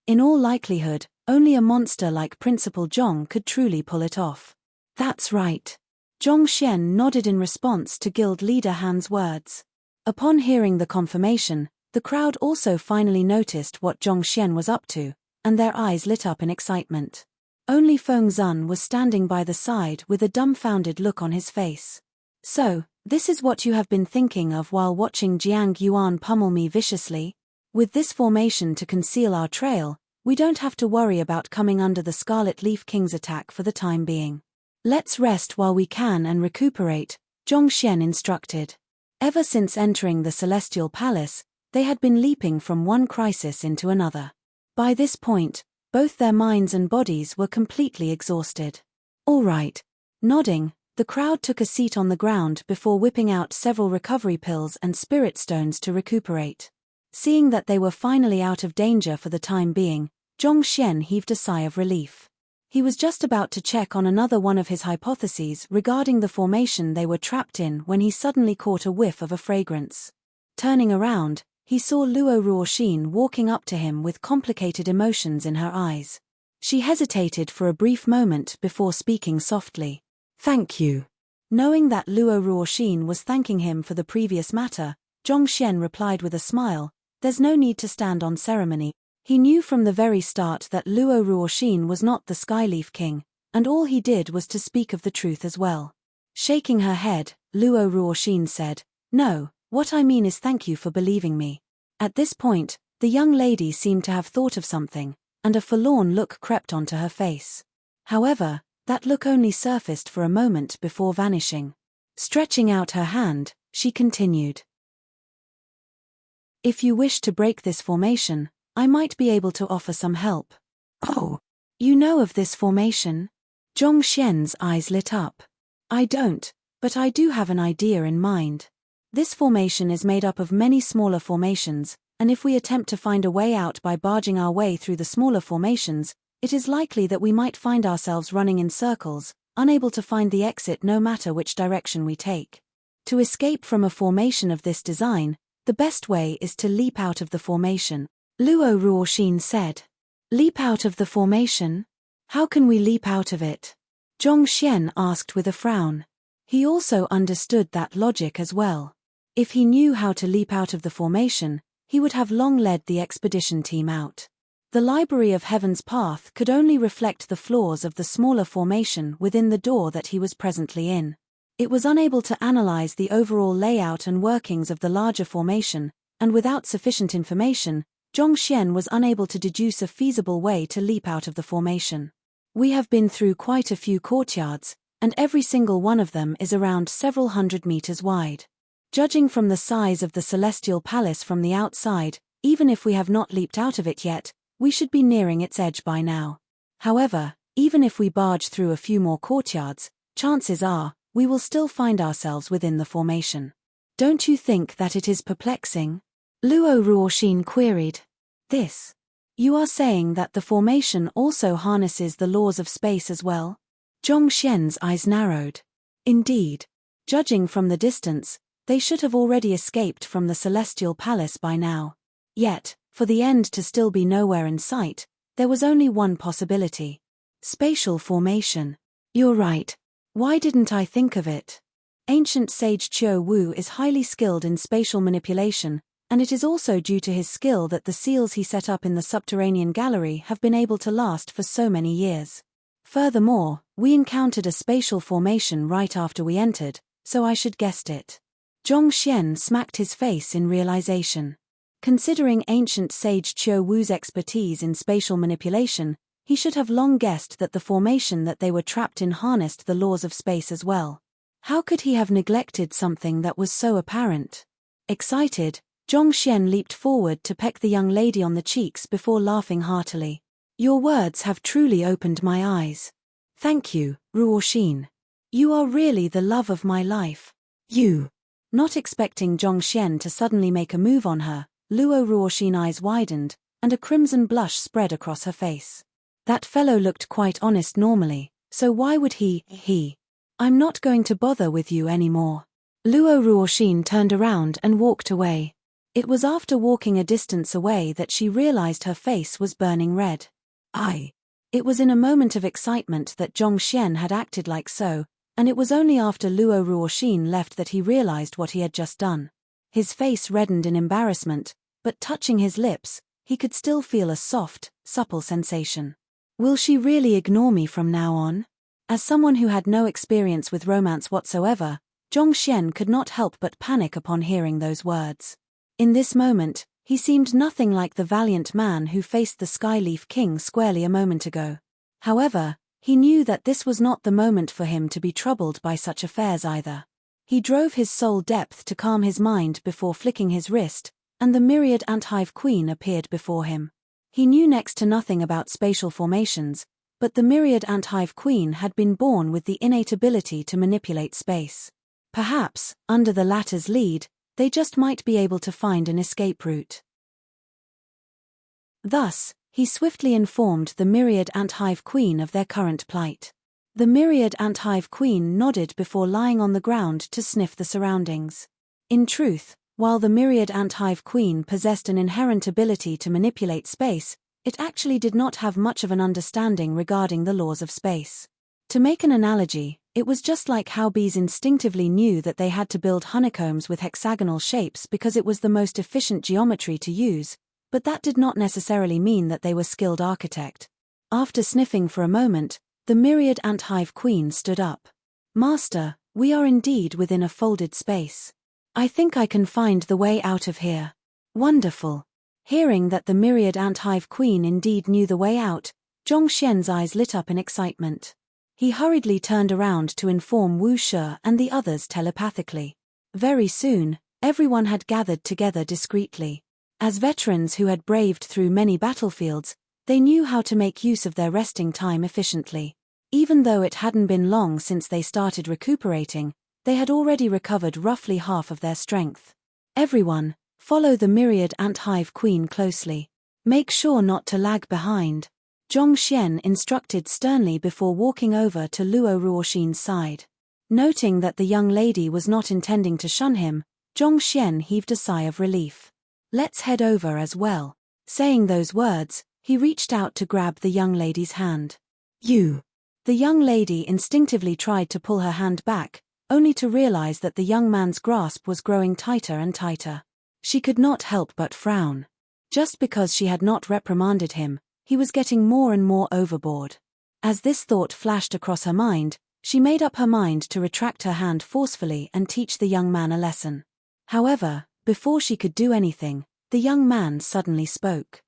In all likelihood, only a monster like Principal Zhong could truly pull it off. That's right. Zhongxian nodded in response to Guild Leader Han's words. Upon hearing the confirmation, The crowd also finally noticed what Zhongxian was up to, and their eyes lit up in excitement. Only Feng Zun was standing by the side with a dumbfounded look on his face. "So, this is what you have been thinking of while watching Jiang Yuan pummel me viciously? With this formation to conceal our trail, we don't have to worry about coming under the Scarlet Leaf King's attack for the time being. Let's rest while we can and recuperate," Zhongxian instructed. Ever since entering the Celestial Palace, they had been leaping from one crisis into another. By this point, both their minds and bodies were completely exhausted. "All right." Nodding, the crowd took a seat on the ground before whipping out several recovery pills and spirit stones to recuperate. Seeing that they were finally out of danger for the time being, Zhongxian heaved a sigh of relief. He was just about to check on another one of his hypotheses regarding the formation they were trapped in when he suddenly caught a whiff of a fragrance. Turning around, he saw Luo Ruoxin walking up to him with complicated emotions in her eyes. She hesitated for a brief moment before speaking softly. "Thank you." Knowing that Luo Ruoxin was thanking him for the previous matter, Zhongxian replied with a smile, "There's no need to stand on ceremony." He knew from the very start that Luo Ruoxin was not the Skyleaf King, and all he did was to speak of the truth as well. Shaking her head, Luo Ruoxin said, "No, what I mean is thank you for believing me." At this point, the young lady seemed to have thought of something, and a forlorn look crept onto her face. However, that look only surfaced for a moment before vanishing. Stretching out her hand, she continued. "If you wish to break this formation, I might be able to offer some help." "Oh, you know of this formation?" Zhongxian's eyes lit up. "I don't, but I do have an idea in mind. This formation is made up of many smaller formations, and if we attempt to find a way out by barging our way through the smaller formations, it is likely that we might find ourselves running in circles, unable to find the exit no matter which direction we take. To escape from a formation of this design, the best way is to leap out of the formation," Luo Ruoxin said. "Leap out of the formation? How can we leap out of it?" Zhongxian asked with a frown. He also understood that logic as well. If he knew how to leap out of the formation, he would have long led the expedition team out. The Library of Heaven's Path could only reflect the flaws of the smaller formation within the door that he was presently in. It was unable to analyze the overall layout and workings of the larger formation, and without sufficient information, Zhongxian was unable to deduce a feasible way to leap out of the formation. "We have been through quite a few courtyards, and every single one of them is around several hundred meters wide. Judging from the size of the Celestial Palace from the outside, even if we have not leaped out of it yet, we should be nearing its edge by now. However, even if we barge through a few more courtyards, chances are, we will still find ourselves within the formation. Don't you think that it is perplexing?" Luo Ruoxin queried. "This? You are saying that the formation also harnesses the laws of space as well?" Zhongxian's eyes narrowed. Indeed. Judging from the distance, they should have already escaped from the Celestial Palace by now. Yet, for the end to still be nowhere in sight, there was only one possibility. Spatial formation. "You're right. Why didn't I think of it?" Ancient sage Qiu Wu is highly skilled in spatial manipulation, and it is also due to his skill that the seals he set up in the subterranean gallery have been able to last for so many years. Furthermore, we encountered a spatial formation right after we entered, so I should guessed it. Zhongxian smacked his face in realization. Considering ancient sage Qiu Wu's expertise in spatial manipulation, he should have long guessed that the formation that they were trapped in harnessed the laws of space as well. How could he have neglected something that was so apparent? Excited, Zhongxian leaped forward to peck the young lady on the cheeks before laughing heartily. "Your words have truly opened my eyes. Thank you, Ruoxin. You are really the love of my life." "You." Not expecting Zhongxian to suddenly make a move on her, Luo Ruoxin's eyes widened, and a crimson blush spread across her face. That fellow looked quite honest normally, so why would he? "I'm not going to bother with you anymore." Luo Ruoxin turned around and walked away. It was after walking a distance away that she realized her face was burning red. It was in a moment of excitement that Zhongxian had acted like so, and it was only after Luo Ruoxin left that he realized what he had just done. His face reddened in embarrassment, but touching his lips, he could still feel a soft, supple sensation. Will she really ignore me from now on? As someone who had no experience with romance whatsoever, Zhongxian could not help but panic upon hearing those words. In this moment, he seemed nothing like the valiant man who faced the Skyleaf King squarely a moment ago. However, he knew that this was not the moment for him to be troubled by such affairs either. He drove his soul depth to calm his mind before flicking his wrist, and the myriad anthive queen appeared before him. He knew next to nothing about spatial formations, but the myriad anthive queen had been born with the innate ability to manipulate space. Perhaps, under the latter's lead, they just might be able to find an escape route. Thus, he swiftly informed the myriad anthive queen of their current plight. The myriad anthive queen nodded before lying on the ground to sniff the surroundings. In truth, while the myriad anthive queen possessed an inherent ability to manipulate space, it actually did not have much of an understanding regarding the laws of space. To make an analogy, it was just like how bees instinctively knew that they had to build honeycombs with hexagonal shapes because it was the most efficient geometry to use, but that did not necessarily mean that they were skilled architect. After sniffing for a moment, the myriad anthive queen stood up. Master, we are indeed within a folded space. I think I can find the way out of here. Wonderful. Hearing that the myriad anthive queen indeed knew the way out, Zhongxian's eyes lit up in excitement. He hurriedly turned around to inform Wu Shi and the others telepathically. Very soon, everyone had gathered together discreetly. As veterans who had braved through many battlefields, they knew how to make use of their resting time efficiently. Even though it hadn't been long since they started recuperating, they had already recovered roughly half of their strength. Everyone, follow the myriad anthive queen closely. Make sure not to lag behind. Zhongxian instructed sternly before walking over to Luo Ruoxin's side. Noting that the young lady was not intending to shun him, Zhongxian heaved a sigh of relief. Let's head over as well. Saying those words, he reached out to grab the young lady's hand. You. The young lady instinctively tried to pull her hand back, only to realize that the young man's grasp was growing tighter and tighter. She could not help but frown. Just because she had not reprimanded him, he was getting more and more overboard. As this thought flashed across her mind, she made up her mind to retract her hand forcefully and teach the young man a lesson. However, before she could do anything, the young man suddenly spoke.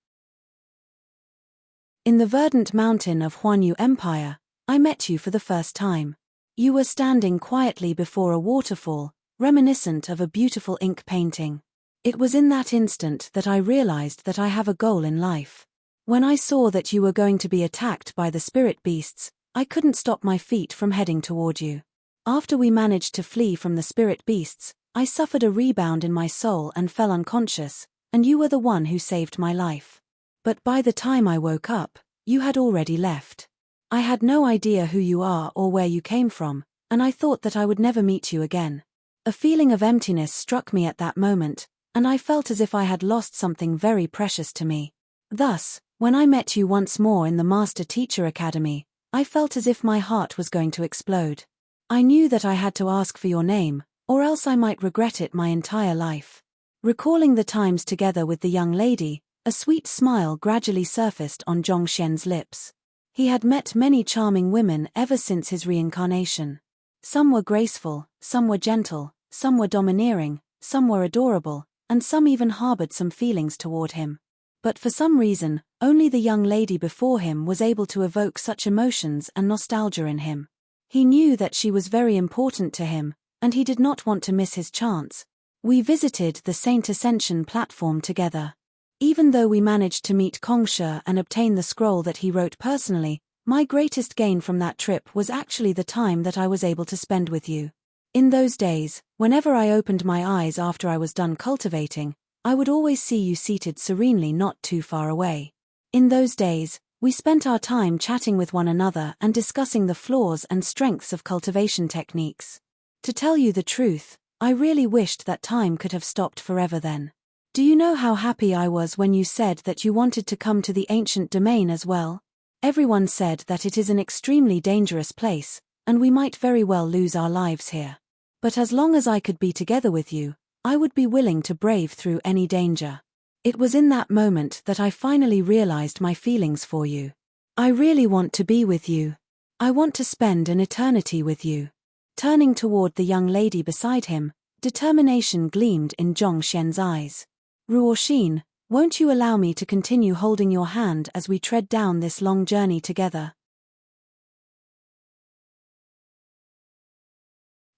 In the verdant mountain of Huanyu Empire, I met you for the first time. You were standing quietly before a waterfall, reminiscent of a beautiful ink painting. It was in that instant that I realized that I have a goal in life. When I saw that you were going to be attacked by the spirit beasts, I couldn't stop my feet from heading toward you. After we managed to flee from the spirit beasts, I suffered a rebound in my soul and fell unconscious, and you were the one who saved my life. But by the time I woke up, you had already left. I had no idea who you are or where you came from, and I thought that I would never meet you again. A feeling of emptiness struck me at that moment, and I felt as if I had lost something very precious to me. Thus, when I met you once more in the Master Teacher Academy, I felt as if my heart was going to explode. I knew that I had to ask for your name, or else I might regret it my entire life. Recalling the times together with the young lady, a sweet smile gradually surfaced on Zhongxian's lips. He had met many charming women ever since his reincarnation. Some were graceful, some were gentle, some were domineering, some were adorable, and some even harbored some feelings toward him. But for some reason, only the young lady before him was able to evoke such emotions and nostalgia in him. He knew that she was very important to him, and he did not want to miss his chance. We visited the Saint Ascension platform together. Even though we managed to meet Kongshe and obtain the scroll that he wrote personally, my greatest gain from that trip was actually the time that I was able to spend with you. In those days, whenever I opened my eyes after I was done cultivating, I would always see you seated serenely not too far away. In those days, we spent our time chatting with one another and discussing the flaws and strengths of cultivation techniques. To tell you the truth, I really wished that time could have stopped forever then. Do you know how happy I was when you said that you wanted to come to the ancient domain as well? Everyone said that it is an extremely dangerous place, and we might very well lose our lives here. But as long as I could be together with you, I would be willing to brave through any danger. It was in that moment that I finally realized my feelings for you. I really want to be with you. I want to spend an eternity with you. Turning toward the young lady beside him, determination gleamed in Zhong Xian's eyes. Ruoxin, won't you allow me to continue holding your hand as we tread down this long journey together?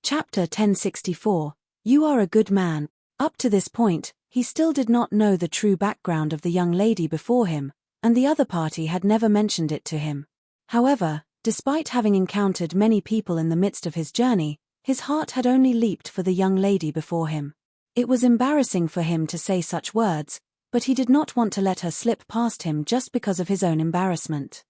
Chapter 1064. You are a good man. Up to this point, he still did not know the true background of the young lady before him, and the other party had never mentioned it to him. However, despite having encountered many people in the midst of his journey, his heart had only leaped for the young lady before him. It was embarrassing for him to say such words, but he did not want to let her slip past him just because of his own embarrassment.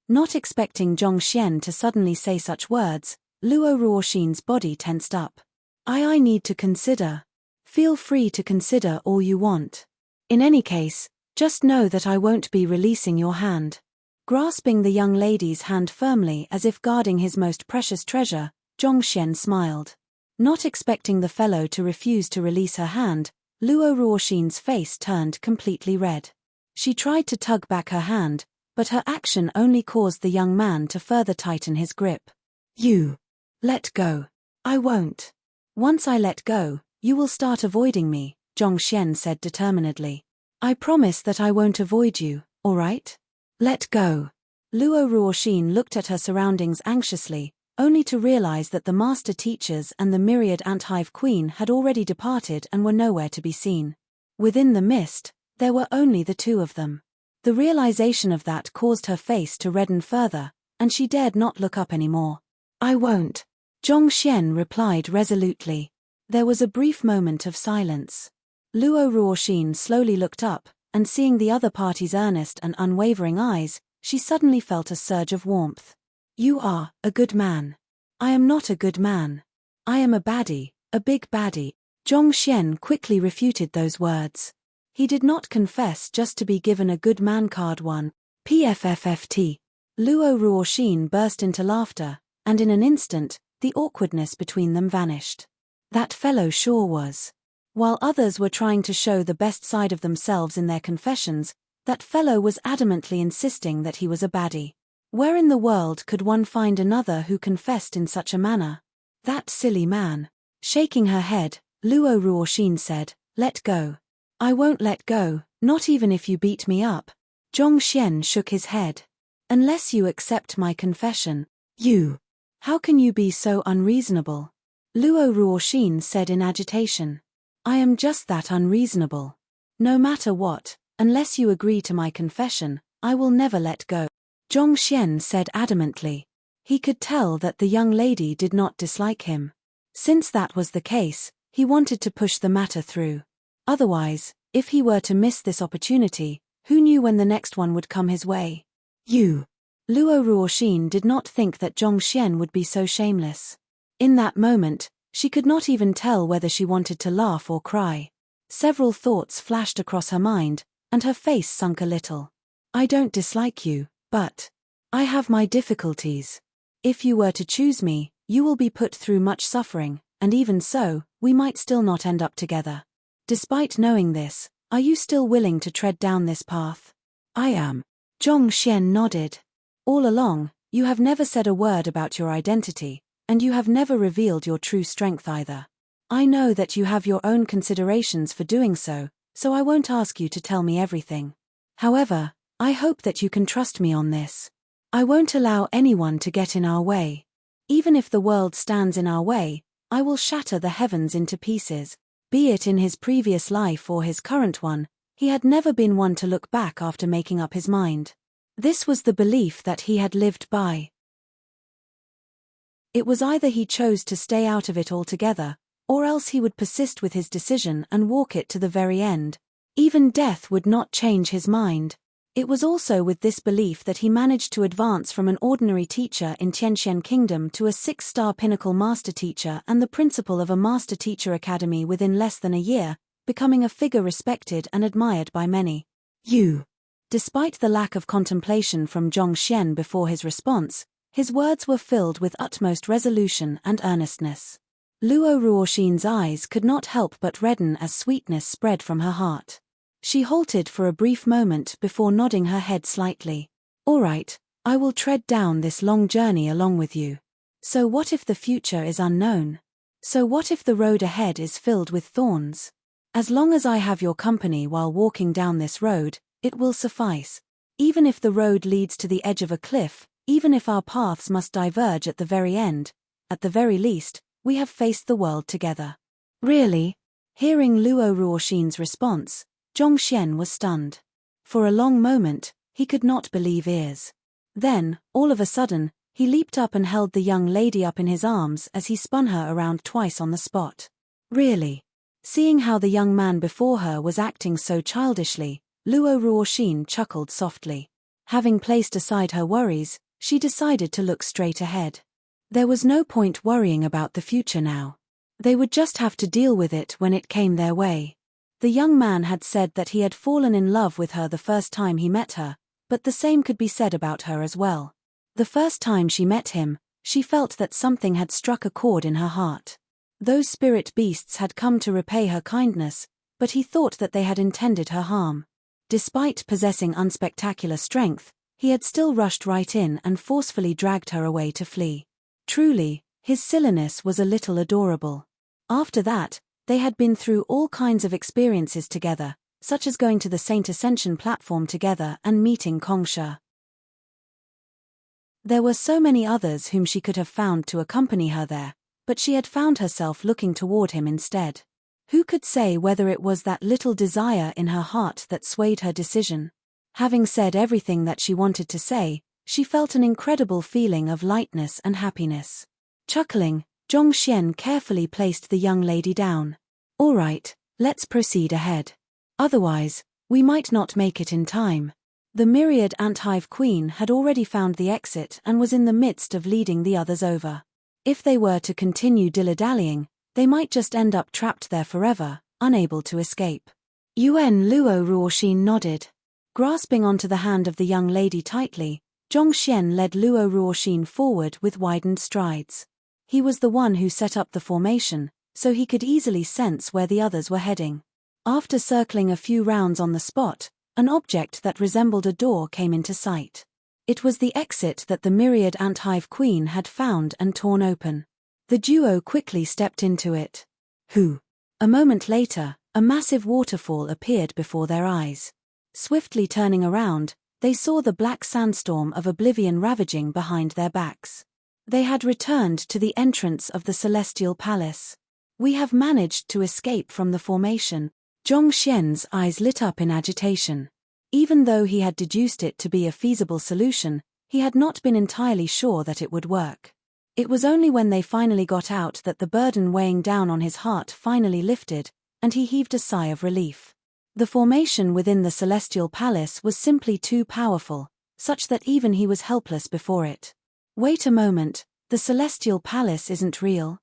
Not expecting Zhong Xian to suddenly say such words, Luo Ruoxin's body tensed up. I need to consider. Feel free to consider all you want. In any case, just know that I won't be releasing your hand. Grasping the young lady's hand firmly as if guarding his most precious treasure, Zhong Xian smiled. Not expecting the fellow to refuse to release her hand, Luo Ruoxin's face turned completely red. She tried to tug back her hand, but her action only caused the young man to further tighten his grip. You. Let go. I won't. Once I let go, you will start avoiding me, Zhong Xian said determinedly. I promise that I won't avoid you, all right? Let go. Luo Ruoxin looked at her surroundings anxiously, only to realize that the master teachers and the myriad ant-hive queen had already departed and were nowhere to be seen. Within the mist, there were only the two of them. The realization of that caused her face to redden further, and she dared not look up anymore. I won't. Zhong Xian replied resolutely. There was a brief moment of silence. Luo Ruoxin slowly looked up, and seeing the other party's earnest and unwavering eyes, she suddenly felt a surge of warmth. You are a good man. I am not a good man. I am a baddie, a big baddie. Zhong Xian quickly refuted those words. He did not confess just to be given a good man card. PFFFT. Luo Ruoxin burst into laughter, and in an instant, the awkwardness between them vanished. That fellow sure was. While others were trying to show the best side of themselves in their confessions, that fellow was adamantly insisting that he was a baddie. Where in the world could one find another who confessed in such a manner? That silly man. Shaking her head, Luo Ruoxin said, Let go. I won't let go, not even if you beat me up. Zhong Xian shook his head. Unless you accept my confession. You. How can you be so unreasonable? Luo Ruoxin said in agitation. I am just that unreasonable. No matter what, unless you agree to my confession, I will never let go. Zhong Xian said adamantly. He could tell that the young lady did not dislike him. Since that was the case, he wanted to push the matter through. Otherwise, if he were to miss this opportunity, who knew when the next one would come his way? You. Luo Ruoxin did not think that Zhong Xian would be so shameless. In that moment, she could not even tell whether she wanted to laugh or cry. Several thoughts flashed across her mind, and her face sunk a little. I don't dislike you, but I have my difficulties. If you were to choose me, you will be put through much suffering, and even so, we might still not end up together. Despite knowing this, are you still willing to tread down this path? I am. Zhong Xian nodded. All along, you have never said a word about your identity, and you have never revealed your true strength either. I know that you have your own considerations for doing so, so I won't ask you to tell me everything. However, I hope that you can trust me on this. I won't allow anyone to get in our way. Even if the world stands in our way, I will shatter the heavens into pieces. Be it in his previous life or his current one, he had never been one to look back after making up his mind. This was the belief that he had lived by. It was either he chose to stay out of it altogether, or else he would persist with his decision and walk it to the very end. Even death would not change his mind. It was also with this belief that he managed to advance from an ordinary teacher in Tianxian Kingdom to a 6-star pinnacle master teacher and the principal of a master teacher academy within less than a year, becoming a figure respected and admired by many. You. Despite the lack of contemplation from Zhong Xian before his response, his words were filled with utmost resolution and earnestness. Luo Ruoxin's eyes could not help but redden as sweetness spread from her heart. She halted for a brief moment before nodding her head slightly. All right, I will tread down this long journey along with you. So what if the future is unknown? So what if the road ahead is filled with thorns? As long as I have your company while walking down this road, it will suffice. Even if the road leads to the edge of a cliff, even if our paths must diverge at the very end, at the very least, we have faced the world together. Really? Hearing Luo Ruoxin's response, Zhongxian was stunned. For a long moment, he could not believe ears. Then, all of a sudden, he leaped up and held the young lady up in his arms as he spun her around twice on the spot. Really? Seeing how the young man before her was acting so childishly, Luo Ruoxin chuckled softly. Having placed aside her worries, she decided to look straight ahead. There was no point worrying about the future now. They would just have to deal with it when it came their way. The young man had said that he had fallen in love with her the first time he met her, but the same could be said about her as well. The first time she met him, she felt that something had struck a chord in her heart. Those spirit beasts had come to repay her kindness, but he thought that they had intended her harm. Despite possessing unspectacular strength, he had still rushed right in and forcefully dragged her away to flee. Truly, his silliness was a little adorable. After that, they had been through all kinds of experiences together, such as going to the Saint Ascension platform together and meeting Kongsha. There were so many others whom she could have found to accompany her there, but she had found herself looking toward him instead. Who could say whether it was that little desire in her heart that swayed her decision? Having said everything that she wanted to say, she felt an incredible feeling of lightness and happiness. Chuckling, Zhongxian carefully placed the young lady down. All right, let's proceed ahead. Otherwise, we might not make it in time. The myriad anthive queen had already found the exit and was in the midst of leading the others over. If they were to continue dilly-dallying, they might just end up trapped there forever, unable to escape. Yuan Luo Ruoxin nodded. Grasping onto the hand of the young lady tightly, Zhongxian led Luo Ruoxin forward with widened strides. He was the one who set up the formation, so he could easily sense where the others were heading. After circling a few rounds on the spot, an object that resembled a door came into sight. It was the exit that the myriad anthive queen had found and torn open. The duo quickly stepped into it. Who? A moment later, a massive waterfall appeared before their eyes. Swiftly turning around, they saw the black sandstorm of oblivion ravaging behind their backs. They had returned to the entrance of the Celestial Palace. We have managed to escape from the formation. Zhongxian's eyes lit up in agitation. Even though he had deduced it to be a feasible solution, he had not been entirely sure that it would work. It was only when they finally got out that the burden weighing down on his heart finally lifted, and he heaved a sigh of relief. The formation within the Celestial Palace was simply too powerful, such that even he was helpless before it. Wait a moment, the Celestial Palace isn't real.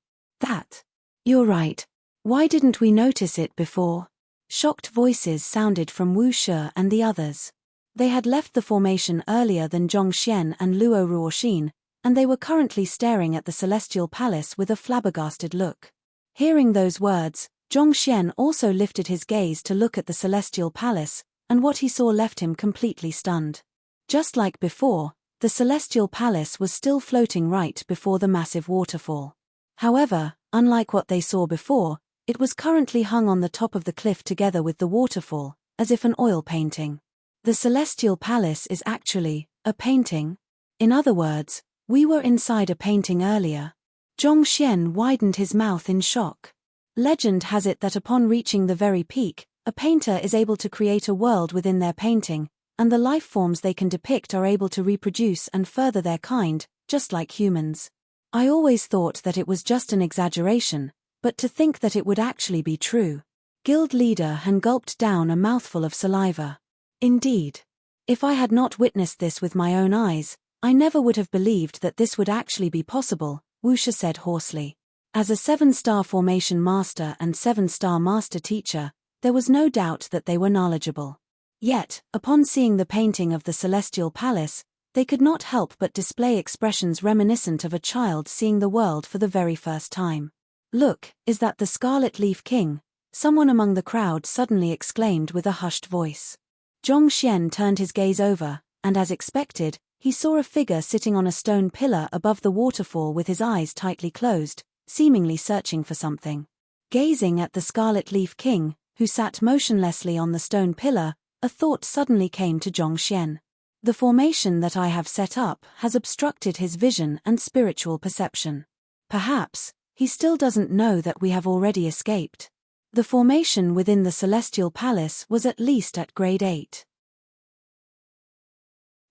You're right. Why didn't we notice it before? Shocked voices sounded from Wu Shi and the others. They had left the formation earlier than Zhongxian and Luo Ruoxin, and they were currently staring at the Celestial Palace with a flabbergasted look. Hearing those words, Zhongxian also lifted his gaze to look at the Celestial Palace, and what he saw left him completely stunned. Just like before, the Celestial Palace was still floating right before the massive waterfall. However, unlike what they saw before, it was currently hung on the top of the cliff together with the waterfall, as if an oil painting. The Celestial Palace is actually a painting? In other words, we were inside a painting earlier. Zhongxian widened his mouth in shock. Legend has it that upon reaching the very peak, a painter is able to create a world within their painting, and the life forms they can depict are able to reproduce and further their kind, just like humans. I always thought that it was just an exaggeration, but to think that it would actually be true. Guild leader Han gulped down a mouthful of saliva. Indeed. If I had not witnessed this with my own eyes, I never would have believed that this would actually be possible, Wu Shi said hoarsely. As a 7-star formation master and 7-star master teacher, there was no doubt that they were knowledgeable. Yet, upon seeing the painting of the Celestial Palace, they could not help but display expressions reminiscent of a child seeing the world for the very first time. Look, is that the Scarlet Leaf King? someone among the crowd suddenly exclaimed with a hushed voice. Zhong Xian turned his gaze over, and as expected, he saw a figure sitting on a stone pillar above the waterfall with his eyes tightly closed, seemingly searching for something. Gazing at the Scarlet Leaf King, who sat motionlessly on the stone pillar, a thought suddenly came to Zhong Xian. The formation that I have set up has obstructed his vision and spiritual perception. Perhaps, he still doesn't know that we have already escaped. The formation within the Celestial Palace was at least at grade 8.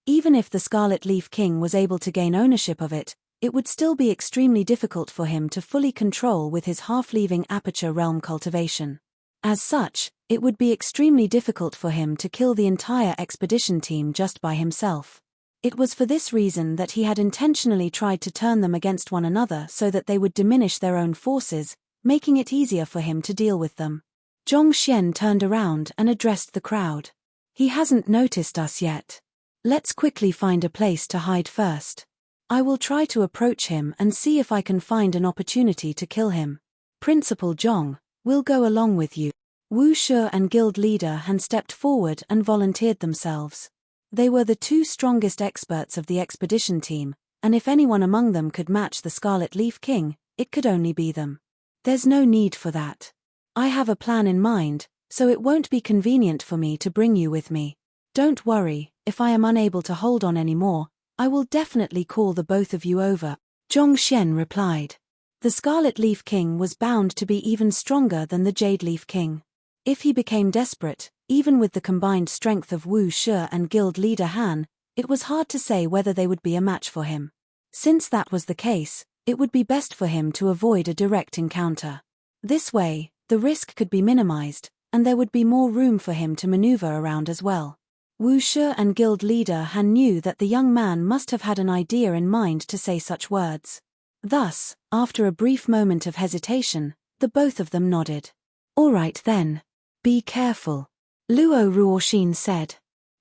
Even if the Scarlet Leaf King was able to gain ownership of it, it would still be extremely difficult for him to fully control with his half-leaving aperture realm cultivation. As such, it would be extremely difficult for him to kill the entire expedition team just by himself. It was for this reason that he had intentionally tried to turn them against one another so that they would diminish their own forces, making it easier for him to deal with them. Zhong Xian turned around and addressed the crowd. He hasn't noticed us yet. Let's quickly find a place to hide first. I will try to approach him and see if I can find an opportunity to kill him. Principal Zhong, we'll go along with you. Wu Shi and guild leader Han stepped forward and volunteered themselves. They were the two strongest experts of the expedition team, and if anyone among them could match the Scarlet Leaf King, it could only be them. There's no need for that. I have a plan in mind, so it won't be convenient for me to bring you with me. Don't worry, if I am unable to hold on anymore, I will definitely call the both of you over, Zhong Xian replied. The Scarlet Leaf King was bound to be even stronger than the Jade Leaf King. If he became desperate, even with the combined strength of Wu Shi and guild leader Han, it was hard to say whether they would be a match for him. Since that was the case, it would be best for him to avoid a direct encounter. This way, the risk could be minimized, and there would be more room for him to maneuver around as well. Wu Shi and guild leader Han knew that the young man must have had an idea in mind to say such words. Thus, after a brief moment of hesitation, the both of them nodded. All right then. Be careful, Luo Ruoxin said.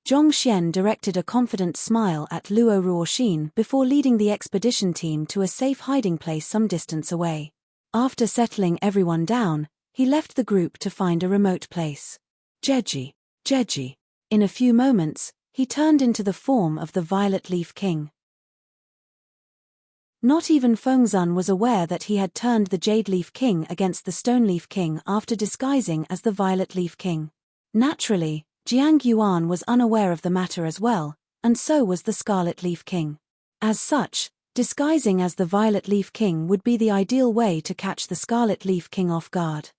Zhong Xian directed a confident smile at Luo Ruoxin before leading the expedition team to a safe hiding place some distance away. After settling everyone down, he left the group to find a remote place. Jeji. In a few moments, he turned into the form of the Violet Leaf King. Not even Fengzun was aware that he had turned the Jade Leaf King against the Stone Leaf King after disguising as the Violet Leaf King. Naturally, Jiang Yuan was unaware of the matter as well, and so was the Scarlet Leaf King. As such, disguising as the Violet Leaf King would be the ideal way to catch the Scarlet Leaf King off guard.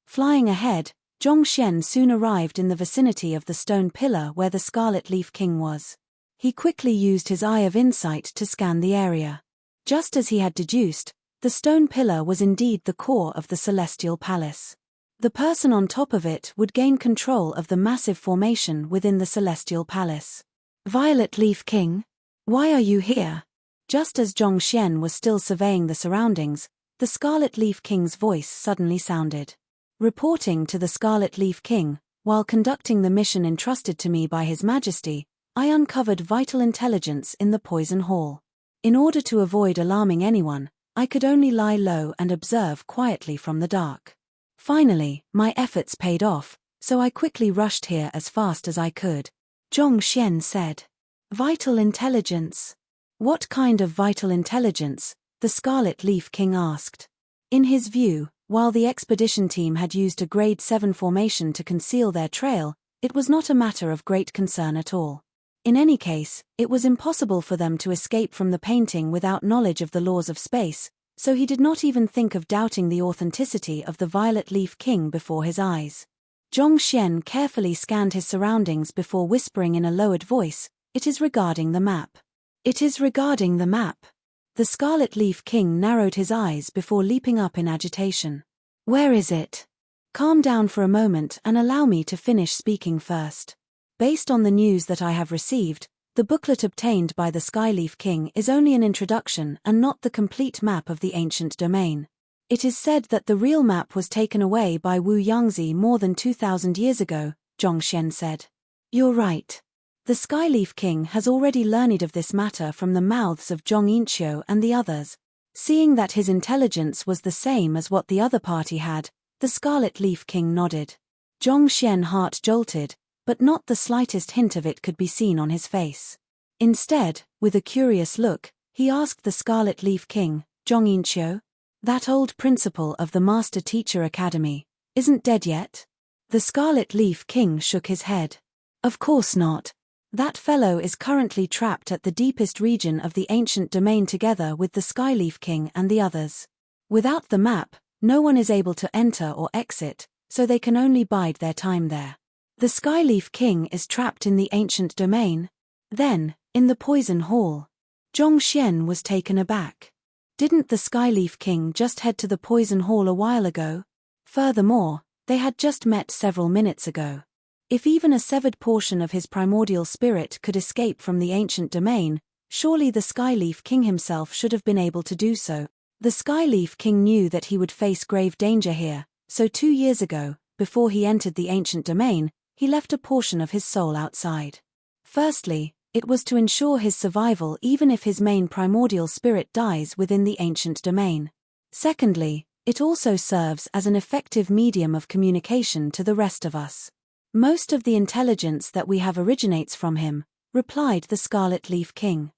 Flying ahead, Zhong Xian soon arrived in the vicinity of the stone pillar where the Scarlet Leaf King was. He quickly used his eye of insight to scan the area. Just as he had deduced, the stone pillar was indeed the core of the Celestial Palace. The person on top of it would gain control of the massive formation within the Celestial Palace. Violet Leaf King? Why are you here? Just as Zhong Xian was still surveying the surroundings, the Scarlet Leaf King's voice suddenly sounded. Reporting to the Scarlet Leaf King, while conducting the mission entrusted to me by His Majesty, I uncovered vital intelligence in the Poison Hall. In order to avoid alarming anyone, I could only lie low and observe quietly from the dark. Finally, my efforts paid off, so I quickly rushed here as fast as I could. Zhong Xian said. Vital intelligence? What kind of vital intelligence? The Scarlet Leaf King asked. In his view, while the expedition team had used a grade 7 formation to conceal their trail, it was not a matter of great concern at all. In any case, it was impossible for them to escape from the painting without knowledge of the laws of space, so he did not even think of doubting the authenticity of the Violet Leaf King before his eyes. Zhong Xian carefully scanned his surroundings before whispering in a lowered voice, "It is regarding the map." "It is regarding the map." The Scarlet Leaf King narrowed his eyes before leaping up in agitation. "Where is it? Calm down for a moment and allow me to finish speaking first. Based on the news that I have received, the booklet obtained by the Skyleaf King is only an introduction and not the complete map of the ancient domain. It is said that the real map was taken away by Wu Yangzi more than 2,000 years ago, Zhong Xian said. You're right. The Skyleaf King has already learned of this matter from the mouths of Zhong Yinqiu and the others. Seeing that his intelligence was the same as what the other party had, The Scarlet Leaf King nodded. Zhongxian's heart jolted, but not the slightest hint of it could be seen on his face. Instead, with a curious look, he asked the Scarlet Leaf King, Zhongyinqiu, that old principal of the Master Teacher Academy, isn't dead yet? The Scarlet Leaf King shook his head. Of course not. That fellow is currently trapped at the deepest region of the ancient domain together with the Skyleaf King and the others. Without the map, no one is able to enter or exit, so they can only bide their time there. The Skyleaf King is trapped in the ancient domain? Then, in the Poison Hall. Zhongxian was taken aback. Didn't the Skyleaf King just head to the Poison Hall a while ago? Furthermore, they had just met several minutes ago. If even a severed portion of his primordial spirit could escape from the ancient domain, surely the Skyleaf King himself should have been able to do so. The Skyleaf King knew that he would face grave danger here, so 2 years ago, before he entered the ancient domain, he left a portion of his soul outside. Firstly, it was to ensure his survival even if his main primordial spirit dies within the ancient domain. Secondly, it also serves as an effective medium of communication to the rest of us. Most of the intelligence that we have originates from him, replied the Scarlet Leaf King.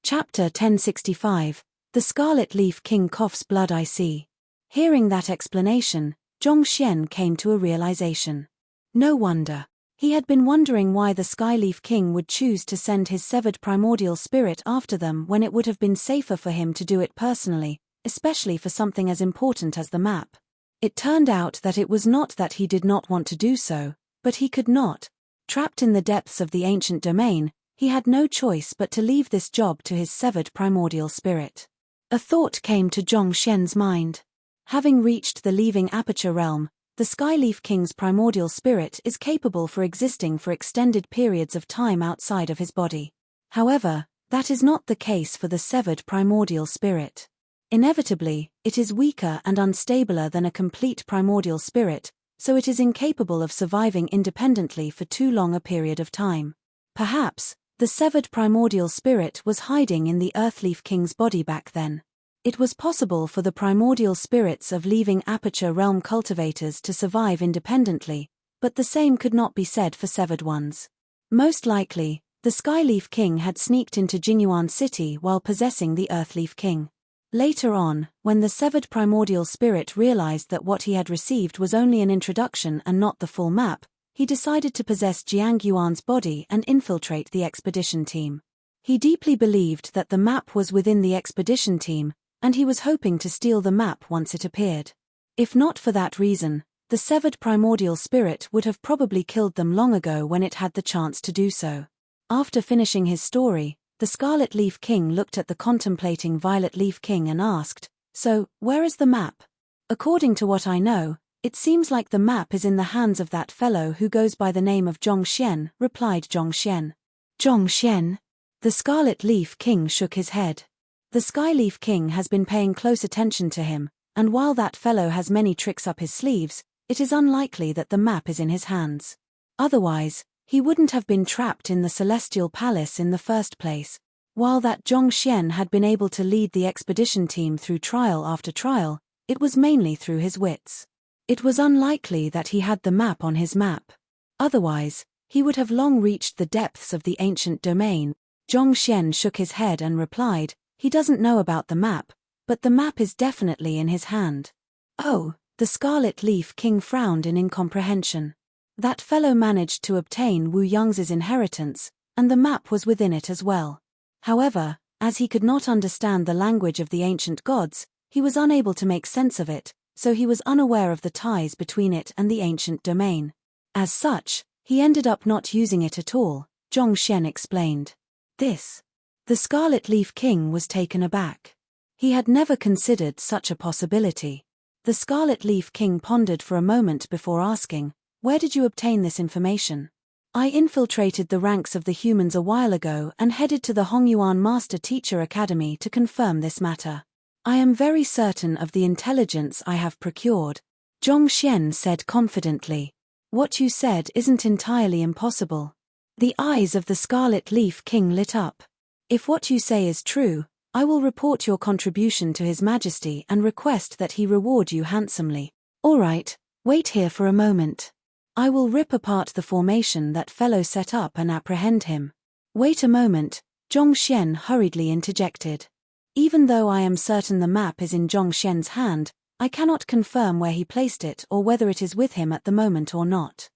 Chapter 1065, The Scarlet Leaf King Coughs Blood I See. Hearing that explanation, Zhongxian came to a realization. No wonder. He had been wondering why the Skyleaf King would choose to send his severed primordial spirit after them when it would have been safer for him to do it personally, especially for something as important as the map. It turned out that it was not that he did not want to do so, but he could not. Trapped in the depths of the ancient domain, he had no choice but to leave this job to his severed primordial spirit. A thought came to Zhongxian's mind. Having reached the leaving aperture realm, the Skyleaf King's primordial spirit is capable for existing for extended periods of time outside of his body. However, that is not the case for the severed primordial spirit. Inevitably, it is weaker and unstabler than a complete primordial spirit, so it is incapable of surviving independently for too long a period of time. Perhaps, the severed primordial spirit was hiding in the Earthleaf King's body back then. It was possible for the primordial spirits of leaving aperture realm cultivators to survive independently, but the same could not be said for severed ones. Most likely, the Skyleaf King had sneaked into Jingyuan City while possessing the Earthleaf King. Later on, when the severed primordial spirit realized that what he had received was only an introduction and not the full map, he decided to possess Jiangyuan's body and infiltrate the expedition team. He deeply believed that the map was within the expedition team, and he was hoping to steal the map once it appeared. If not for that reason, the severed primordial spirit would have probably killed them long ago when it had the chance to do so. After finishing his story, the Scarlet Leaf King looked at the contemplating Violet Leaf King and asked, "So, where is the map?" "According to what I know, it seems like the map is in the hands of that fellow who goes by the name of Zhongxian," replied Zhongxian. "Zhongxian?" The Scarlet Leaf King shook his head. The Skyleaf King has been paying close attention to him, and while that fellow has many tricks up his sleeves, it is unlikely that the map is in his hands. Otherwise, he wouldn't have been trapped in the Celestial Palace in the first place. While that Zhongxian had been able to lead the expedition team through trial after trial, it was mainly through his wits. It was unlikely that he had the map on his map. Otherwise, he would have long reached the depths of the ancient domain. Zhongxian shook his head and replied, "He doesn't know about the map, but the map is definitely in his hand." "Oh," the Scarlet Leaf King frowned in incomprehension. That fellow managed to obtain Wu Yang's inheritance, and the map was within it as well. However, as he could not understand the language of the ancient gods, he was unable to make sense of it, so he was unaware of the ties between it and the ancient domain. As such, he ended up not using it at all, Zhongxian explained. The Scarlet Leaf King was taken aback. He had never considered such a possibility. The Scarlet Leaf King pondered for a moment before asking, "Where did you obtain this information?" "I infiltrated the ranks of the humans a while ago and headed to the Hongyuan Master Teacher Academy to confirm this matter. I am very certain of the intelligence I have procured," Zhongxian said confidently. "What you said isn't entirely impossible." The eyes of the Scarlet Leaf King lit up. "If what you say is true, I will report your contribution to His Majesty and request that he reward you handsomely. All right, wait here for a moment. I will rip apart the formation that fellow set up and apprehend him. Wait a moment, Zhongxian hurriedly interjected. Even though I am certain the map is in Zhongxian's hand, I cannot confirm where he placed it or whether it is with him at the moment or not.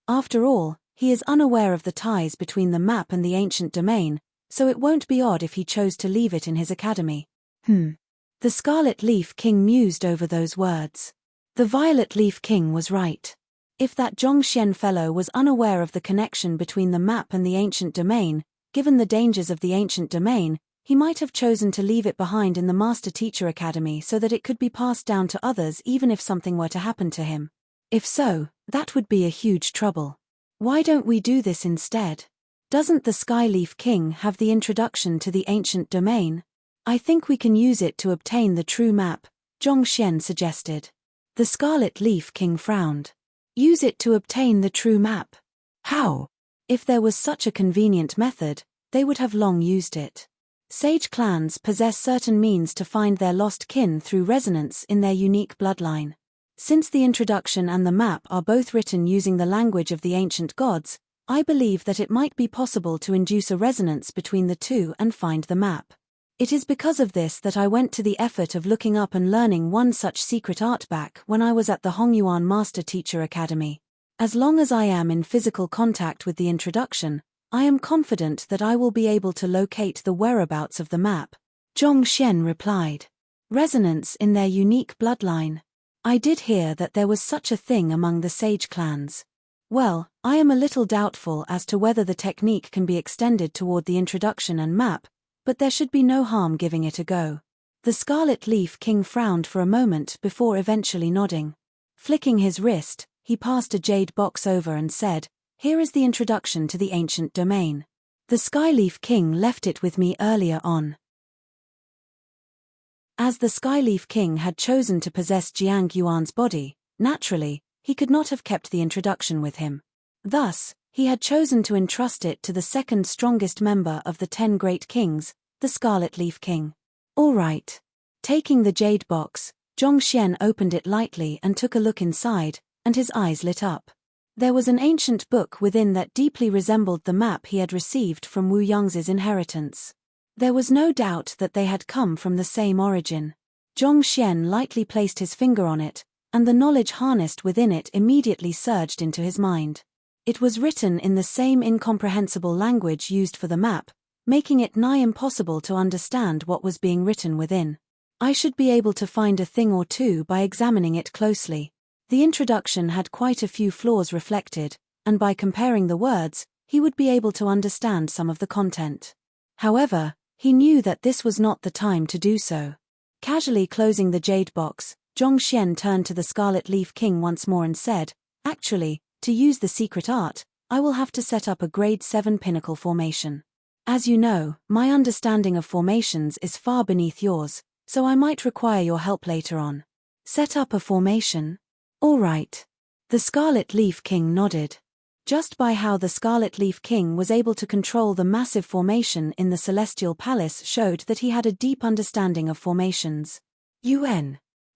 After all, he is unaware of the ties between the map and the ancient domain, so it won't be odd if he chose to leave it in his academy. The Scarlet Leaf King mused over those words. The Violet Leaf King was right. If that Zhongxian fellow was unaware of the connection between the map and the ancient domain, given the dangers of the ancient domain, he might have chosen to leave it behind in the Master Teacher Academy so that it could be passed down to others even if something were to happen to him. If so, that would be a huge trouble. Why don't we do this instead? Doesn't the Skyleaf King have the introduction to the ancient domain? I think we can use it to obtain the true map, Zhongxian suggested. The Scarlet Leaf King frowned. Use it to obtain the true map? How? If there was such a convenient method, they would have long used it. Sage clans possess certain means to find their lost kin through resonance in their unique bloodline. Since the introduction and the map are both written using the language of the ancient gods, I believe that it might be possible to induce a resonance between the two and find the map. It is because of this that I went to the effort of looking up and learning one such secret art back when I was at the Hongyuan Master Teacher Academy. As long as I am in physical contact with the introduction, I am confident that I will be able to locate the whereabouts of the map, Zhongxian replied. Resonance in their unique bloodline. I did hear that there was such a thing among the sage clans. Well, I am a little doubtful as to whether the technique can be extended toward the introduction and map, but there should be no harm giving it a go. The Scarlet Leaf King frowned for a moment before eventually nodding. Flicking his wrist, he passed a jade box over and said, "Here is the introduction to the ancient domain. The Skyleaf King left it with me earlier on." As the Skyleaf King had chosen to possess Jiang Yuan's body, naturally, he could not have kept the introduction with him. Thus, he had chosen to entrust it to the second strongest member of the 10 Great Kings, the Scarlet Leaf King. All right. Taking the jade box, Zhongxian opened it lightly and took a look inside, and his eyes lit up. There was an ancient book within that deeply resembled the map he had received from Wu Yong's inheritance. There was no doubt that they had come from the same origin. Zhongxian lightly placed his finger on it, and the knowledge harnessed within it immediately surged into his mind. It was written in the same incomprehensible language used for the map, making it nigh impossible to understand what was being written within. I should be able to find a thing or two by examining it closely. The introduction had quite a few flaws reflected, and by comparing the words, he would be able to understand some of the content. However, he knew that this was not the time to do so. Casually closing the jade box, Zhongxian turned to the Scarlet Leaf King once more and said, "Actually, to use the secret art, I will have to set up a grade 7 pinnacle formation. As you know, my understanding of formations is far beneath yours, so I might require your help later on." Set up a formation? All right. The Scarlet Leaf King nodded. Just by how the Scarlet Leaf King was able to control the massive formation in the Celestial Palace showed that he had a deep understanding of formations.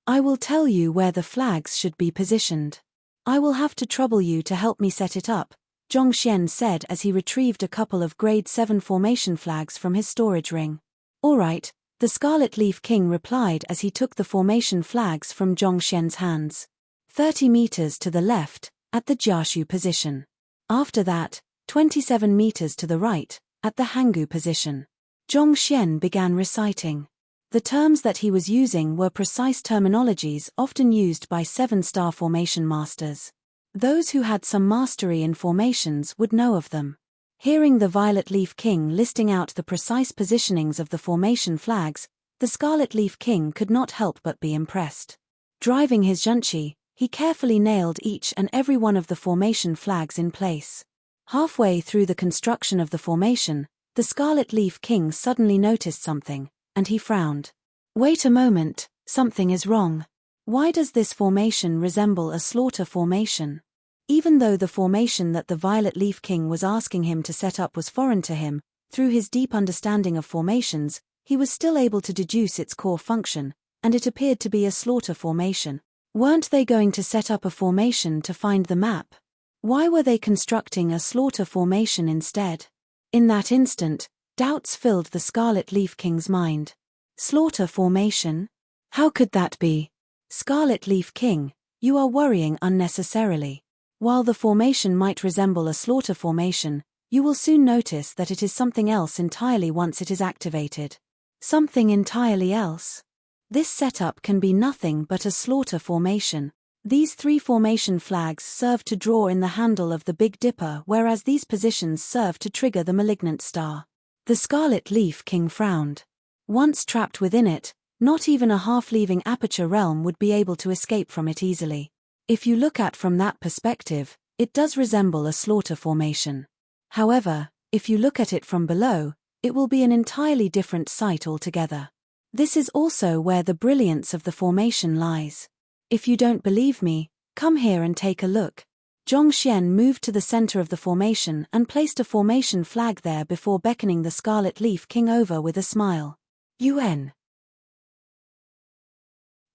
I will tell you where the flags should be positioned. I will have to trouble you to help me set it up, Zhongxian said as he retrieved a couple of grade 7 formation flags from his storage ring. All right, the Scarlet Leaf King replied as he took the formation flags from Zhongxian's hands. 30 meters to the left, at the Jiashu position. After that, 27 meters to the right, at the Hangu position. Zhongxian began reciting. The terms that he was using were precise terminologies often used by 7-star formation masters. Those who had some mastery in formations would know of them. Hearing the Violet Leaf King listing out the precise positionings of the formation flags, the Scarlet Leaf King could not help but be impressed. Driving his junchi, he carefully nailed each and every one of the formation flags in place. Halfway through the construction of the formation, the Scarlet Leaf King suddenly noticed something, and he frowned. Wait a moment, something is wrong. Why does this formation resemble a slaughter formation? Even though the formation that the Violet Leaf King was asking him to set up was foreign to him, Through his deep understanding of formations, he was still able to deduce its core function, and it appeared to be a slaughter formation. Weren't they going to set up a formation to find the map? Why were they constructing a slaughter formation instead? In that instant, doubts filled the Scarlet Leaf King's mind. Slaughter formation? How could that be? Scarlet Leaf King, you are worrying unnecessarily. While the formation might resemble a slaughter formation, you will soon notice that it is something else entirely once it is activated. Something entirely else? This setup can be nothing but a slaughter formation. These 3 formation flags serve to draw in the handle of the Big Dipper, whereas these positions serve to trigger the malignant star. The Scarlet Leaf King frowned. Once trapped within it, not even a half-leaving aperture realm would be able to escape from it easily. If you look at from that perspective, it does resemble a slaughter formation. However, if you look at it from below, it will be an entirely different sight altogether. This is also where the brilliance of the formation lies. If you don't believe me, come here and take a look. Zhongxian moved to the center of the formation and placed a formation flag there before beckoning the Scarlet Leaf King over with a smile. UN.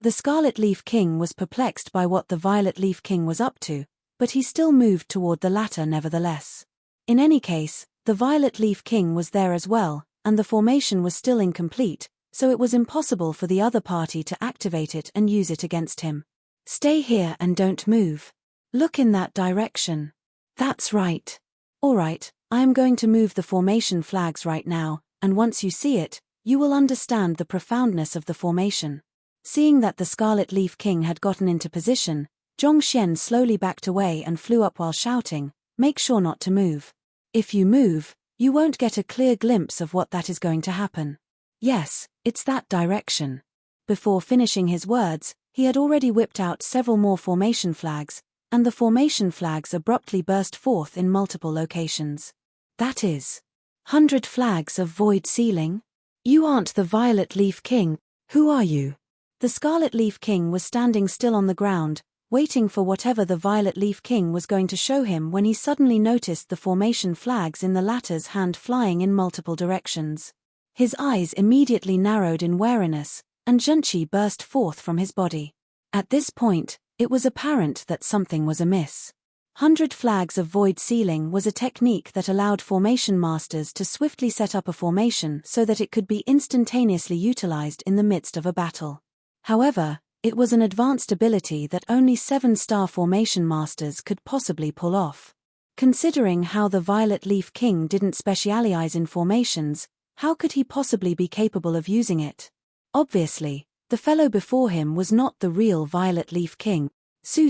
The Scarlet Leaf King was perplexed by what the Violet Leaf King was up to, but he still moved toward the latter nevertheless. In any case, the Violet Leaf King was there as well, and the formation was still incomplete, so it was impossible for the other party to activate it and use it against him. Stay here and don't move. Look in that direction. That's right. Alright, I am going to move the formation flags right now, and once you see it, you will understand the profoundness of the formation. Seeing that the Scarlet Leaf King had gotten into position, Zhongxian slowly backed away and flew up while shouting, "Make sure not to move. If you move, you won't get a clear glimpse of what that is going to happen." Yes, it's that direction. Before finishing his words, he had already whipped out several more formation flags, and the formation flags abruptly burst forth in multiple locations. That is 100 flags of void ceiling? You aren't the Violet Leaf King, who are you? The Scarlet Leaf King was standing still on the ground, waiting for whatever the Violet Leaf King was going to show him when he suddenly noticed the formation flags in the latter's hand flying in multiple directions. His eyes immediately narrowed in wariness, and Zhenqi burst forth from his body. At this point, it was apparent that something was amiss. 100 flags of void ceiling was a technique that allowed formation masters to swiftly set up a formation so that it could be instantaneously utilized in the midst of a battle. However, it was an advanced ability that only 7-star formation masters could possibly pull off. Considering how the Violet Leaf King didn't specialize in formations, how could he possibly be capable of using it? Obviously, the fellow before him was not the real Violet Leaf King. Su.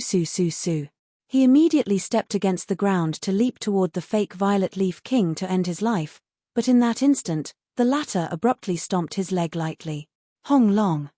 He immediately stepped against the ground to leap toward the fake Violet Leaf King to end his life, but in that instant, the latter abruptly stomped his leg lightly. Hong Long.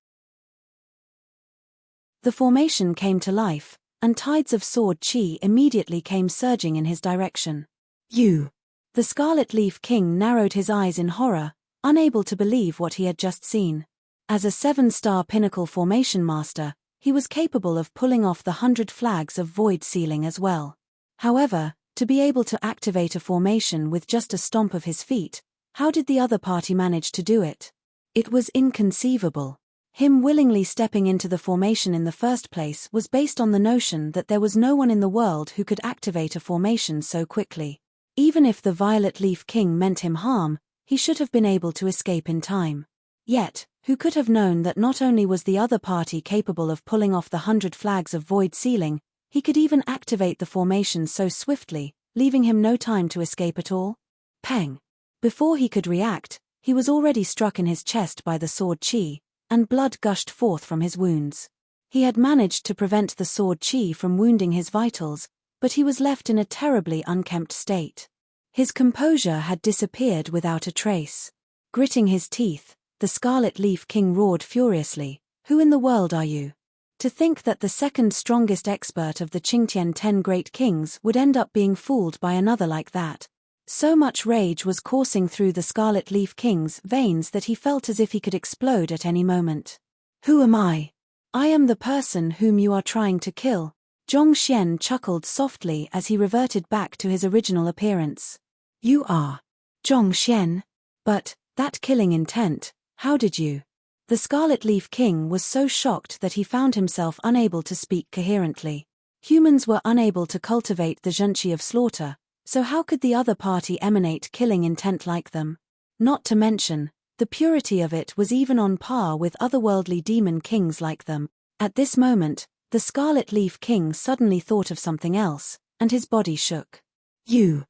The formation came to life, and tides of sword chi immediately came surging in his direction. You! The Scarlet Leaf King narrowed his eyes in horror, unable to believe what he had just seen. As a 7-star pinnacle formation master, he was capable of pulling off the 100 flags of void ceiling as well. However, to be able to activate a formation with just a stomp of his feet, how did the other party manage to do it? It was inconceivable. Him willingly stepping into the formation in the first place was based on the notion that there was no one in the world who could activate a formation so quickly. Even if the Violet Leaf King meant him harm, he should have been able to escape in time. Yet, who could have known that not only was the other party capable of pulling off the 100 flags of void ceiling, he could even activate the formation so swiftly, leaving him no time to escape at all? Peng! Before he could react, he was already struck in his chest by the sword chi, and blood gushed forth from his wounds. He had managed to prevent the sword chi from wounding his vitals, but he was left in a terribly unkempt state. His composure had disappeared without a trace. Gritting his teeth, the Scarlet Leaf King roared furiously, "Who in the world are you? To think that the second strongest expert of the Qingtian 10 Great Kings would end up being fooled by another like that." So much rage was coursing through the Scarlet Leaf King's veins that he felt as if he could explode at any moment. "Who am I? I am the person whom you are trying to kill." Zhongxian chuckled softly as he reverted back to his original appearance. "You are Zhongxian. But, that killing intent, how did you? The Scarlet Leaf King was so shocked that he found himself unable to speak coherently. Humans were unable to cultivate the zhenqi of slaughter, so how could the other party emanate killing intent like them? Not to mention, the purity of it was even on par with otherworldly demon kings like them. At this moment, the Scarlet Leaf King suddenly thought of something else, and his body shook. You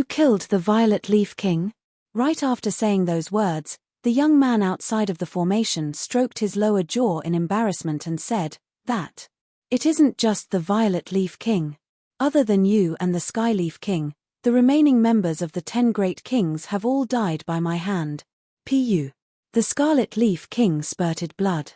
killed the Violet Leaf King? Right after saying those words, the young man outside of the formation stroked his lower jaw in embarrassment and said, "That. It isn't just the Violet Leaf King. Other than you and the Sky Leaf King, the remaining members of the 10 Great Kings have all died by my hand." Pu. The Scarlet Leaf King spurted blood.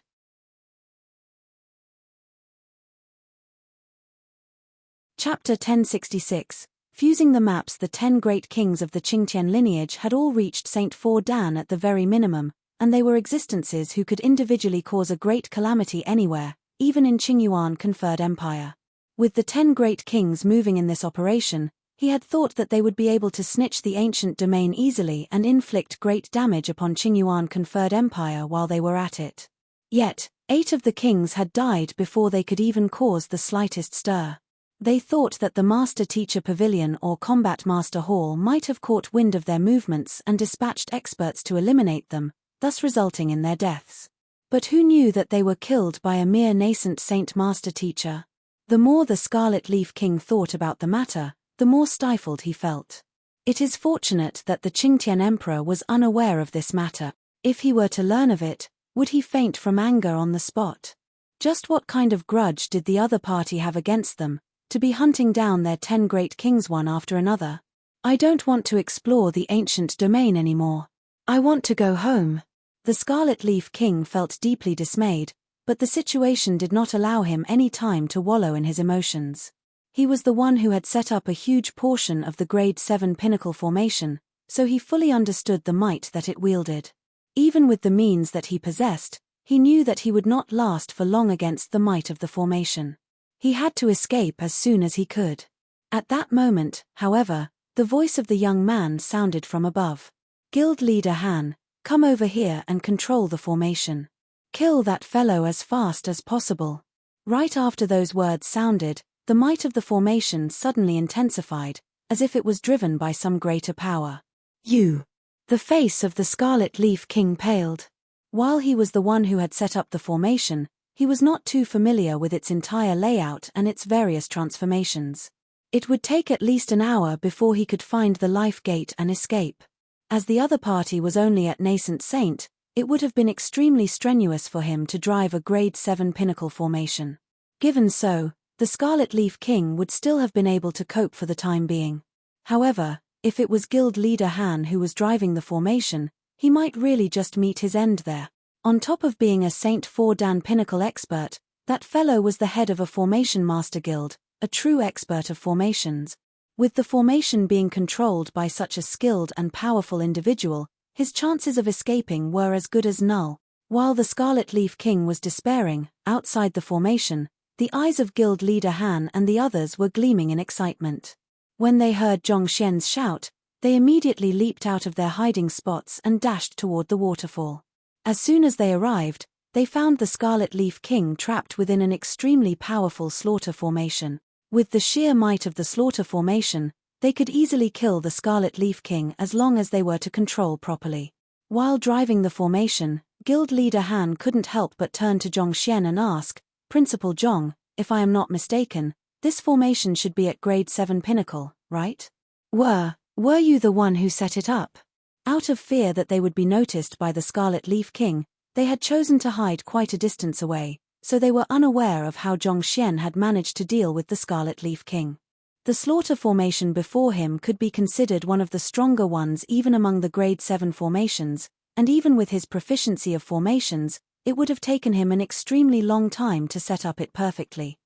Chapter 1066. Fusing the maps. The 10 Great Kings of the Qingtian lineage had all reached Saint Four Dan at the very minimum, and they were existences who could individually cause a great calamity anywhere, even in Qingyuan-conferred empire. With the 10 Great Kings moving in this operation, he had thought that they would be able to snitch the ancient domain easily and inflict great damage upon Qingyuan-conferred empire while they were at it. Yet, 8 of the kings had died before they could even cause the slightest stir. They thought that the Master Teacher Pavilion or Combat Master Hall might have caught wind of their movements and dispatched experts to eliminate them, thus resulting in their deaths. But who knew that they were killed by a mere nascent Saint Master Teacher? The more the Scarlet Leaf King thought about the matter, the more stifled he felt. It is fortunate that the Qingtian Emperor was unaware of this matter. If he were to learn of it, would he faint from anger on the spot? Just what kind of grudge did the other party have against them, to be hunting down their 10 Great Kings one after another? I don't want to explore the ancient domain anymore. I want to go home. The Scarlet Leaf King felt deeply dismayed, but the situation did not allow him any time to wallow in his emotions. He was the one who had set up a huge portion of the Grade 7 Pinnacle Formation, so he fully understood the might that it wielded. Even with the means that he possessed, he knew that he would not last for long against the might of the formation. He had to escape as soon as he could. At that moment, however, the voice of the young man sounded from above. "Guild Leader Han, come over here and control the formation. Kill that fellow as fast as possible." Right after those words sounded, the might of the formation suddenly intensified, as if it was driven by some greater power. "You." The face of the Scarlet Leaf King paled. While he was the one who had set up the formation, he was not too familiar with its entire layout and its various transformations. It would take at least an hour before he could find the life gate and escape. As the other party was only at Nascent Saint, it would have been extremely strenuous for him to drive a Grade 7 Pinnacle formation. Given so, the Scarlet Leaf King would still have been able to cope for the time being. However, if it was Guild Leader Han who was driving the formation, he might really just meet his end there. On top of being a Saint Four Dan Pinnacle expert, that fellow was the head of a Formation Master Guild, a true expert of formations. With the formation being controlled by such a skilled and powerful individual, his chances of escaping were as good as null. While the Scarlet Leaf King was despairing, outside the formation, the eyes of Guild Leader Han and the others were gleaming in excitement. When they heard Zhongxian's shout, they immediately leaped out of their hiding spots and dashed toward the waterfall. As soon as they arrived, they found the Scarlet Leaf King trapped within an extremely powerful slaughter formation. With the sheer might of the slaughter formation, they could easily kill the Scarlet Leaf King as long as they were to control properly. While driving the formation, Guild Leader Han couldn't help but turn to Zhongxian and ask, "Principal Zhong, if I am not mistaken, this formation should be at Grade 7 Pinnacle, right? Were you the one who set it up?" Out of fear that they would be noticed by the Scarlet Leaf King, they had chosen to hide quite a distance away, so they were unaware of how Zhongxian had managed to deal with the Scarlet Leaf King. The slaughter formation before him could be considered one of the stronger ones even among the Grade 7 formations, and even with his proficiency of formations, it would have taken him an extremely long time to set up it perfectly.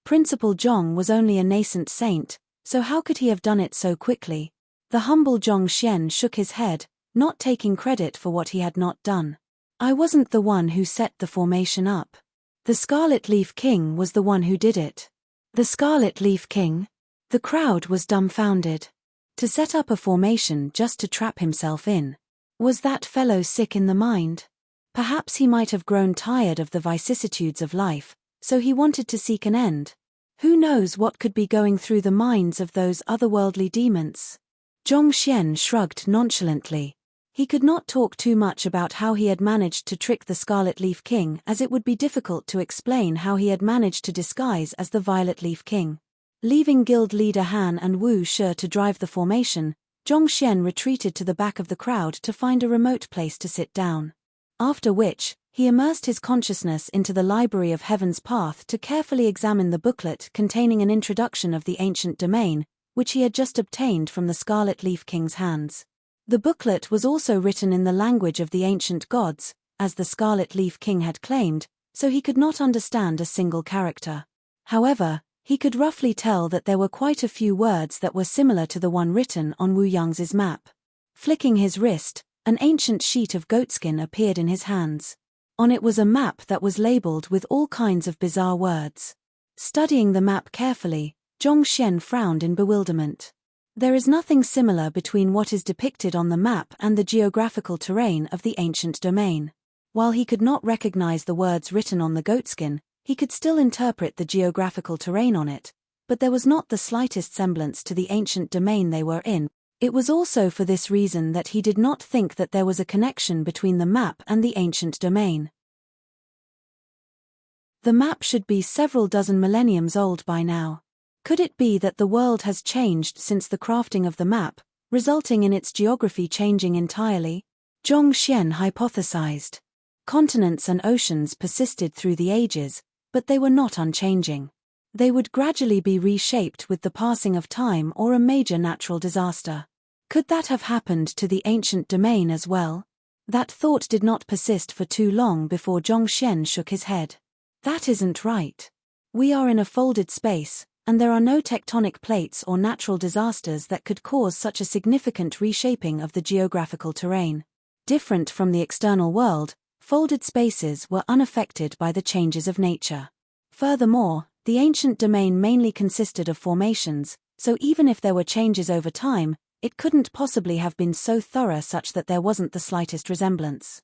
Principal Zhong was only a nascent saint, so how could he have done it so quickly? The humble Zhongxian shook his head, not taking credit for what he had not done. "I wasn't the one who set the formation up. The Scarlet Leaf King was the one who did it." The Scarlet Leaf King? The crowd was dumbfounded. To set up a formation just to trap himself in. Was that fellow sick in the mind? Perhaps he might have grown tired of the vicissitudes of life, so he wanted to seek an end. Who knows what could be going through the minds of those otherworldly demons? Zhongxian shrugged nonchalantly. He could not talk too much about how he had managed to trick the Scarlet Leaf King, as it would be difficult to explain how he had managed to disguise as the Violet Leaf King. Leaving guild leader Han and Wu Shi to drive the formation, Zhongxian retreated to the back of the crowd to find a remote place to sit down. After which, he immersed his consciousness into the Library of Heaven's Path to carefully examine the booklet containing an introduction of the ancient domain, which he had just obtained from the Scarlet Leaf King's hands. The booklet was also written in the language of the ancient gods, as the Scarlet Leaf King had claimed, so he could not understand a single character. However, he could roughly tell that there were quite a few words that were similar to the one written on Wu Yang's map. Flicking his wrist, an ancient sheet of goatskin appeared in his hands. On it was a map that was labeled with all kinds of bizarre words. Studying the map carefully, Zhongxian frowned in bewilderment. There is nothing similar between what is depicted on the map and the geographical terrain of the ancient domain. While he could not recognize the words written on the goatskin, he could still interpret the geographical terrain on it, but there was not the slightest semblance to the ancient domain they were in. It was also for this reason that he did not think that there was a connection between the map and the ancient domain. The map should be several dozen millenniums old by now. Could it be that the world has changed since the crafting of the map, resulting in its geography changing entirely? Zhongxian hypothesized. Continents and oceans persisted through the ages, but they were not unchanging. They would gradually be reshaped with the passing of time or a major natural disaster. Could that have happened to the ancient domain as well? That thought did not persist for too long before Zhongxian shook his head. That isn't right. We are in a folded space, and there are no tectonic plates or natural disasters that could cause such a significant reshaping of the geographical terrain. Different from the external world, folded spaces were unaffected by the changes of nature. Furthermore, the ancient domain mainly consisted of formations, so even if there were changes over time, it couldn't possibly have been so thorough such that there wasn't the slightest resemblance.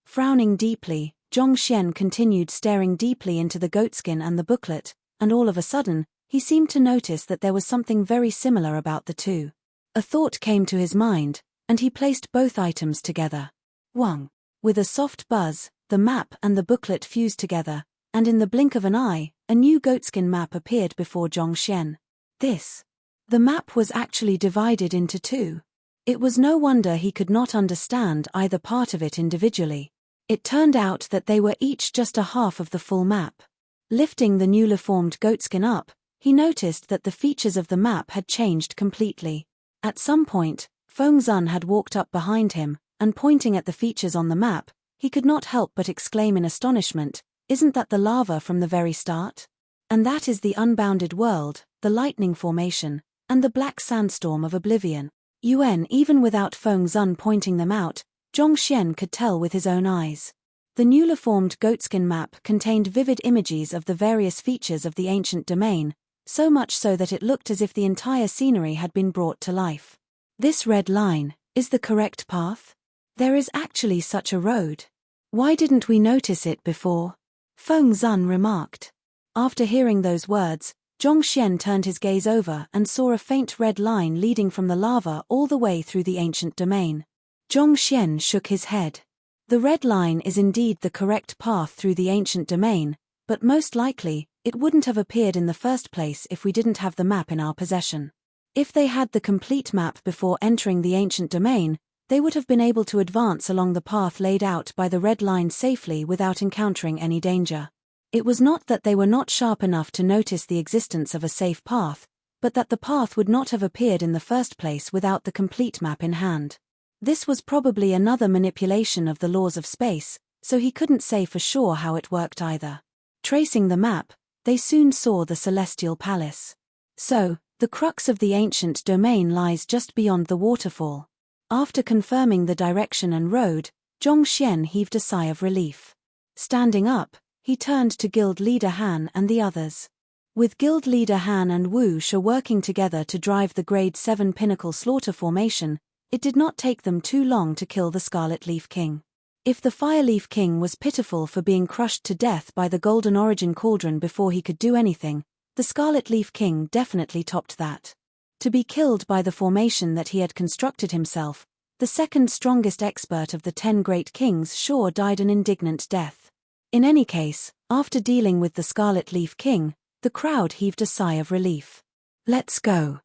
Frowning deeply, Zhongxian continued staring deeply into the goatskin and the booklet, and all of a sudden, he seemed to notice that there was something very similar about the two. A thought came to his mind, and he placed both items together. Wang. With a soft buzz, the map and the booklet fused together, and in the blink of an eye, a new goatskin map appeared before Zhongxian. The map was actually divided into two. It was no wonder he could not understand either part of it individually. It turned out that they were each just a half of the full map. Lifting the newly formed goatskin up, he noticed that the features of the map had changed completely. At some point, Feng Zun had walked up behind him, and pointing at the features on the map, he could not help but exclaim in astonishment, "Isn't that the lava from the very start? And that is the unbounded world, the lightning formation, and the black sandstorm of oblivion." Even without Feng Zun pointing them out, Zhongxian could tell with his own eyes. The newly formed goatskin map contained vivid images of the various features of the ancient domain, so much so that it looked as if the entire scenery had been brought to life. This red line is the correct path? There is actually such a road. Why didn't we notice it before? Feng Zun remarked. After hearing those words, Zhongxian turned his gaze over and saw a faint red line leading from the lava all the way through the ancient domain. Zhongxian shook his head. The red line is indeed the correct path through the ancient domain, but most likely, it wouldn't have appeared in the first place if we didn't have the map in our possession. If they had the complete map before entering the ancient domain, they would have been able to advance along the path laid out by the red line safely without encountering any danger. It was not that they were not sharp enough to notice the existence of a safe path, but that the path would not have appeared in the first place without the complete map in hand. This was probably another manipulation of the laws of space, so he couldn't say for sure how it worked either. Tracing the map, they soon saw the Celestial Palace. So, the crux of the ancient domain lies just beyond the waterfall. After confirming the direction and road, Zhongxian heaved a sigh of relief. Standing up, he turned to guild leader Han and the others. With guild leader Han and Wu Shi working together to drive the Grade 7 Pinnacle Slaughter formation, it did not take them too long to kill the Scarlet Leaf King. If the Fireleaf King was pitiful for being crushed to death by the Golden Origin Cauldron before he could do anything, the Scarlet Leaf King definitely topped that. To be killed by the formation that he had constructed himself, the second strongest expert of the 10 Great Kings sure died an indignant death. In any case, after dealing with the Scarlet Leaf King, the crowd heaved a sigh of relief. Let's go.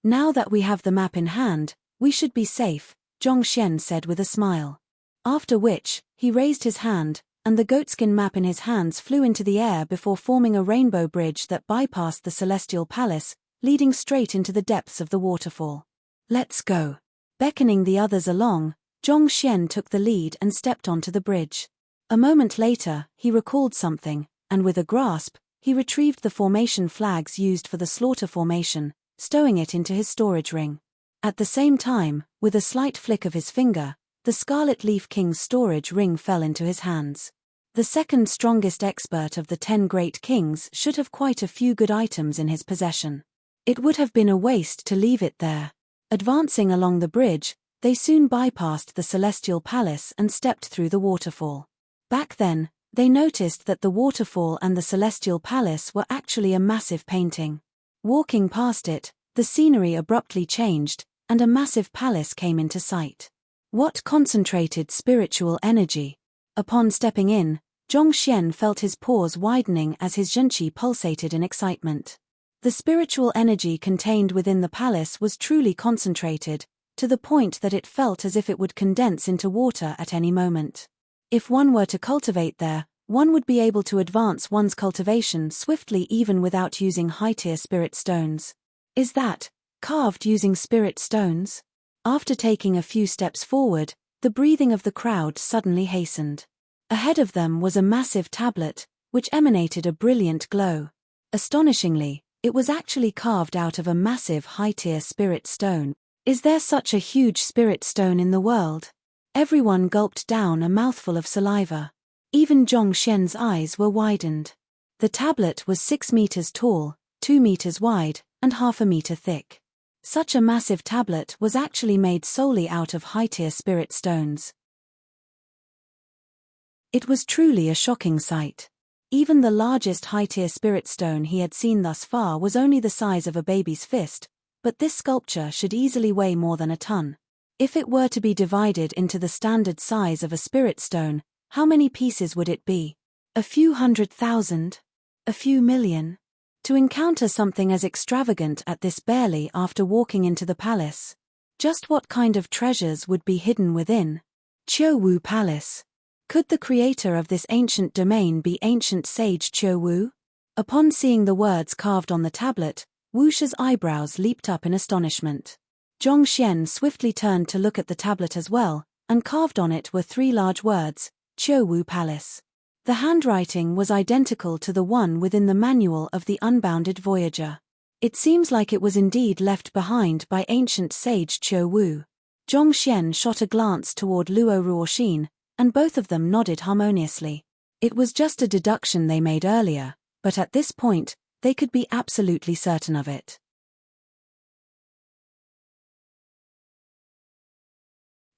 Now that we have the map in hand, we should be safe, Zhongxian said with a smile. After which, he raised his hand, and the goatskin map in his hands flew into the air before forming a rainbow bridge that bypassed the Celestial Palace, leading straight into the depths of the waterfall. Let's go. Beckoning the others along, Zhongxian took the lead and stepped onto the bridge. A moment later, he recalled something, and with a grasp, he retrieved the formation flags used for the slaughter formation, stowing it into his storage ring. At the same time, with a slight flick of his finger, the Scarlet Leaf King's storage ring fell into his hands. The second strongest expert of the 10 Great Kings should have quite a few good items in his possession. It would have been a waste to leave it there. Advancing along the bridge, they soon bypassed the Celestial Palace and stepped through the waterfall. Back then, they noticed that the waterfall and the Celestial Palace were actually a massive painting. Walking past it, the scenery abruptly changed, and a massive palace came into sight. What concentrated spiritual energy! Upon stepping in, Zhongxian felt his pores widening as his zhenqi pulsated in excitement. The spiritual energy contained within the palace was truly concentrated, to the point that it felt as if it would condense into water at any moment. If one were to cultivate there, one would be able to advance one's cultivation swiftly even without using high-tier spirit stones. Is that carved using spirit stones? After taking a few steps forward, the breathing of the crowd suddenly hastened. Ahead of them was a massive tablet, which emanated a brilliant glow. Astonishingly, it was actually carved out of a massive high-tier spirit stone. Is there such a huge spirit stone in the world? Everyone gulped down a mouthful of saliva. Even Zhongxian's eyes were widened. The tablet was 6 meters tall, 2 meters wide, and half a meter thick. Such a massive tablet was actually made solely out of high-tier spirit stones. It was truly a shocking sight. Even the largest high-tier spirit stone he had seen thus far was only the size of a baby's fist, but this sculpture should easily weigh more than a ton. If it were to be divided into the standard size of a spirit stone, how many pieces would it be? A few 100,000? A few million? To encounter something as extravagant at this barely after walking into the palace. Just what kind of treasures would be hidden within? Qiuwu Palace. Could the creator of this ancient domain be ancient sage Qiuwu? Upon seeing the words carved on the tablet, Wu Shi's eyebrows leaped up in astonishment. Zhongxian swiftly turned to look at the tablet as well, and carved on it were 3 large words, Qiuwu Palace. The handwriting was identical to the one within the manual of the Unbounded Voyager. It seems like it was indeed left behind by ancient sage Qiuwu. Zhongxian shot a glance toward Luo Ruoxin, and both of them nodded harmoniously. It was just a deduction they made earlier, but at this point, they could be absolutely certain of it.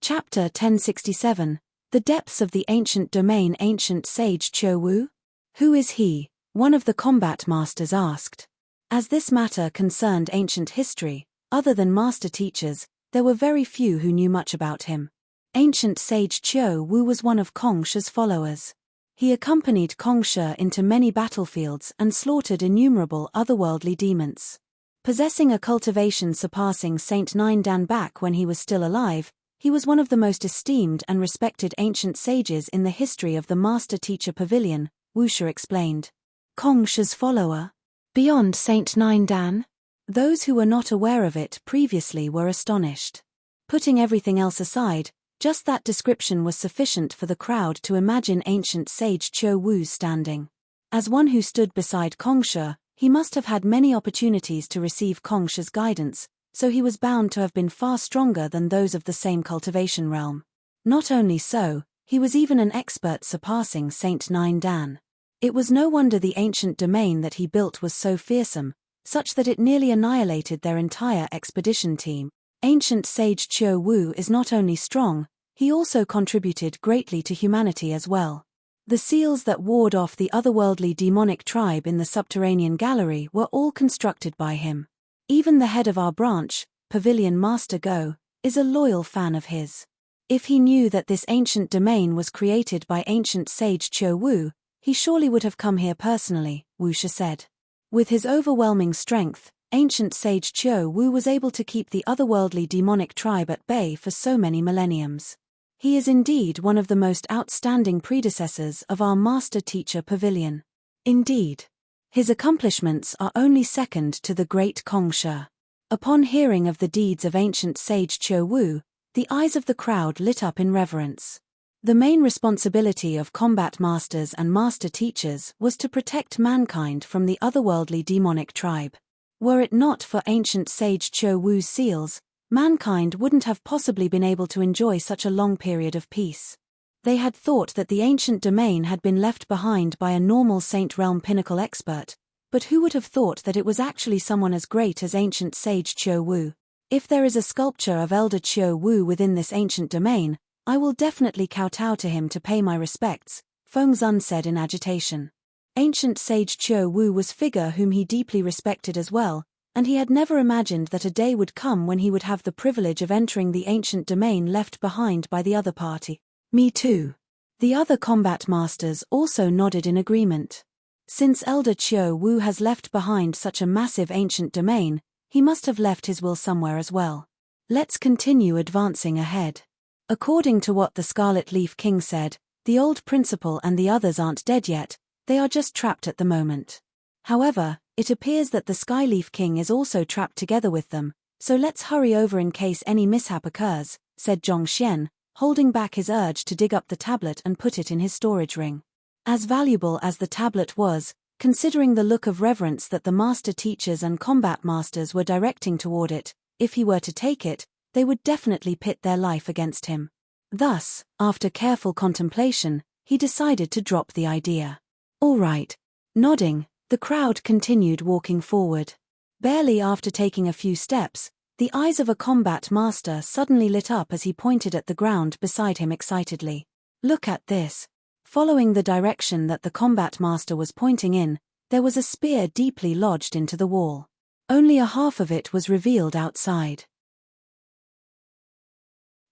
Chapter 1067, The Depths of the Ancient Domain. Ancient Sage Qiuwu? Who is he? One of the combat masters asked. As this matter concerned ancient history, other than master teachers, there were very few who knew much about him. Ancient Sage Qiuwu was one of Kong Shi's followers. He accompanied Kong Shi into many battlefields and slaughtered innumerable otherworldly demons. Possessing a cultivation surpassing Saint Nine Dan back when he was still alive, he was one of the most esteemed and respected ancient sages in the history of the Master Teacher Pavilion, Wu Shi explained. Kong Shi's follower? Beyond Saint Nine Dan? Those who were not aware of it previously were astonished. Putting everything else aside, just that description was sufficient for the crowd to imagine ancient sage Qiuwu standing. As one who stood beside Kong Shi, he must have had many opportunities to receive Kong Shi's guidance, so he was bound to have been far stronger than those of the same cultivation realm. Not only so, he was even an expert surpassing Saint Nine Dan. It was no wonder the ancient domain that he built was so fearsome, such that it nearly annihilated their entire expedition team. Ancient sage Chiu Wu is not only strong, he also contributed greatly to humanity as well. The seals that ward off the otherworldly demonic tribe in the subterranean gallery were all constructed by him. Even the head of our branch, Pavilion Master Go, is a loyal fan of his. If he knew that this ancient domain was created by ancient sage Chiu Wu, he surely would have come here personally, Wu Shi said. With his overwhelming strength, ancient sage Chiu Wu was able to keep the otherworldly demonic tribe at bay for so many millenniums. He is indeed one of the most outstanding predecessors of our master-teacher Pavilion. Indeed, his accomplishments are only second to the great Kong Shi. Upon hearing of the deeds of ancient sage Chiu Wu, the eyes of the crowd lit up in reverence. The main responsibility of combat masters and master teachers was to protect mankind from the otherworldly demonic tribe. Were it not for ancient sage Chiu Wu's seals, mankind wouldn't have possibly been able to enjoy such a long period of peace. They had thought that the ancient domain had been left behind by a normal Saint Realm pinnacle expert, but who would have thought that it was actually someone as great as ancient sage Chiu Wu? If there is a sculpture of Elder Chiu Wu within this ancient domain, I will definitely kowtow to him to pay my respects, Feng Zun said in agitation. Ancient sage Chiu Wu was a figure whom he deeply respected as well, and he had never imagined that a day would come when he would have the privilege of entering the ancient domain left behind by the other party. Me too. The other combat masters also nodded in agreement. Since Elder Chiu Wu has left behind such a massive ancient domain, he must have left his will somewhere as well. Let's continue advancing ahead. According to what the Scarlet Leaf King said, the old principal and the others aren't dead yet, they are just trapped at the moment. However, it appears that the Skyleaf King is also trapped together with them, so let's hurry over in case any mishap occurs, said Zhongxian, holding back his urge to dig up the tablet and put it in his storage ring. As valuable as the tablet was, considering the look of reverence that the master teachers and combat masters were directing toward it, if he were to take it, they would definitely pit their life against him. Thus, after careful contemplation, he decided to drop the idea. All right. Nodding, the crowd continued walking forward. Barely after taking a few steps, the eyes of a combat master suddenly lit up as he pointed at the ground beside him excitedly. Look at this. Following the direction that the combat master was pointing in, there was a spear deeply lodged into the wall. Only a half of it was revealed outside.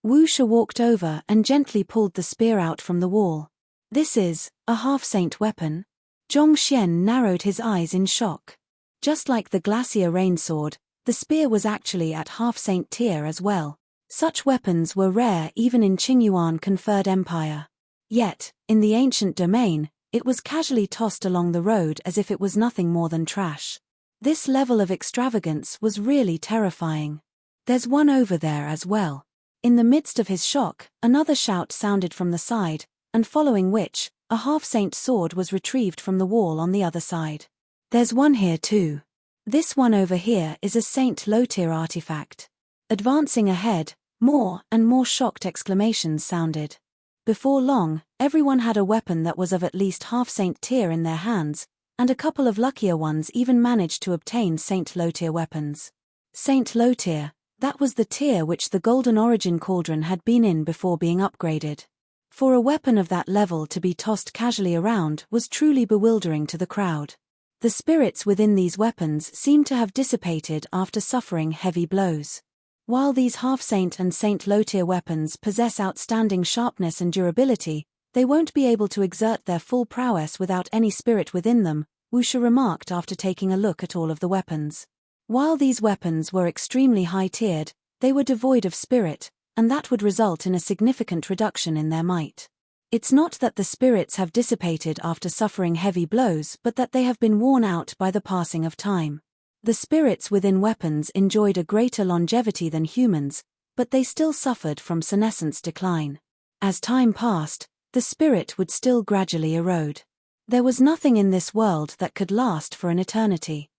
Wu Shi walked over and gently pulled the spear out from the wall. This is a half-saint weapon? Zhongxian narrowed his eyes in shock. Just like the Glacier Rain Sword, the spear was actually at half-saint tier as well. Such weapons were rare even in Qingyuan-conferred empire. Yet, in the ancient domain, it was casually tossed along the road as if it was nothing more than trash. This level of extravagance was really terrifying. There's one over there as well. In the midst of his shock, another shout sounded from the side, and following which, a half-saint sword was retrieved from the wall on the other side. There's one here too. This one over here is a Saint low-tier artifact. Advancing ahead, more and more shocked exclamations sounded. Before long, everyone had a weapon that was of at least half-saint tier in their hands, and a couple of luckier ones even managed to obtain Saint low-tier weapons. Saint low-tier, that was the tier which the Golden Origin Cauldron had been in before being upgraded. For a weapon of that level to be tossed casually around was truly bewildering to the crowd. The spirits within these weapons seemed to have dissipated after suffering heavy blows. While these half-saint and Saint low-tier weapons possess outstanding sharpness and durability, they won't be able to exert their full prowess without any spirit within them, Wu Shi remarked after taking a look at all of the weapons. While these weapons were extremely high-tiered, they were devoid of spirit, and that would result in a significant reduction in their might. It's not that the spirits have dissipated after suffering heavy blows but that they have been worn out by the passing of time. The spirits within weapons enjoyed a greater longevity than humans, but they still suffered from senescence decline. As time passed, the spirit would still gradually erode. There was nothing in this world that could last for an eternity.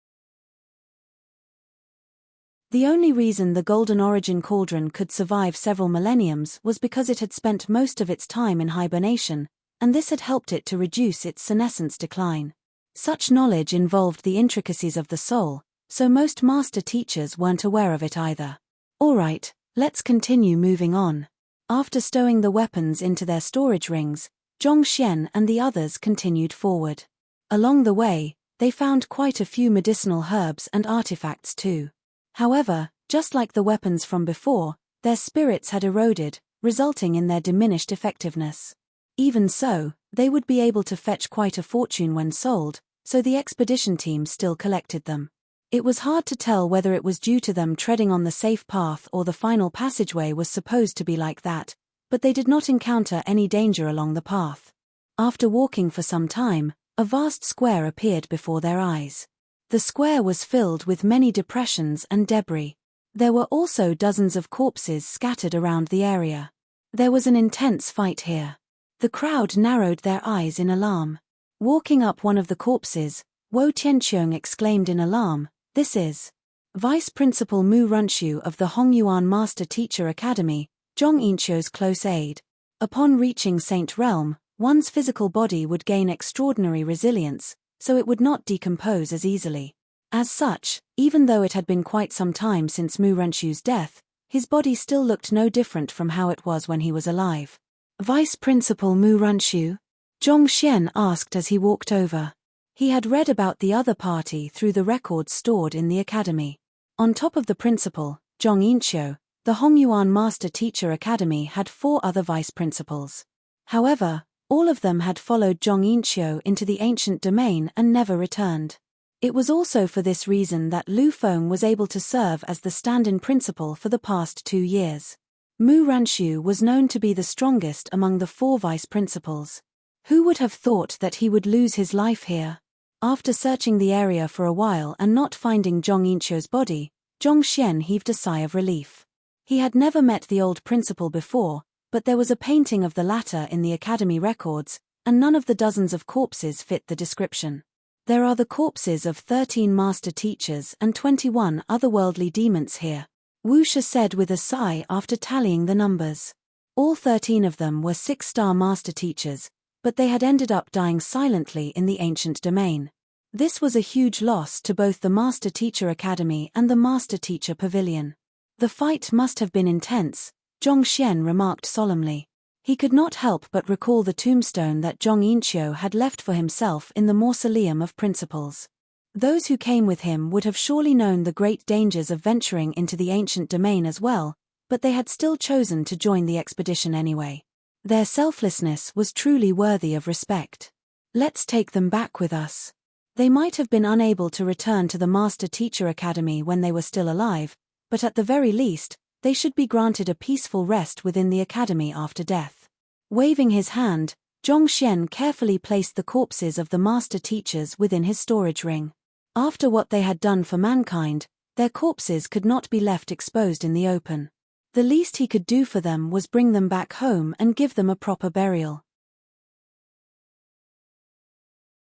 The only reason the Golden Origin Cauldron could survive several millenniums was because it had spent most of its time in hibernation, and this had helped it to reduce its senescence decline. Such knowledge involved the intricacies of the soul, so most master teachers weren't aware of it either. Alright, let's continue moving on. After stowing the weapons into their storage rings, Zhongxian and the others continued forward. Along the way, they found quite a few medicinal herbs and artifacts too. However, just like the weapons from before, their spirits had eroded, resulting in their diminished effectiveness. Even so, they would be able to fetch quite a fortune when sold, so the expedition team still collected them. It was hard to tell whether it was due to them treading on the safe path or the final passageway was supposed to be like that, but they did not encounter any danger along the path. After walking for some time, a vast square appeared before their eyes. The square was filled with many depressions and debris. There were also dozens of corpses scattered around the area. There was an intense fight here. The crowd narrowed their eyes in alarm. Walking up one of the corpses, Wo Tianqiong exclaimed in alarm, "This is Vice Principal Mu Runxiu of the Hongyuan Master Teacher Academy, Zhong Yinqiu's close aide. Upon reaching Saint Realm, one's physical body would gain extraordinary resilience, so it would not decompose as easily. As such, even though it had been quite some time since Mu Runxiu's death, his body still looked no different from how it was when he was alive." "Vice Principal Mu Runxiu?" Zhongxian asked as he walked over. He had read about the other party through the records stored in the academy. On top of the principal, Zhong Yinqiu, the Hongyuan Master Teacher Academy had 4 other vice principals. However, all of them had followed Zhong Yinqiu into the ancient domain and never returned. It was also for this reason that Lu Feng was able to serve as the stand-in principal for the past 2 years. Mu Runxiu was known to be the strongest among the 4 vice principals. Who would have thought that he would lose his life here? After searching the area for a while and not finding Zhong Yinqiu's body, Zhongxian heaved a sigh of relief. He had never met the old principal before, but there was a painting of the latter in the academy records, and none of the dozens of corpses fit the description. There are the corpses of 13 master teachers and 21 otherworldly demons here, Wu Shi said with a sigh after tallying the numbers. All 13 of them were 6-star master teachers, but they had ended up dying silently in the ancient domain. This was a huge loss to both the Master Teacher Academy and the Master Teacher Pavilion. The fight must have been intense, Zhongxian remarked solemnly. He could not help but recall the tombstone that Zhong Yinqiu had left for himself in the Mausoleum of Principles. Those who came with him would have surely known the great dangers of venturing into the ancient domain as well, but they had still chosen to join the expedition anyway. Their selflessness was truly worthy of respect. Let's take them back with us. They might have been unable to return to the Master Teacher Academy when they were still alive, but at the very least, they should be granted a peaceful rest within the academy after death. Waving his hand, Zhongxian carefully placed the corpses of the master teachers within his storage ring. After what they had done for mankind, their corpses could not be left exposed in the open. The least he could do for them was bring them back home and give them a proper burial.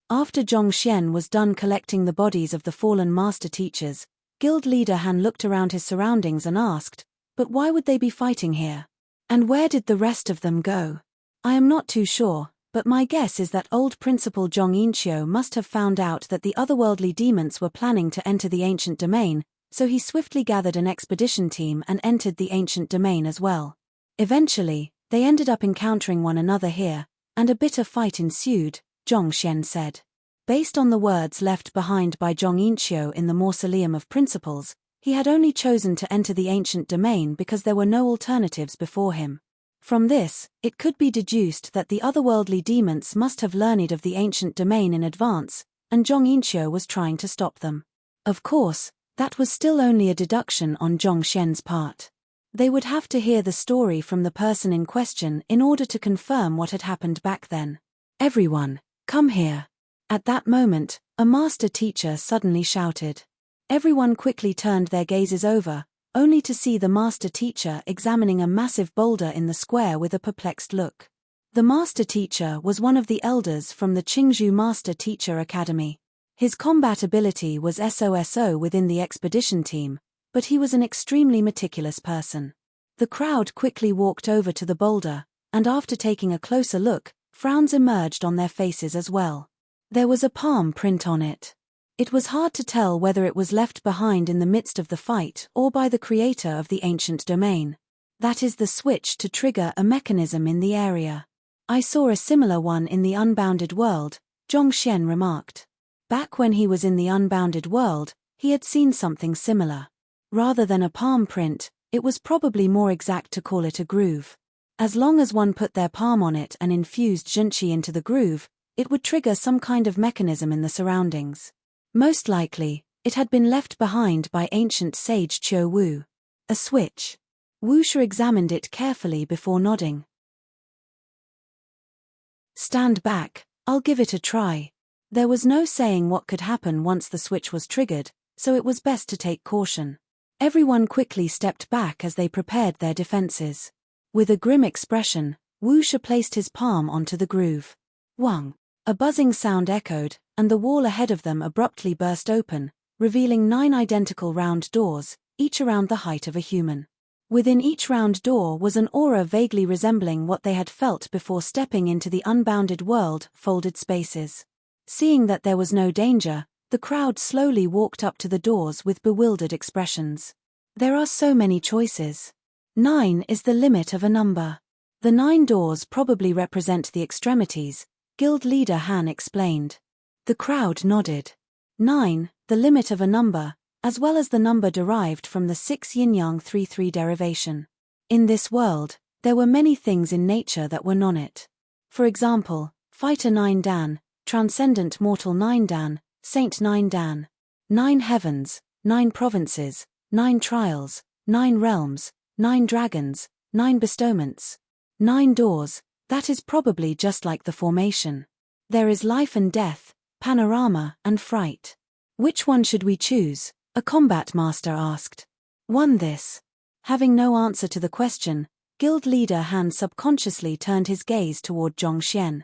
After Zhongxian was done collecting the bodies of the fallen master teachers, guild leader Han looked around his surroundings and asked, "But why would they be fighting here? And where did the rest of them go?" "I am not too sure, but my guess is that old Principal Zhong Yinqiu must have found out that the otherworldly demons were planning to enter the ancient domain, so he swiftly gathered an expedition team and entered the ancient domain as well. Eventually, they ended up encountering one another here, and a bitter fight ensued," Zhongxian said. Based on the words left behind by Zhong Yinqiu in the Mausoleum of Principles, he had only chosen to enter the ancient domain because there were no alternatives before him. From this, it could be deduced that the otherworldly demons must have learned of the ancient domain in advance, and Zhong Yinqiu was trying to stop them. Of course, that was still only a deduction on Zhongxian's part. They would have to hear the story from the person in question in order to confirm what had happened back then. "Everyone, come here." At that moment, a master teacher suddenly shouted. Everyone quickly turned their gazes over, only to see the master teacher examining a massive boulder in the square with a perplexed look. The master teacher was one of the elders from the Qingzhou Master Teacher Academy. His combat ability was SOSO within the expedition team, but he was an extremely meticulous person. The crowd quickly walked over to the boulder, and after taking a closer look, Frowns emerged on their faces as well. There was a palm print on it. It was hard to tell whether it was left behind in the midst of the fight or by the creator of the ancient domain. That is the switch to trigger a mechanism in the area. I saw a similar one in the unbounded world, Zhongxian remarked. Back when he was in the unbounded world, he had seen something similar. Rather than a palm print, it was probably more exact to call it a groove. As long as one put their palm on it and infused zhenqi into the groove, it would trigger some kind of mechanism in the surroundings. Most likely, it had been left behind by ancient sage Qiu Wu. A switch. Wu Sha examined it carefully before nodding. Stand back, I'll give it a try. There was no saying what could happen once the switch was triggered, so it was best to take caution. Everyone quickly stepped back as they prepared their defenses. With a grim expression, Wu Sha placed his palm onto the groove. Wang! A buzzing sound echoed, and the wall ahead of them abruptly burst open, revealing 9 identical round doors, each around the height of a human. Within each round door was an aura vaguely resembling what they had felt before stepping into the unbounded world, folded spaces. Seeing that there was no danger, the crowd slowly walked up to the doors with bewildered expressions. There are so many choices. 9 is the limit of a number. The 9 doors probably represent the extremities, Guild leader Han explained. The crowd nodded. 9, the limit of a number, as well as the number derived from the 6 yin-yang 3-3 derivation. In this world, there were many things in nature that were non-it. For example, Fighter 9 Dan, Transcendent Mortal 9 Dan, Saint 9 Dan. 9 heavens, 9 provinces, 9 trials, 9 realms, 9 dragons, 9 bestowments. 9 doors, that is probably just like the formation. There is life and death, panorama and fright. Which one should we choose? A combat master asked. One this. Having no answer to the question, guild leader Han subconsciously turned his gaze toward Zhongxian.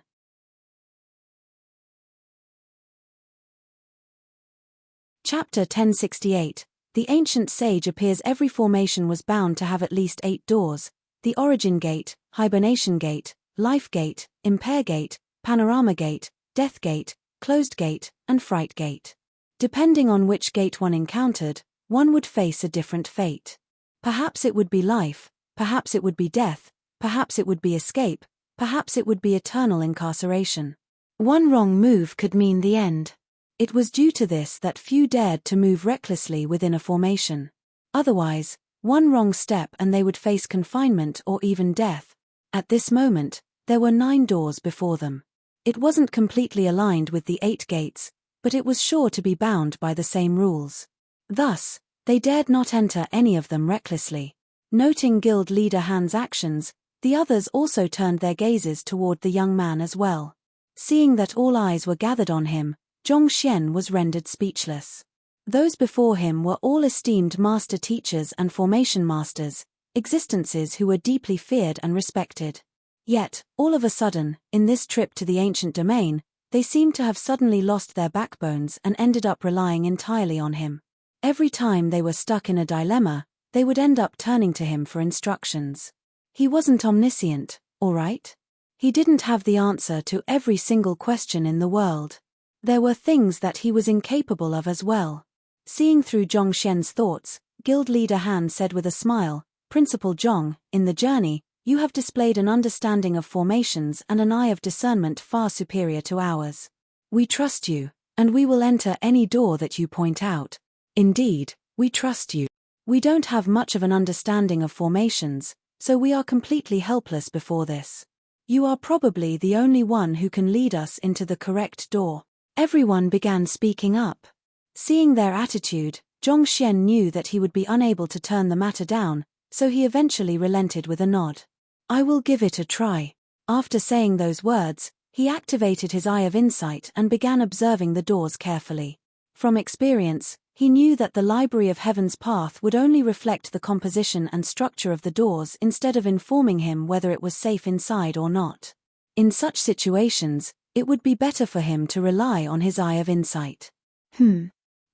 Chapter 1068. The ancient sage appears every formation was bound to have at least 8 doors: the origin gate, hibernation gate, life gate, impair gate, panorama gate, death gate, closed gate, and fright gate. Depending on which gate one encountered, one would face a different fate. Perhaps it would be life, perhaps it would be death, perhaps it would be escape, perhaps it would be eternal incarceration. One wrong move could mean the end. It was due to this that few dared to move recklessly within a formation. Otherwise, one wrong step and they would face confinement or even death. At this moment, there were 9 doors before them. It wasn't completely aligned with the 8 gates, but it was sure to be bound by the same rules. Thus, they dared not enter any of them recklessly. Noting guild leader Han's actions, the others also turned their gazes toward the young man as well. Seeing that all eyes were gathered on him, Zhongxian was rendered speechless. Those before him were all esteemed master teachers and formation masters, existences who were deeply feared and respected. Yet, all of a sudden, in this trip to the ancient domain, they seemed to have suddenly lost their backbones and ended up relying entirely on him. Every time they were stuck in a dilemma, they would end up turning to him for instructions. He wasn't omniscient, all right? He didn't have the answer to every single question in the world. There were things that he was incapable of as well. Seeing through Zhongxian's thoughts, guild leader Han said with a smile, "Principal Zhong, in the journey, you have displayed an understanding of formations and an eye of discernment far superior to ours. We trust you, and we will enter any door that you point out. Indeed, we trust you. We don't have much of an understanding of formations, so we are completely helpless before this. You are probably the only one who can lead us into the correct door." Everyone began speaking up. Seeing their attitude, Zhongxian knew that he would be unable to turn the matter down, so he eventually relented with a nod. "I will give it a try." After saying those words, he activated his eye of insight and began observing the doors carefully. From experience, he knew that the Library of Heaven's path would only reflect the composition and structure of the doors instead of informing him whether it was safe inside or not. In such situations, it would be better for him to rely on his eye of insight.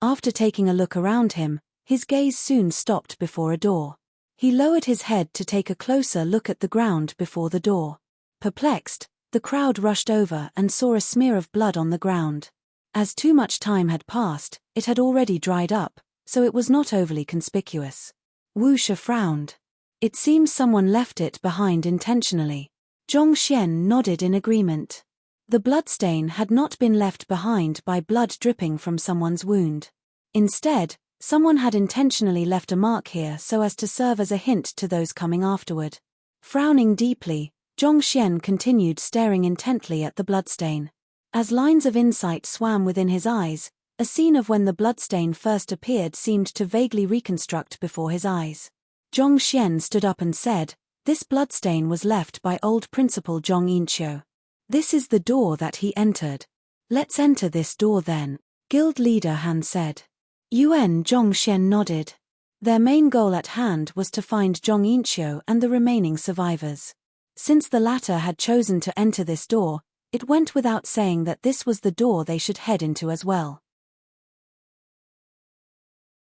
After taking a look around him, his gaze soon stopped before a door. He lowered his head to take a closer look at the ground before the door. Perplexed, The crowd rushed over and saw a smear of blood on the ground. As too much time had passed, it had already dried up, so it was not overly conspicuous. Wu Shi frowned. It seems someone left it behind intentionally. Zhong Xian nodded in agreement. The bloodstain had not been left behind by blood dripping from someone's wound. Instead, someone had intentionally left a mark here so as to serve as a hint to those coming afterward. Frowning deeply, Zhong Xian continued staring intently at the bloodstain. As lines of insight swam within his eyes, a scene of when the bloodstain first appeared seemed to vaguely reconstruct before his eyes. Zhong Xian stood up and said, "This bloodstain was left by old Principal Zhong Yinqiu. This is the door that he entered. Let's enter this door then," Guild leader Han said. Zhong Xian nodded. Their main goal at hand was to find Zhong Yinqiu and the remaining survivors. Since the latter had chosen to enter this door, it went without saying that this was the door they should head into as well.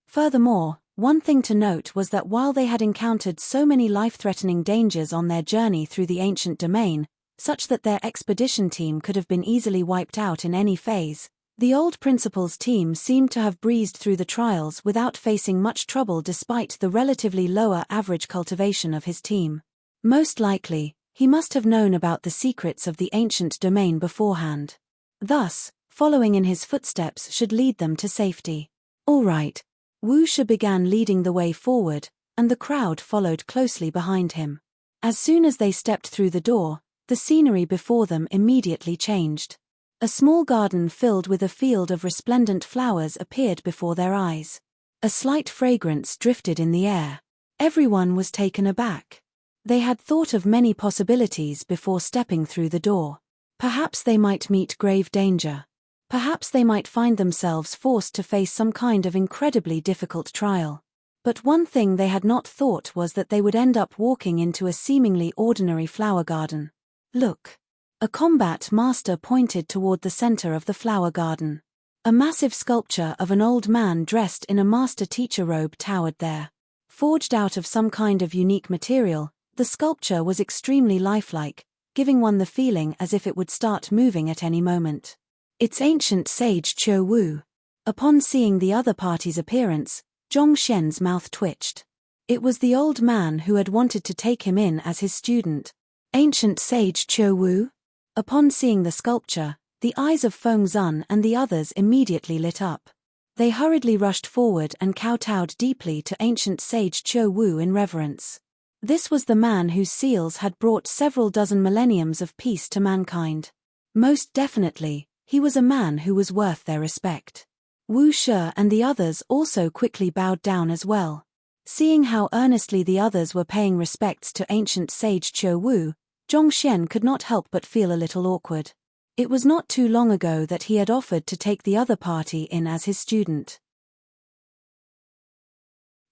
Furthermore, one thing to note was that while they had encountered so many life-threatening dangers on their journey through the ancient domain, such that their expedition team could have been easily wiped out in any phase, the old principal's team seemed to have breezed through the trials without facing much trouble despite the relatively lower average cultivation of his team. Most likely, he must have known about the secrets of the ancient domain beforehand. Thus, following in his footsteps should lead them to safety. All right. Wu Shi began leading the way forward, and the crowd followed closely behind him. As soon as they stepped through the door, the scenery before them immediately changed. A small garden filled with a field of resplendent flowers appeared before their eyes. A slight fragrance drifted in the air. Everyone was taken aback. They had thought of many possibilities before stepping through the door. Perhaps they might meet grave danger. Perhaps they might find themselves forced to face some kind of incredibly difficult trial. But one thing they had not thought was that they would end up walking into a seemingly ordinary flower garden. Look. A combat master pointed toward the center of the flower garden. A massive sculpture of an old man dressed in a master-teacher robe towered there. Forged out of some kind of unique material, the sculpture was extremely lifelike, giving one the feeling as if it would start moving at any moment. It's ancient sage Qiu Wu. Upon seeing the other party's appearance, Zhong Xian's mouth twitched. It was the old man who had wanted to take him in as his student. Ancient sage Qiu Wu? Upon seeing the sculpture, the eyes of Feng Zun and the others immediately lit up. They hurriedly rushed forward and kowtowed deeply to ancient sage Qiu Wu in reverence. This was the man whose seals had brought several dozen millenniums of peace to mankind. Most definitely, he was a man who was worth their respect. Wu Shi and the others also quickly bowed down as well. Seeing how earnestly the others were paying respects to ancient sage Qiu Wu, Zhong Xian could not help but feel a little awkward. It was not too long ago that he had offered to take the other party in as his student.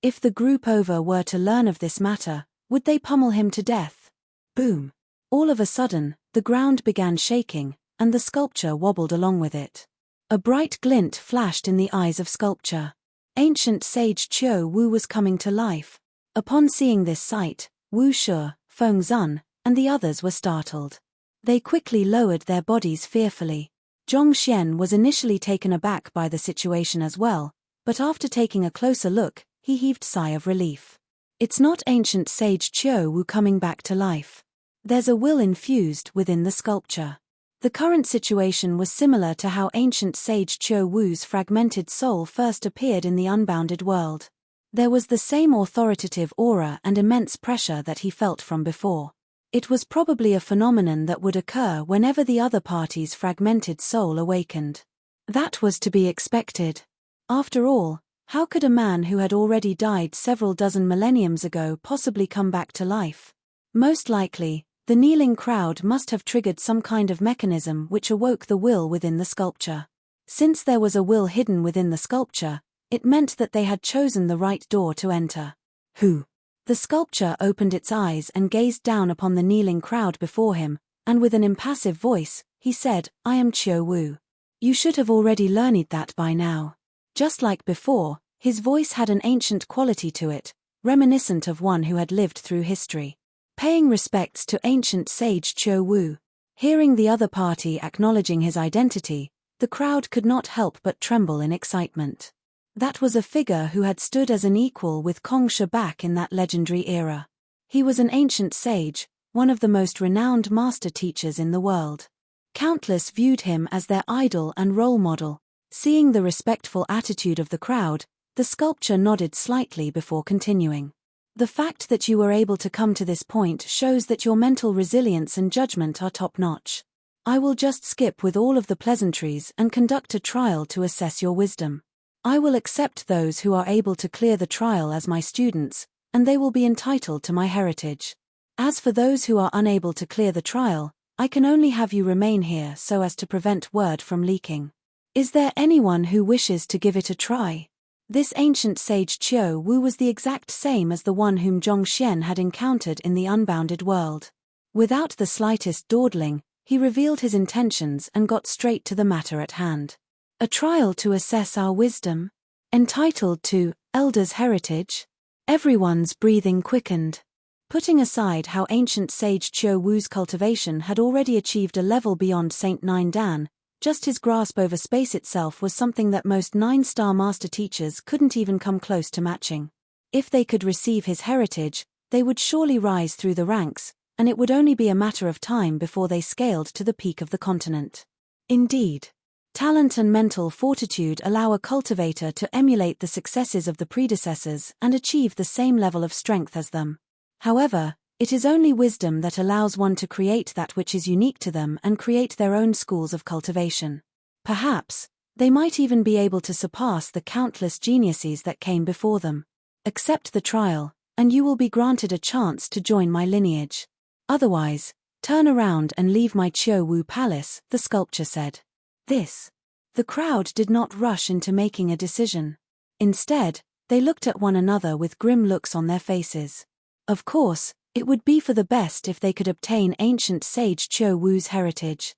If the group over were to learn of this matter, would they pummel him to death? Boom! All of a sudden, the ground began shaking, and the sculpture wobbled along with it. A bright glint flashed in the eyes of sculpture. Ancient sage Qiu Wu was coming to life. Upon seeing this sight, Wu Shi, Feng Zun, and the others were startled. They quickly lowered their bodies fearfully. Zhong Xian was initially taken aback by the situation as well, but after taking a closer look, he heaved a sigh of relief. It's not ancient sage Qiu Wu coming back to life. There's a will infused within the sculpture. The current situation was similar to how ancient sage Qiu Wu's fragmented soul first appeared in the unbounded world. There was the same authoritative aura and immense pressure that he felt from before. It was probably a phenomenon that would occur whenever the other party's fragmented soul awakened. That was to be expected. After all, how could a man who had already died several dozen millenniums ago possibly come back to life? Most likely, the kneeling crowd must have triggered some kind of mechanism which awoke the will within the sculpture. Since there was a will hidden within the sculpture, it meant that they had chosen the right door to enter. Who? The sculpture opened its eyes and gazed down upon the kneeling crowd before him, and with an impassive voice, he said, "I am Qiu Wu. You should have already learned that by now." Just like before, his voice had an ancient quality to it, reminiscent of one who had lived through history. Paying respects to ancient sage Qiu Wu. Hearing the other party acknowledging his identity, the crowd could not help but tremble in excitement. That was a figure who had stood as an equal with Kong Shi back in that legendary era. He was an ancient sage, one of the most renowned master teachers in the world. Countless viewed him as their idol and role model. Seeing the respectful attitude of the crowd, the sculptor nodded slightly before continuing. The fact that you were able to come to this point shows that your mental resilience and judgment are top-notch. I will just skip with all of the pleasantries and conduct a trial to assess your wisdom. I will accept those who are able to clear the trial as my students, and they will be entitled to my heritage. As for those who are unable to clear the trial, I can only have you remain here so as to prevent word from leaking. Is there anyone who wishes to give it a try? This ancient sage Qiu Wu was the exact same as the one whom Zhong Xian had encountered in the unbounded world. Without the slightest dawdling, he revealed his intentions and got straight to the matter at hand. A trial to assess our wisdom? Entitled to Elder's Heritage? Everyone's breathing quickened. Putting aside how ancient sage Qiu Wu's cultivation had already achieved a level beyond Saint Nine Dan, just his grasp over space itself was something that most 9-star master teachers couldn't even come close to matching. If they could receive his heritage, they would surely rise through the ranks, and it would only be a matter of time before they scaled to the peak of the continent. Indeed, talent and mental fortitude allow a cultivator to emulate the successes of the predecessors and achieve the same level of strength as them. However, it is only wisdom that allows one to create that which is unique to them and create their own schools of cultivation. Perhaps, they might even be able to surpass the countless geniuses that came before them. Accept the trial, and you will be granted a chance to join my lineage. Otherwise, turn around and leave my Qiu Wu palace, the sculptor said. The crowd did not rush into making a decision. Instead, they looked at one another with grim looks on their faces. Of course, it would be for the best if they could obtain ancient sage Qiu Wu's heritage.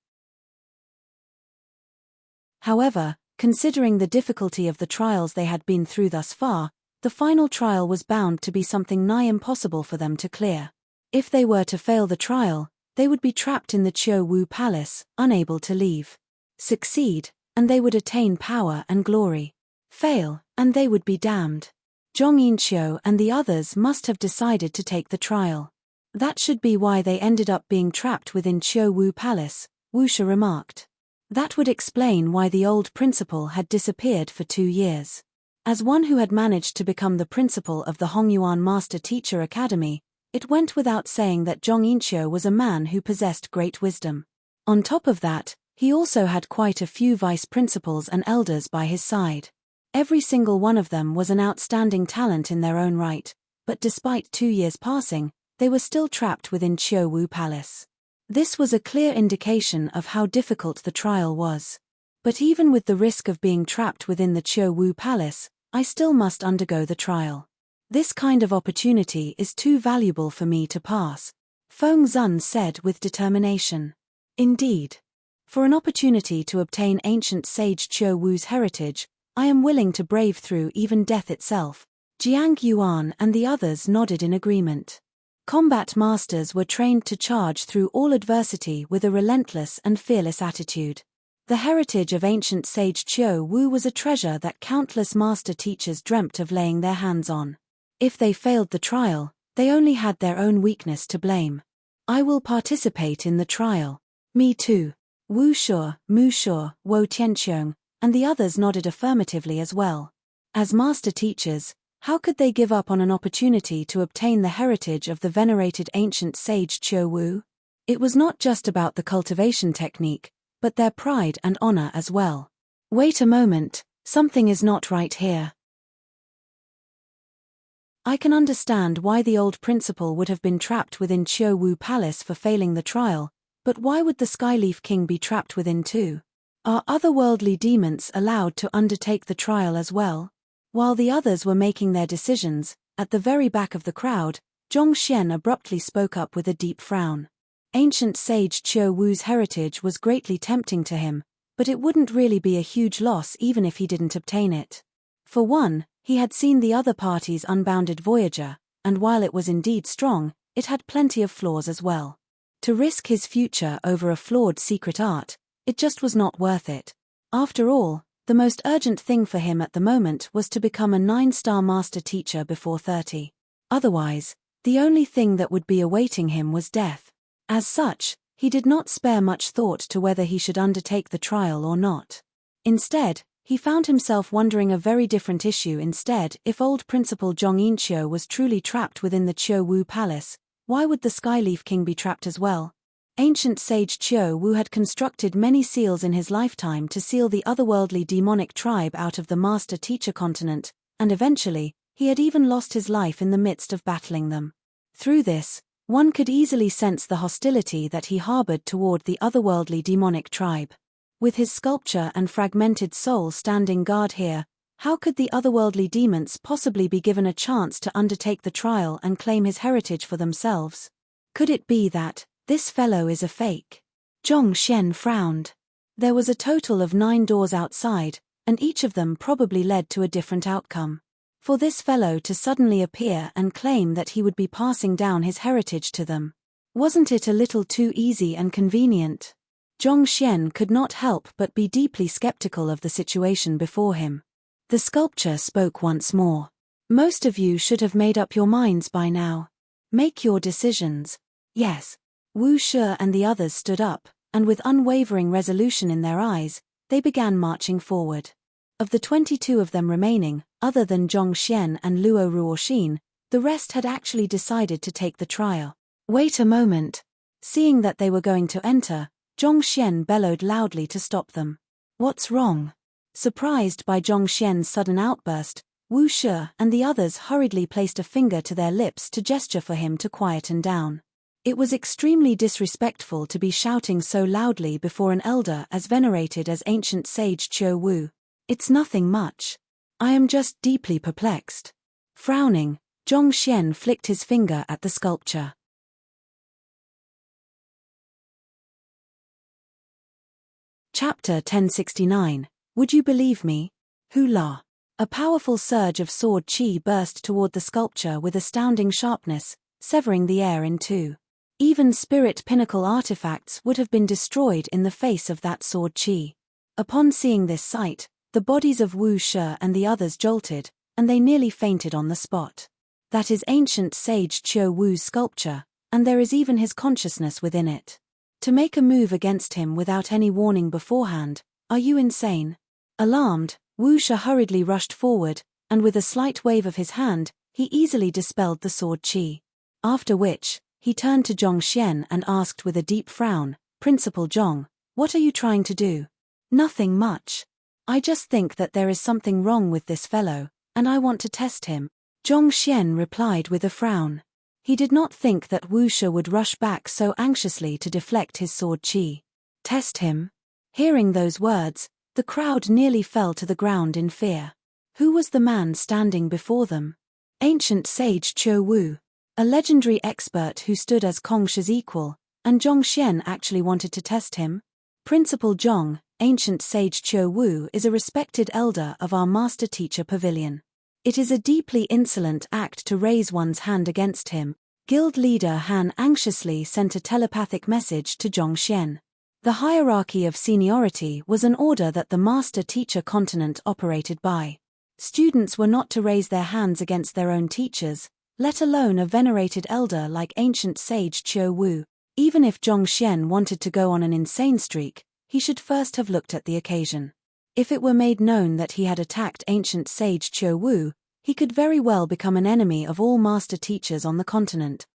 However, considering the difficulty of the trials they had been through thus far, the final trial was bound to be something nigh impossible for them to clear. If they were to fail the trial, they would be trapped in the Qiu Wu palace, unable to leave. Succeed, and they would attain power and glory. Fail, and they would be damned. Zhong Yinqiu and the others must have decided to take the trial. That should be why they ended up being trapped within Qiu Wu Palace, Wu Shi remarked. That would explain why the old principal had disappeared for 2 years. As one who had managed to become the principal of the Hongyuan Master Teacher Academy, it went without saying that Zhong Yinqiu was a man who possessed great wisdom. On top of that, he also had quite a few vice principals and elders by his side. Every single one of them was an outstanding talent in their own right, but despite 2 years passing, they were still trapped within Qiu Wu Palace. This was a clear indication of how difficult the trial was. But even with the risk of being trapped within the Qiu Wu Palace, I still must undergo the trial. This kind of opportunity is too valuable for me to pass, Feng Zun said with determination. Indeed. For an opportunity to obtain ancient sage Qiu Wu's heritage, I am willing to brave through even death itself. Jiang Yuan and the others nodded in agreement. Combat masters were trained to charge through all adversity with a relentless and fearless attitude. The heritage of ancient sage Qiu Wu was a treasure that countless master teachers dreamt of laying their hands on. If they failed the trial, they only had their own weakness to blame. I will participate in the trial. Me too. Wu Shi, Mu Shi, Wo Tianqiong, and the others nodded affirmatively as well. As master teachers, how could they give up on an opportunity to obtain the heritage of the venerated ancient sage Qiu Wu? It was not just about the cultivation technique, but their pride and honor as well. Wait a moment, something is not right here. I can understand why the old principal would have been trapped within Qiu Wu Palace for failing the trial, but why would the Skyleaf King be trapped within too? Are otherworldly demons allowed to undertake the trial as well? While the others were making their decisions, at the very back of the crowd, Zhong Xian abruptly spoke up with a deep frown. Ancient sage Qiu Wu's heritage was greatly tempting to him, but it wouldn't really be a huge loss even if he didn't obtain it. For one, he had seen the other party's unbounded Voyager, and while it was indeed strong, it had plenty of flaws as well. To risk his future over a flawed secret art, it just was not worth it. After all, the most urgent thing for him at the moment was to become a 9-star master teacher before 30. Otherwise, the only thing that would be awaiting him was death. As such, he did not spare much thought to whether he should undertake the trial or not. Instead, he found himself wondering a very different issue instead. If old Principal Zhong Yinqiu was truly trapped within the Qiu Wu Palace, why would the Skyleaf King be trapped as well? Ancient sage Qiu Wu had constructed many seals in his lifetime to seal the otherworldly demonic tribe out of the Master Teacher continent, and eventually, he had even lost his life in the midst of battling them. Through this, one could easily sense the hostility that he harbored toward the otherworldly demonic tribe. With his sculpture and fragmented soul standing guard here, how could the otherworldly demons possibly be given a chance to undertake the trial and claim his heritage for themselves? Could it be that this fellow is a fake? Zhong Xian frowned. There was a total of 9 doors outside, and each of them probably led to a different outcome. For this fellow to suddenly appear and claim that he would be passing down his heritage to them. Wasn't it a little too easy and convenient? Zhong Xian could not help but be deeply skeptical of the situation before him. The sculpture spoke once more. Most of you should have made up your minds by now. Make your decisions. Yes. Wu Shi and the others stood up, and with unwavering resolution in their eyes, they began marching forward. Of the 22 of them remaining, other than Zhong Xian and Luo Ruoxin, the rest had actually decided to take the trial. Wait a moment. Seeing that they were going to enter, Zhong Xian bellowed loudly to stop them. What's wrong? Surprised by Zhong Xian's sudden outburst, Wu Shi and the others hurriedly placed a finger to their lips to gesture for him to quieten down. It was extremely disrespectful to be shouting so loudly before an elder as venerated as ancient sage Qiu Wu. It's nothing much. I am just deeply perplexed. Frowning, Zhong Xian flicked his finger at the sculpture. Chapter 1069. Would you believe me? Hula. A powerful surge of sword chi burst toward the sculpture with astounding sharpness, severing the air in two. Even spirit pinnacle artifacts would have been destroyed in the face of that sword chi. Upon seeing this sight, the bodies of Wu Shi and the others jolted, and they nearly fainted on the spot. That is ancient sage Qiu Wu's sculpture, and there is even his consciousness within it. To make a move against him without any warning beforehand, are you insane? Alarmed, Wu Shi hurriedly rushed forward, and with a slight wave of his hand, he easily dispelled the sword chi. After which, he turned to Zhong Xian and asked with a deep frown, Principal Zhong, what are you trying to do? Nothing much. I just think that there is something wrong with this fellow, and I want to test him. Zhong Xian replied with a frown. He did not think that Wu Shi would rush back so anxiously to deflect his sword chi. Test him? Hearing those words, the crowd nearly fell to the ground in fear. Who was the man standing before them? Ancient sage Qiu Wu, a legendary expert who stood as Kong Shi's equal, and Zhong Xian actually wanted to test him? Principal Zhong, ancient sage Qiu Wu is a respected elder of our master teacher pavilion. It is a deeply insolent act to raise one's hand against him. Guild leader Han anxiously sent a telepathic message to Zhong Xian. The hierarchy of seniority was an order that the master teacher continent operated by. Students were not to raise their hands against their own teachers, let alone a venerated elder like ancient sage Qiu Wu. Even if Zhong Xian wanted to go on an insane streak, he should first have looked at the occasion. If it were made known that he had attacked ancient sage Qiu Wu, he could very well become an enemy of all master teachers on the continent.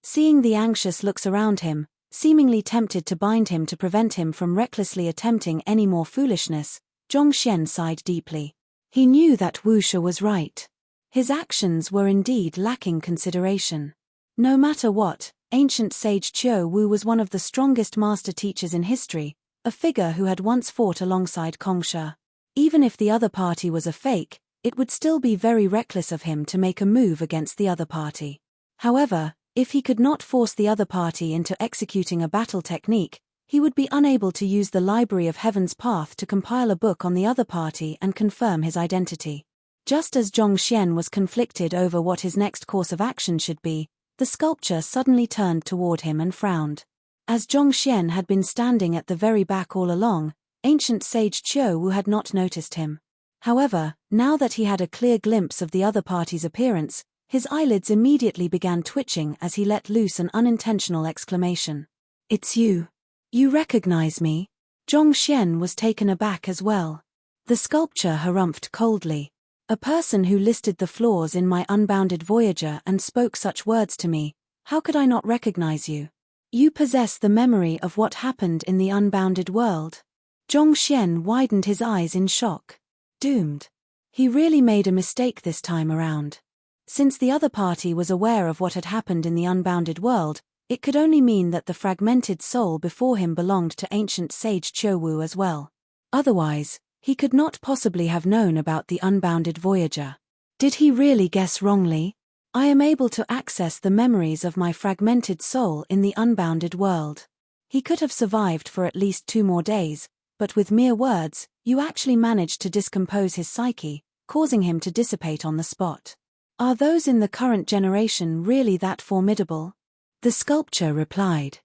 Seeing the anxious looks around him, seemingly tempted to bind him to prevent him from recklessly attempting any more foolishness, Zhong Xian sighed deeply. He knew that Wu Shi was right. His actions were indeed lacking consideration. No matter what, ancient sage Qiu Wu was one of the strongest master teachers in history, a figure who had once fought alongside Kong Shi. Even if the other party was a fake, it would still be very reckless of him to make a move against the other party. However, if he could not force the other party into executing a battle technique, he would be unable to use the Library of Heaven's Path to compile a book on the other party and confirm his identity. Just as Zhong Xian was conflicted over what his next course of action should be, The sculpture suddenly turned toward him and frowned. As Zhongxian had been standing at the very back all along, ancient sage Qiu Wu had not noticed him. However, now that he had a clear glimpse of the other party's appearance, his eyelids immediately began twitching as he let loose an unintentional exclamation. "It's you. You recognize me?" Zhongxian was taken aback as well. The sculpture harumphed coldly. "A person who listed the flaws in my unbounded Voyager and spoke such words to me, how could I not recognize you? You possess the memory of what happened in the unbounded world." Zhongxian widened his eyes in shock. Doomed. He really made a mistake this time around. Since the other party was aware of what had happened in the unbounded world, it could only mean that the fragmented soul before him belonged to ancient sage Qiu Wu as well. Otherwise, he could not possibly have known about the unbounded Voyager. Did he really guess wrongly? I am able to access the memories of my fragmented soul in the unbounded world. He could have survived for at least 2 more days, but with mere words, you actually managed to discompose his psyche, causing him to dissipate on the spot. Are those in the current generation really that formidable? The sculpture replied.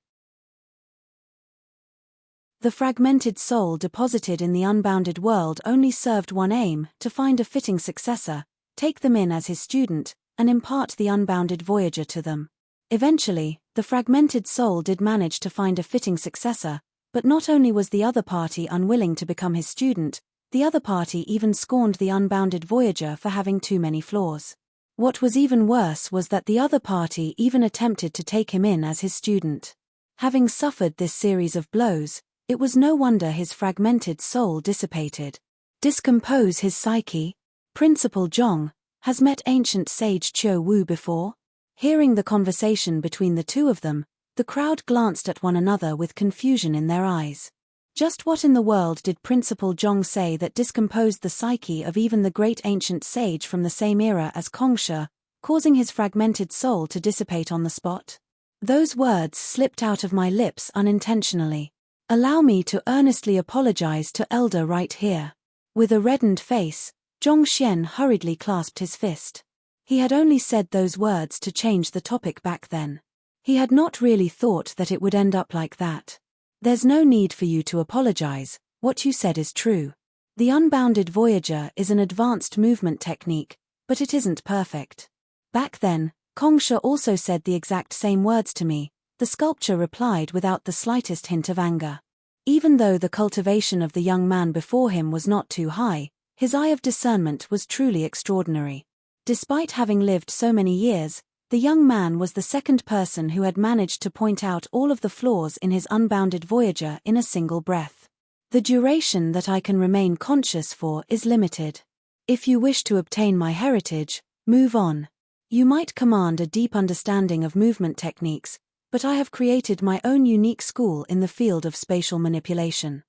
The fragmented soul deposited in the unbounded world only served one aim, to find a fitting successor, take them in as his student, and impart the unbounded Voyager to them. Eventually, the fragmented soul did manage to find a fitting successor, but not only was the other party unwilling to become his student, the other party even scorned the unbounded Voyager for having too many flaws. What was even worse was that the other party even attempted to take him in as his student. Having suffered this series of blows, it was no wonder his fragmented soul dissipated. Discompose his psyche? Principal Zhong has met ancient sage Qiu Wu before? Hearing the conversation between the two of them, the crowd glanced at one another with confusion in their eyes. Just what in the world did Principal Zhong say that discomposed the psyche of even the great ancient sage from the same era as Kongshe, causing his fragmented soul to dissipate on the spot? Those words slipped out of my lips unintentionally. Allow me to earnestly apologize to Elder right here. With a reddened face, Zhongxian hurriedly clasped his fist. He had only said those words to change the topic back then. He had not really thought that it would end up like that. There's no need for you to apologize, what you said is true. The unbounded Voyager is an advanced movement technique, but it isn't perfect. Back then, Kongshe also said the exact same words to me, the sculpture replied without the slightest hint of anger. Even though the cultivation of the young man before him was not too high, his eye of discernment was truly extraordinary. Despite having lived so many years, the young man was the second person who had managed to point out all of the flaws in his unbounded Voyager in a single breath. The duration that I can remain conscious for is limited. If you wish to obtain my heritage, move on. You might command a deep understanding of movement techniques, but I have created my own unique school in the field of spatial manipulation.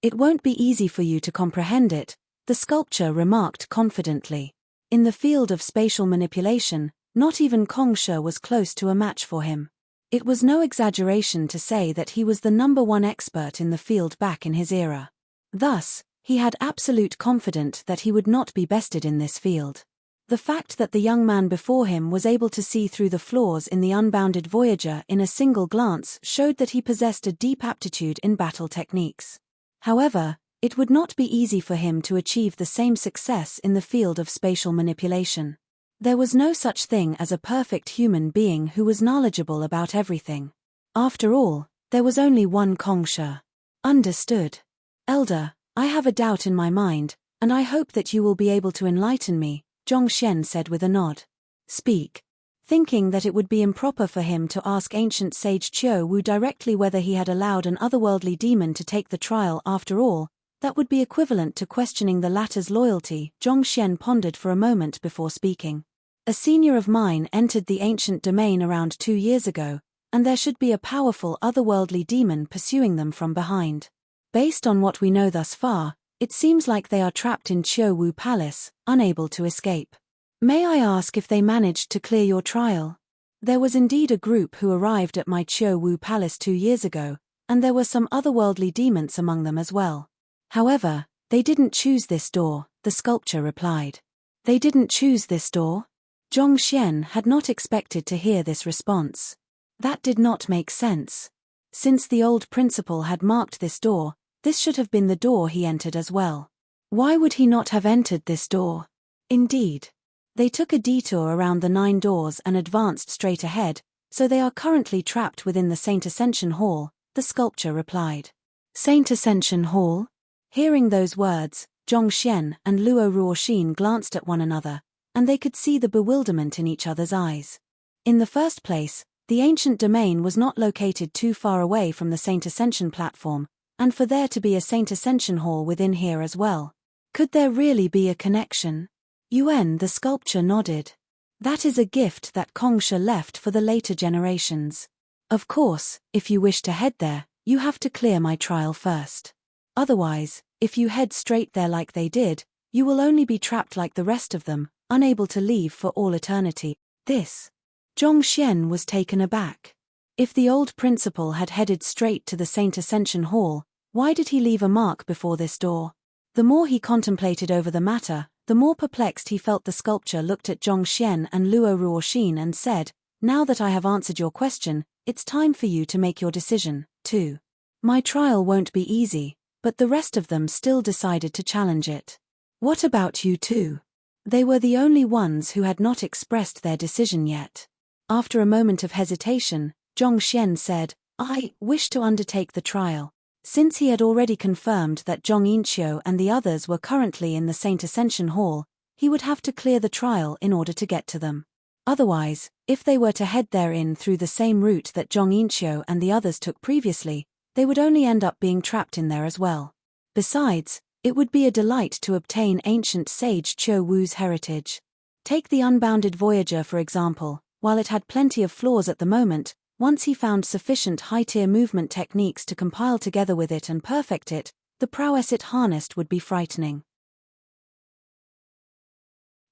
It won't be easy for you to comprehend it, the sculpture remarked confidently. In the field of spatial manipulation, not even Kongshe was close to a match for him. It was no exaggeration to say that he was the #1 expert in the field back in his era. Thus, he had absolute confidence that he would not be bested in this field. The fact that the young man before him was able to see through the flaws in the unbounded Voyager in a single glance showed that he possessed a deep aptitude in battle techniques. However, it would not be easy for him to achieve the same success in the field of spatial manipulation. There was no such thing as a perfect human being who was knowledgeable about everything. After all, there was only one Kongshe. Understood. Elder, I have a doubt in my mind, and I hope that you will be able to enlighten me, Zhongxian said with a nod. Speak. Thinking that it would be improper for him to ask ancient sage Qiu Wu directly whether he had allowed an otherworldly demon to take the trial after all, that would be equivalent to questioning the latter's loyalty, Zhongxian pondered for a moment before speaking. A senior of mine entered the ancient domain around 2 years ago, and there should be a powerful otherworldly demon pursuing them from behind. Based on what we know thus far, it seems like they are trapped in Qiu Wu Palace, unable to escape. May I ask if they managed to clear your trial? There was indeed a group who arrived at my Qiu Wu Palace 2 years ago, and there were some otherworldly demons among them as well. However, they didn't choose this door, the sculpture replied. They didn't choose this door? Zhongxian had not expected to hear this response. That did not make sense. Since the old principal had marked this door, this should have been the door he entered as well. Why would he not have entered this door? Indeed. They took a detour around the 9 doors and advanced straight ahead, so they are currently trapped within the Saint Ascension Hall, the sculpture replied. Saint Ascension Hall? Hearing those words, Zhongxian and Luo Ruoxin glanced at one another, and they could see the bewilderment in each other's eyes. In the first place, the ancient domain was not located too far away from the Saint Ascension platform, and for there to be a Saint Ascension Hall within here as well. Could there really be a connection? Yuan, the sculpture, nodded. That is a gift that Kongsha left for the later generations. Of course, if you wish to head there, you have to clear my trial first. Otherwise, if you head straight there like they did, you will only be trapped like the rest of them, unable to leave for all eternity. This. Zhongxian was taken aback. If the old principal had headed straight to the Saint Ascension Hall, why did he leave a mark before this door? The more he contemplated over the matter, the more perplexed he felt. The sculpture looked at Zhongxian and Luo Ruoxin and said, "Now that I have answered your question, it's time for you to make your decision, too. My trial won't be easy," but the rest of them still decided to challenge it. "What about you two?" They were the only ones who had not expressed their decision yet. After a moment of hesitation, Zhongxian said, "I wish to undertake the trial." Since he had already confirmed that Zhong Yinqiu and the others were currently in the Saint Ascension Hall, he would have to clear the trial in order to get to them. Otherwise, if they were to head therein through the same route that Zhong Yinqiu and the others took previously, they would only end up being trapped in there as well. Besides, it would be a delight to obtain ancient sage Qiu Wu's heritage. Take the Unbounded Voyager for example. While it had plenty of flaws at the moment, once he found sufficient high-tier movement techniques to compile together with it and perfect it, the prowess it harnessed would be frightening.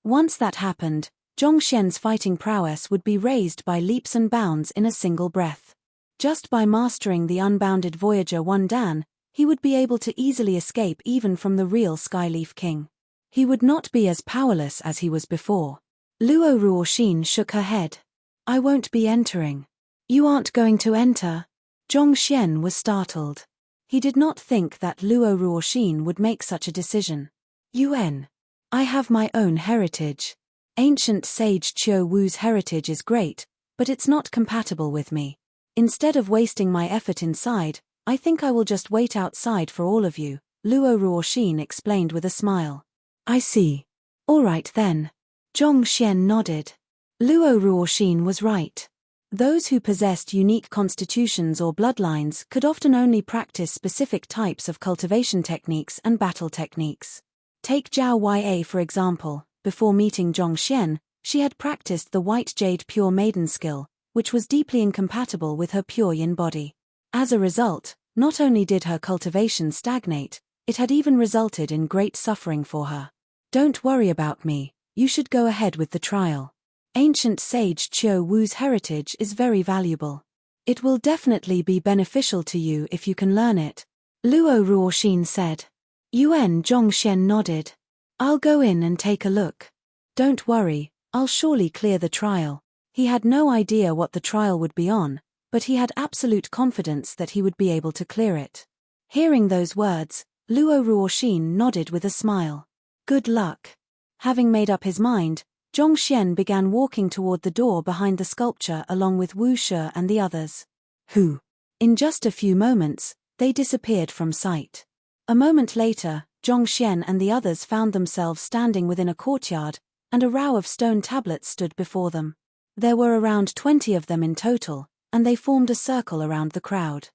Once that happened, Zhongxian's fighting prowess would be raised by leaps and bounds in a single breath. Just by mastering the Unbounded Voyager 1 Dan, he would be able to easily escape even from the real Skyleaf King. He would not be as powerless as he was before. Luo Ruoxin shook her head. "I won't be entering." "You aren't going to enter?" Zhongxian was startled. He did not think that Luo Ruoxin would make such a decision. "Yuan, I have my own heritage. Ancient sage Qiu Wu's heritage is great, but it's not compatible with me. Instead of wasting my effort inside, I think I will just wait outside for all of you," Luo Ruoxin explained with a smile. "I see. All right then." Zhongxian nodded. Luo Ruoxin was right. Those who possessed unique constitutions or bloodlines could often only practice specific types of cultivation techniques and battle techniques. Take Zhao Ya for example. Before meeting Zhongxian, she had practiced the White Jade Pure Maiden skill, which was deeply incompatible with her pure yin body. As a result, not only did her cultivation stagnate, it had even resulted in great suffering for her. "Don't worry about me, you should go ahead with the trial. Ancient sage Qiu Wu's heritage is very valuable. It will definitely be beneficial to you if you can learn it," Luo Ruoxin said. Yuan Zhongxian nodded. "I'll go in and take a look. Don't worry, I'll surely clear the trial." He had no idea what the trial would be on, but he had absolute confidence that he would be able to clear it. Hearing those words, Luo Ruoxin nodded with a smile. "Good luck." Having made up his mind, Zhongxian began walking toward the door behind the sculpture along with Wu Shi and the others. Who? In just a few moments, they disappeared from sight. A moment later, Zhongxian and the others found themselves standing within a courtyard, and a row of stone tablets stood before them. There were around 20 of them in total, and they formed a circle around the crowd.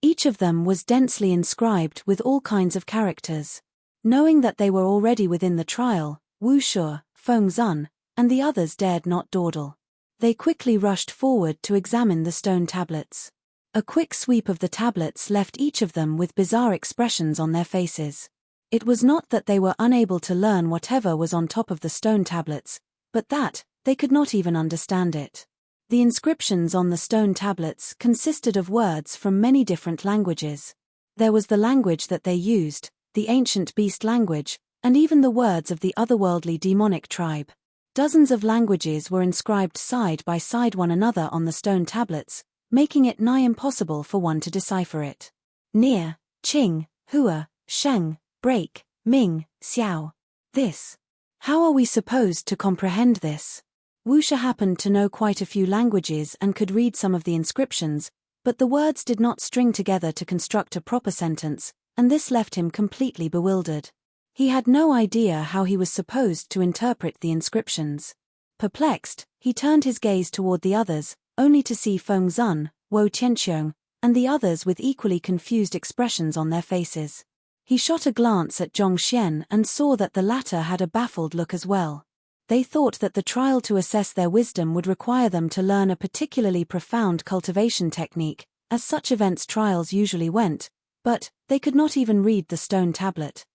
Each of them was densely inscribed with all kinds of characters. Knowing that they were already within the trial, Wu Shi, Feng Zun, and the others dared not dawdle. They quickly rushed forward to examine the stone tablets. A quick sweep of the tablets left each of them with bizarre expressions on their faces. It was not that they were unable to learn whatever was on top of the stone tablets, but that they could not even understand it. The inscriptions on the stone tablets consisted of words from many different languages. There was the language that they used, the ancient beast language, and even the words of the otherworldly demonic tribe. Dozens of languages were inscribed side by side one another on the stone tablets, making it nigh impossible for one to decipher it. Nia, Qing, Hua, Sheng, Break, Ming, Xiao. This. How are we supposed to comprehend this? Wuxia happened to know quite a few languages and could read some of the inscriptions, but the words did not string together to construct a proper sentence, and this left him completely bewildered. He had no idea how he was supposed to interpret the inscriptions. Perplexed, he turned his gaze toward the others, only to see Feng Zun, Wo Qianqiong, and the others with equally confused expressions on their faces. He shot a glance at Zhongxian and saw that the latter had a baffled look as well. They thought that the trial to assess their wisdom would require them to learn a particularly profound cultivation technique, as such events trials usually went, but they could not even read the stone tablet.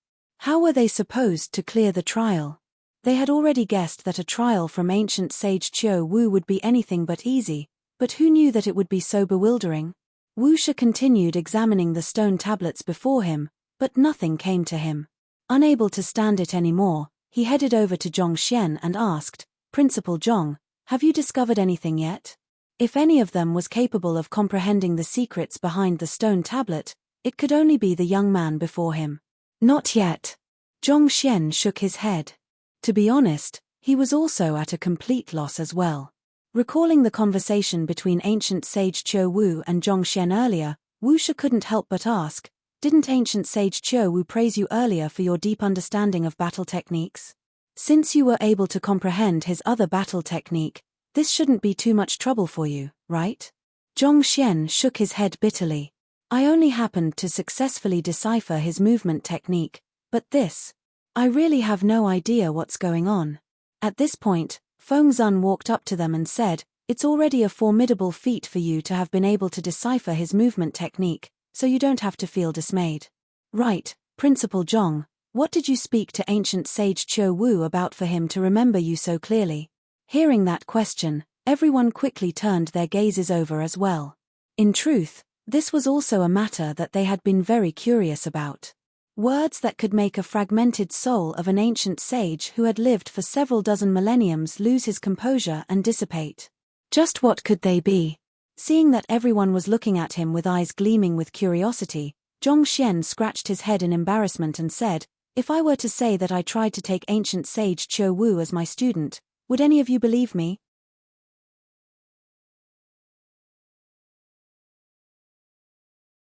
How were they supposed to clear the trial? They had already guessed that a trial from ancient sage Qiu Wu would be anything but easy, but who knew that it would be so bewildering? Wuxia continued examining the stone tablets before him, but nothing came to him. Unable to stand it anymore, he headed over to Zhongxian and asked, "Principal Zhong, have you discovered anything yet?" If any of them was capable of comprehending the secrets behind the stone tablet, it could only be the young man before him. Not yet. Zhongxian shook his head. To be honest, he was also at a complete loss as well. Recalling the conversation between ancient sage Qiu Wu and Zhongxian earlier, Wuxia couldn't help but ask, "Didn't ancient sage Qiu Wu praise you earlier for your deep understanding of battle techniques? Since you were able to comprehend his other battle technique, this shouldn't be too much trouble for you, right?" Zhongxian shook his head bitterly. "I only happened to successfully decipher his movement technique, but this. I really have no idea what's going on." At this point, Feng Zun walked up to them and said, "It's already a formidable feat for you to have been able to decipher his movement technique, so you don't have to feel dismayed." "Right, Principal Zhong, what did you speak to ancient sage Qiu Wu about for him to remember you so clearly?" Hearing that question, everyone quickly turned their gazes over as well. In truth, this was also a matter that they had been very curious about. Words that could make a fragmented soul of an ancient sage who had lived for several dozen millenniums lose his composure and dissipate. Just what could they be? Seeing that everyone was looking at him with eyes gleaming with curiosity, Zhongxian scratched his head in embarrassment and said, "If I were to say that I tried to take ancient sage Qiu Wu as my student, would any of you believe me?"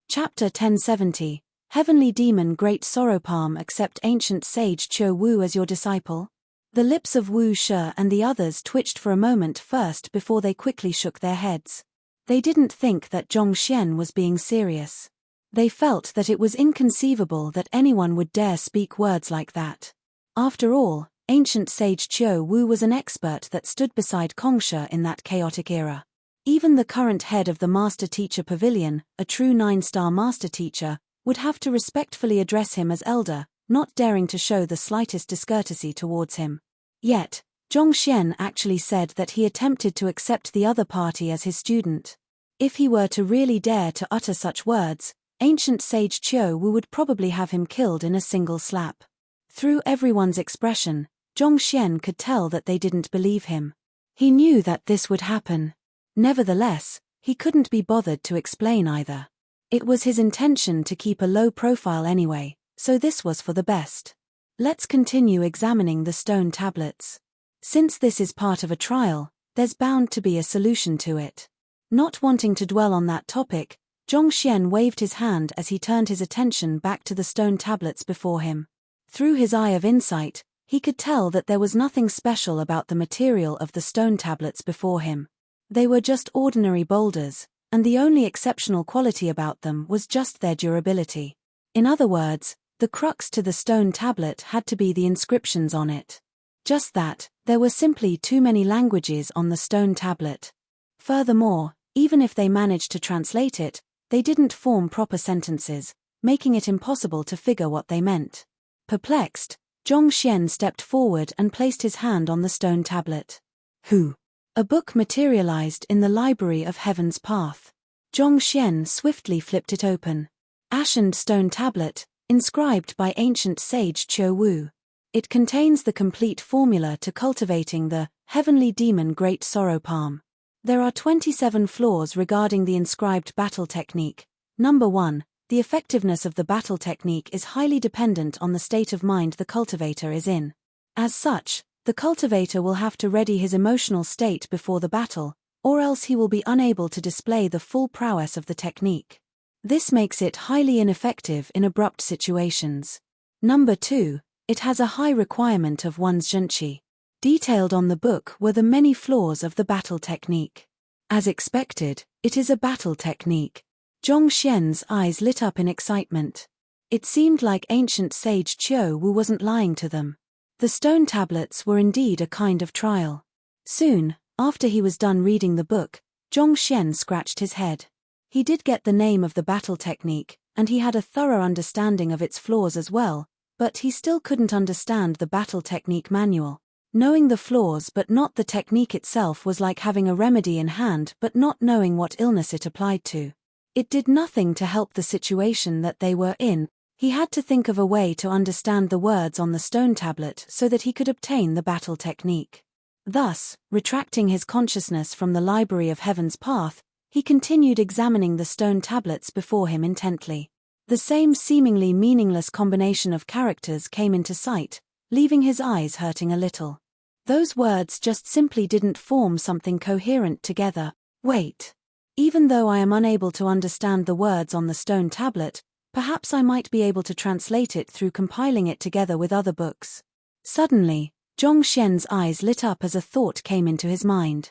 Chapter 1070. Heavenly Demon Great Sorrow Palm accept ancient sage Qiu Wu as your disciple? The lips of Wu Shi and the others twitched for a moment first before they quickly shook their heads. They didn't think that Zhongxian was being serious. They felt that it was inconceivable that anyone would dare speak words like that. After all, ancient sage Qiu Wu was an expert that stood beside Kongsha in that chaotic era. Even the current head of the Master Teacher Pavilion, a true 9-star master teacher, would have to respectfully address him as elder, not daring to show the slightest discourtesy towards him. Yet, Zhongxian actually said that he attempted to accept the other party as his student. If he were to really dare to utter such words, ancient sage Qiu Wu would probably have him killed in a single slap. Through everyone's expression, Zhongxian could tell that they didn't believe him. He knew that this would happen. Nevertheless, he couldn't be bothered to explain either. It was his intention to keep a low profile anyway, so this was for the best. Let's continue examining the stone tablets. Since this is part of a trial, there's bound to be a solution to it. Not wanting to dwell on that topic, Zhongxian waved his hand as he turned his attention back to the stone tablets before him. Through his eye of insight, he could tell that there was nothing special about the material of the stone tablets before him. They were just ordinary boulders, and the only exceptional quality about them was just their durability. In other words, the crux to the stone tablet had to be the inscriptions on it. Just that, there were simply too many languages on the stone tablet. Furthermore, even if they managed to translate it, they didn't form proper sentences, making it impossible to figure what they meant. Perplexed, Zhongxian stepped forward and placed his hand on the stone tablet. "Who?" A book materialized in the library of Heaven's Path. Zhongxian swiftly flipped it open. Ashened stone tablet, inscribed by ancient sage Qiu Wu. It contains the complete formula to cultivating the Heavenly Demon Great Sorrow Palm. There are 27 flaws regarding the inscribed battle technique. Number 1. The effectiveness of the battle technique is highly dependent on the state of mind the cultivator is in. As such, the cultivator will have to ready his emotional state before the battle, or else he will be unable to display the full prowess of the technique. This makes it highly ineffective in abrupt situations. Number 2. It has a high requirement of one's zhenqi. Detailed on the book were the many flaws of the battle technique. As expected, it is a battle technique. Zhong Xian's eyes lit up in excitement. It seemed like ancient sage Qiu Wu wasn't lying to them. The stone tablets were indeed a kind of trial. Soon, after he was done reading the book, Zhong Xian scratched his head. He did get the name of the battle technique, and he had a thorough understanding of its flaws as well, but he still couldn't understand the battle technique manual. Knowing the flaws but not the technique itself was like having a remedy in hand but not knowing what illness it applied to. It did nothing to help the situation that they were in. He had to think of a way to understand the words on the stone tablet so that he could obtain the battle technique. Thus, retracting his consciousness from the library of Heaven's Path, he continued examining the stone tablets before him intently. The same seemingly meaningless combination of characters came into sight, leaving his eyes hurting a little. Those words just simply didn't form something coherent together. Wait. Even though I am unable to understand the words on the stone tablet, perhaps I might be able to translate it through compiling it together with other books. Suddenly, Zhong Xian's eyes lit up as a thought came into his mind.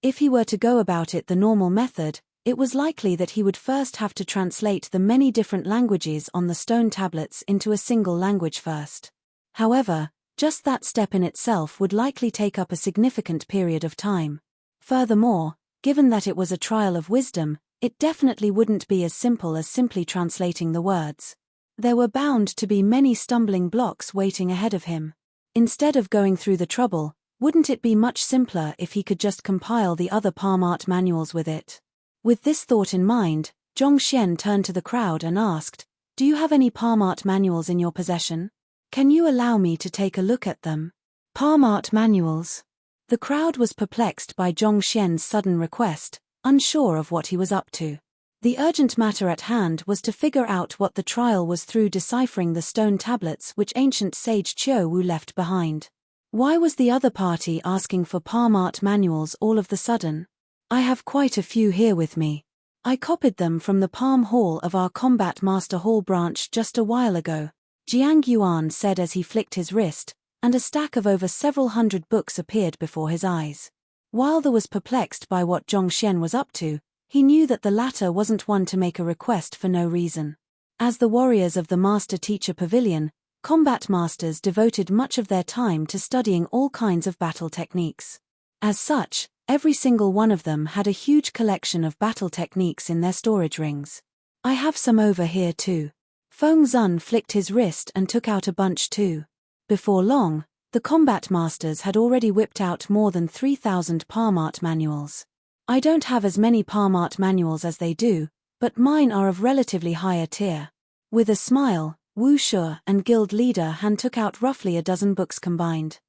If he were to go about it the normal method, it was likely that he would first have to translate the many different languages on the stone tablets into a single language first. However, just that step in itself would likely take up a significant period of time. Furthermore, given that it was a trial of wisdom, it definitely wouldn't be as simple as simply translating the words. There were bound to be many stumbling blocks waiting ahead of him. Instead of going through the trouble, wouldn't it be much simpler if he could just compile the other palm art manuals with it? With this thought in mind, Zhong Xian turned to the crowd and asked, "Do you have any palm art manuals in your possession? Can you allow me to take a look at them?" Palm art manuals. The crowd was perplexed by Zhong Xian's sudden request, unsure of what he was up to. The urgent matter at hand was to figure out what the trial was through deciphering the stone tablets which ancient sage Qiu Wu left behind. Why was the other party asking for palm art manuals all of the sudden? "I have quite a few here with me. I copied them from the Palm Hall of our Combat Master Hall branch just a while ago," Jiang Yuan said as he flicked his wrist, and a stack of over several hundred books appeared before his eyes. Wilder was perplexed by what Zhong Xian was up to. He knew that the latter wasn't one to make a request for no reason. As the warriors of the Master-Teacher Pavilion, combat masters devoted much of their time to studying all kinds of battle techniques. As such, every single one of them had a huge collection of battle techniques in their storage rings. "I have some over here too." Feng Zun flicked his wrist and took out a bunch too. Before long, the combat masters had already whipped out more than 3,000 palm art manuals. "I don't have as many palm art manuals as they do, but mine are of relatively higher tier." With a smile, Wu Shu and guild leader Han took out roughly a dozen books combined.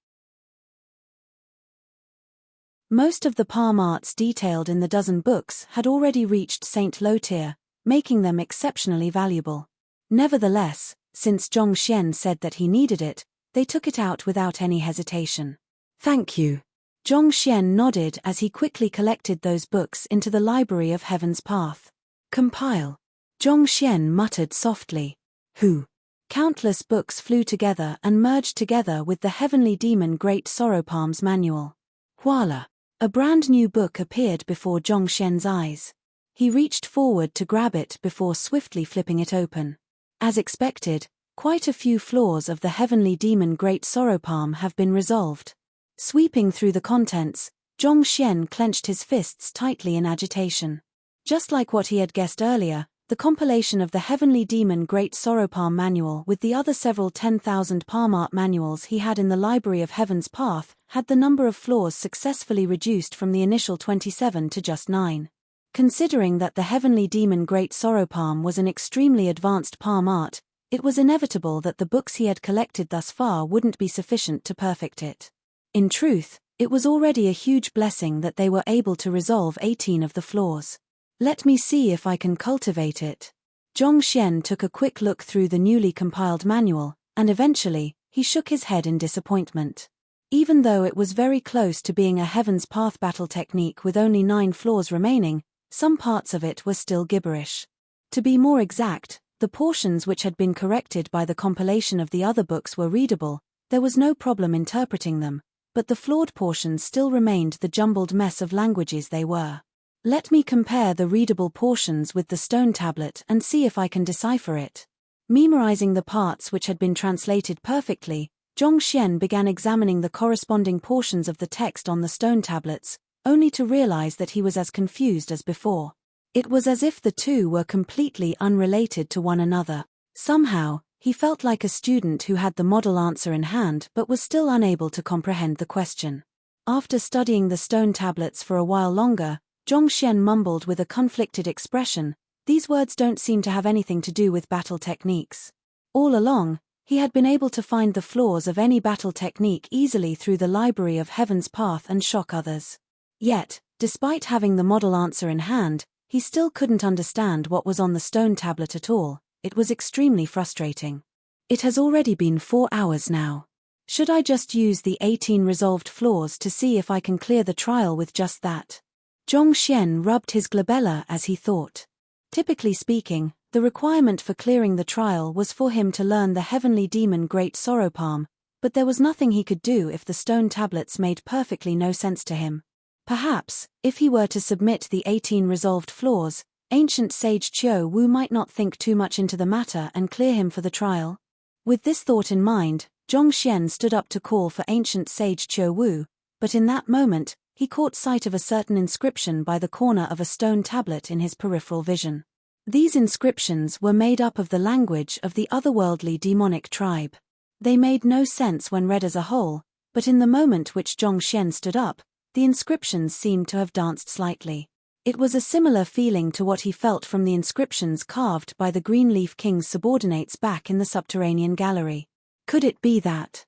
Most of the palm arts detailed in the dozen books had already reached Saint Lo tier, making them exceptionally valuable. Nevertheless, since Zhong Xian said that he needed it, they took it out without any hesitation. "Thank you." Zhong Xian nodded as he quickly collected those books into the library of Heaven's Path. "Compile." Zhong Xian muttered softly. "Who?" Countless books flew together and merged together with the Heavenly Demon Great Sorrow Palms manual. Voila! A brand new book appeared before Zhong Xian's eyes. He reached forward to grab it before swiftly flipping it open. As expected, quite a few flaws of the Heavenly Demon Great Sorrow Palm have been resolved. Sweeping through the contents, Zhong Xian clenched his fists tightly in agitation. Just like what he had guessed earlier, the compilation of the Heavenly Demon Great Sorrow Palm manual with the other several 10,000 palm art manuals he had in the Library of Heaven's Path had the number of flaws successfully reduced from the initial 27 to just 9. Considering that the Heavenly Demon Great Sorrow Palm was an extremely advanced palm art, It was inevitable that the books he had collected thus far wouldn't be sufficient to perfect it. In truth, it was already a huge blessing that they were able to resolve 18 of the flaws. Let me see if I can cultivate it. Zhongxian took a quick look through the newly compiled manual, and eventually, he shook his head in disappointment. Even though it was very close to being a Heaven's Path battle technique with only 9 flaws remaining, some parts of it were still gibberish. To be more exact, the portions which had been corrected by the compilation of the other books were readable, there was no problem interpreting them, but the flawed portions still remained the jumbled mess of languages they were. Let me compare the readable portions with the stone tablet and see if I can decipher it. Memorizing the parts which had been translated perfectly, Zhongxian began examining the corresponding portions of the text on the stone tablets, only to realize that he was as confused as before. It was as if the two were completely unrelated to one another. Somehow, he felt like a student who had the model answer in hand but was still unable to comprehend the question. After studying the stone tablets for a while longer, Zhongxian mumbled with a conflicted expression, "These words don't seem to have anything to do with battle techniques." All along, he had been able to find the flaws of any battle technique easily through the library of Heaven's Path and shock others. Yet, despite having the model answer in hand, he still couldn't understand what was on the stone tablet at all. It was extremely frustrating. It has already been 4 hours now. Should I just use the 18 resolved flaws to see if I can clear the trial with just that? Zhongxian rubbed his glabella as he thought. Typically speaking, the requirement for clearing the trial was for him to learn the heavenly demon Great Sorrow Palm, but there was nothing he could do if the stone tablets made perfectly no sense to him. Perhaps, if he were to submit the 18 resolved flaws, ancient sage Qiu Wu might not think too much into the matter and clear him for the trial. With this thought in mind, Zhongxian stood up to call for ancient sage Qiu Wu, but in that moment, he caught sight of a certain inscription by the corner of a stone tablet in his peripheral vision. These inscriptions were made up of the language of the otherworldly demonic tribe. They made no sense when read as a whole, but in the moment which Zhongxian stood up, the inscriptions seemed to have danced slightly. It was a similar feeling to what he felt from the inscriptions carved by the Greenleaf King's subordinates back in the subterranean gallery. Could it be that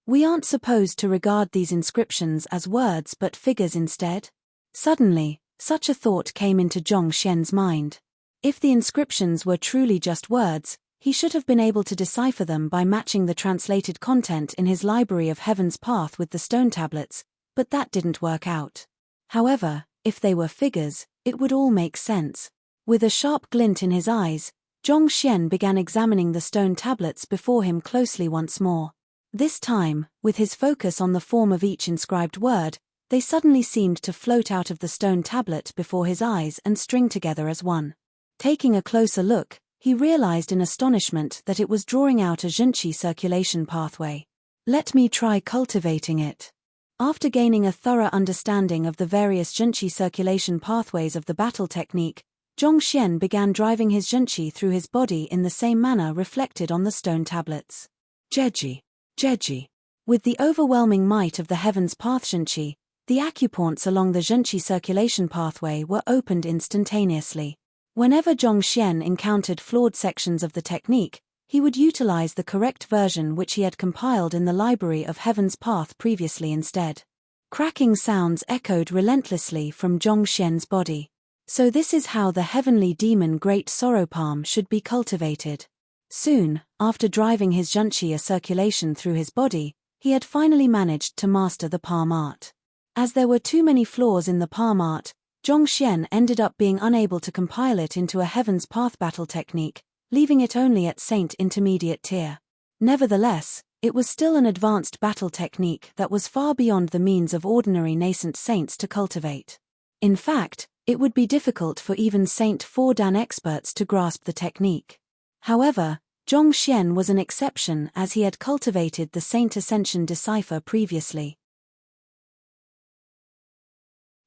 we aren't supposed to regard these inscriptions as words but figures instead? Suddenly, such a thought came into Zhongxian's mind. If the inscriptions were truly just words, he should have been able to decipher them by matching the translated content in his library of Heaven's Path with the stone tablets, but that didn't work out. However, if they were figures, it would all make sense. With a sharp glint in his eyes, Zhongxian began examining the stone tablets before him closely once more. This time, with his focus on the form of each inscribed word, they suddenly seemed to float out of the stone tablet before his eyes and string together as one. Taking a closer look, he realized in astonishment that it was drawing out a Zhenqi circulation pathway. Let me try cultivating it. After gaining a thorough understanding of the various Zhenqi circulation pathways of the battle technique, Zhongxian began driving his Zhenqi through his body in the same manner reflected on the stone tablets. Jeji. Jeji. With the overwhelming might of the Heaven's Path Zhenqi, the acupoints along the Zhenqi circulation pathway were opened instantaneously. Whenever Zhongxian encountered flawed sections of the technique, he would utilize the correct version which he had compiled in the library of Heaven's Path previously instead. Cracking sounds echoed relentlessly from Zhongxian's body. So this is how the heavenly demon Great Sorrow Palm should be cultivated. Soon, after driving his Zhenqi a circulation through his body, he had finally managed to master the palm art. As there were too many flaws in the palm art, Zhongxian ended up being unable to compile it into a Heaven's Path battle technique, leaving it only at Saint Intermediate tier. Nevertheless, it was still an advanced battle technique that was far beyond the means of ordinary nascent saints to cultivate. In fact, it would be difficult for even Saint 4 Dan experts to grasp the technique. However, Zhongxian was an exception as he had cultivated the Saint Ascension Decipher previously.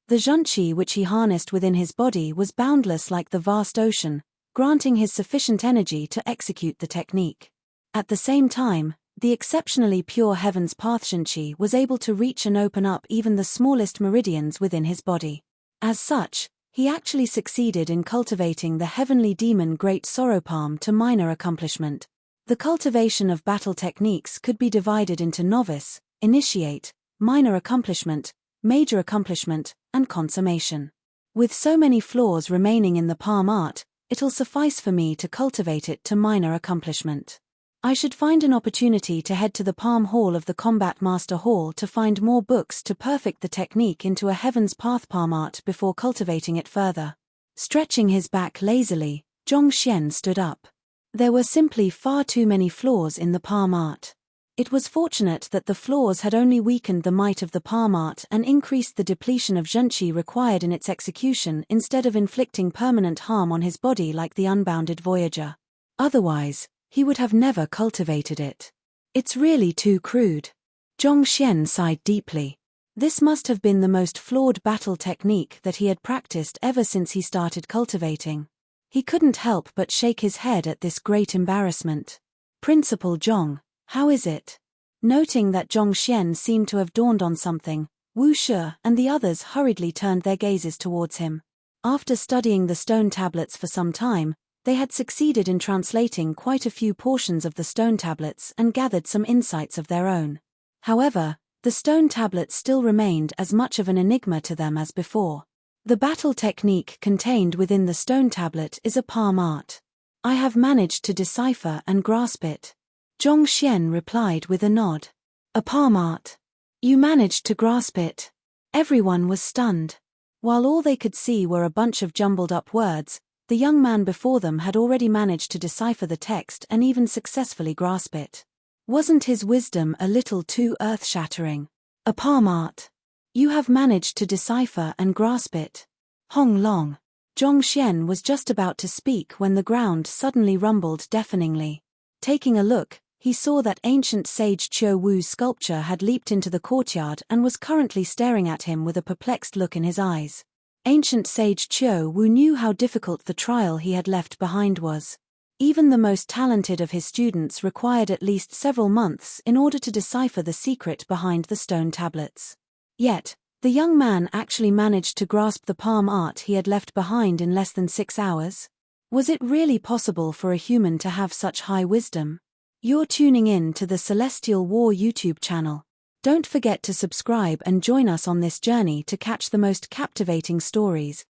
The Zhenqi which he harnessed within his body was boundless like the vast ocean, granting his sufficient energy to execute the technique. At the same time, the exceptionally pure Heaven's Path Zhenqi was able to reach and open up even the smallest meridians within his body. As such, He actually succeeded in cultivating the heavenly demon Great Sorrow Palm to minor accomplishment. The cultivation of battle techniques could be divided into novice, initiate, minor accomplishment, major accomplishment, and consummation. With so many flaws remaining in the palm art, it'll suffice for me to cultivate it to minor accomplishment. I should find an opportunity to head to the Palm Hall of the Combat Master Hall to find more books to perfect the technique into a Heaven's Path palm art before cultivating it further. Stretching his back lazily, Zhongxian stood up. There were simply far too many flaws in the palm art. It was fortunate that the flaws had only weakened the might of the palm art and increased the depletion of zhenqi required in its execution instead of inflicting permanent harm on his body like the unbounded voyager. Otherwise, he would have never cultivated it. It's really too crude. Zhongxian sighed deeply. This must have been the most flawed battle technique that he had practiced ever since he started cultivating. He couldn't help but shake his head at this great embarrassment. Principal Zhong, how is it? Noting that Zhongxian seemed to have dawned on something, Wu Shi and the others hurriedly turned their gazes towards him. After studying the stone tablets for some time, they had succeeded in translating quite a few portions of the stone tablets and gathered some insights of their own. However, the stone tablets still remained as much of an enigma to them as before. The battle technique contained within the stone tablet is a palm art. I have managed to decipher and grasp it. Zhongxian replied with a nod. A palm art. You managed to grasp it. Everyone was stunned. While all they could see were a bunch of jumbled up words, the young man before them had already managed to decipher the text and even successfully grasp it. Wasn't his wisdom a little too earth-shattering? A palm art. You have managed to decipher and grasp it. Hong Long. Zhongxian was just about to speak when the ground suddenly rumbled deafeningly. Taking a look, he saw that ancient sage Qiu Wu's sculpture had leaped into the courtyard and was currently staring at him with a perplexed look in his eyes. Ancient sage Qiu Wu knew how difficult the trial he had left behind was. Even the most talented of his students required at least several months in order to decipher the secret behind the stone tablets. Yet, the young man actually managed to grasp the palm art he had left behind in less than 6 hours. Was it really possible for a human to have such high wisdom? You're tuning in to the Celestial War YouTube channel. Don't forget to subscribe and join us on this journey to catch the most captivating stories,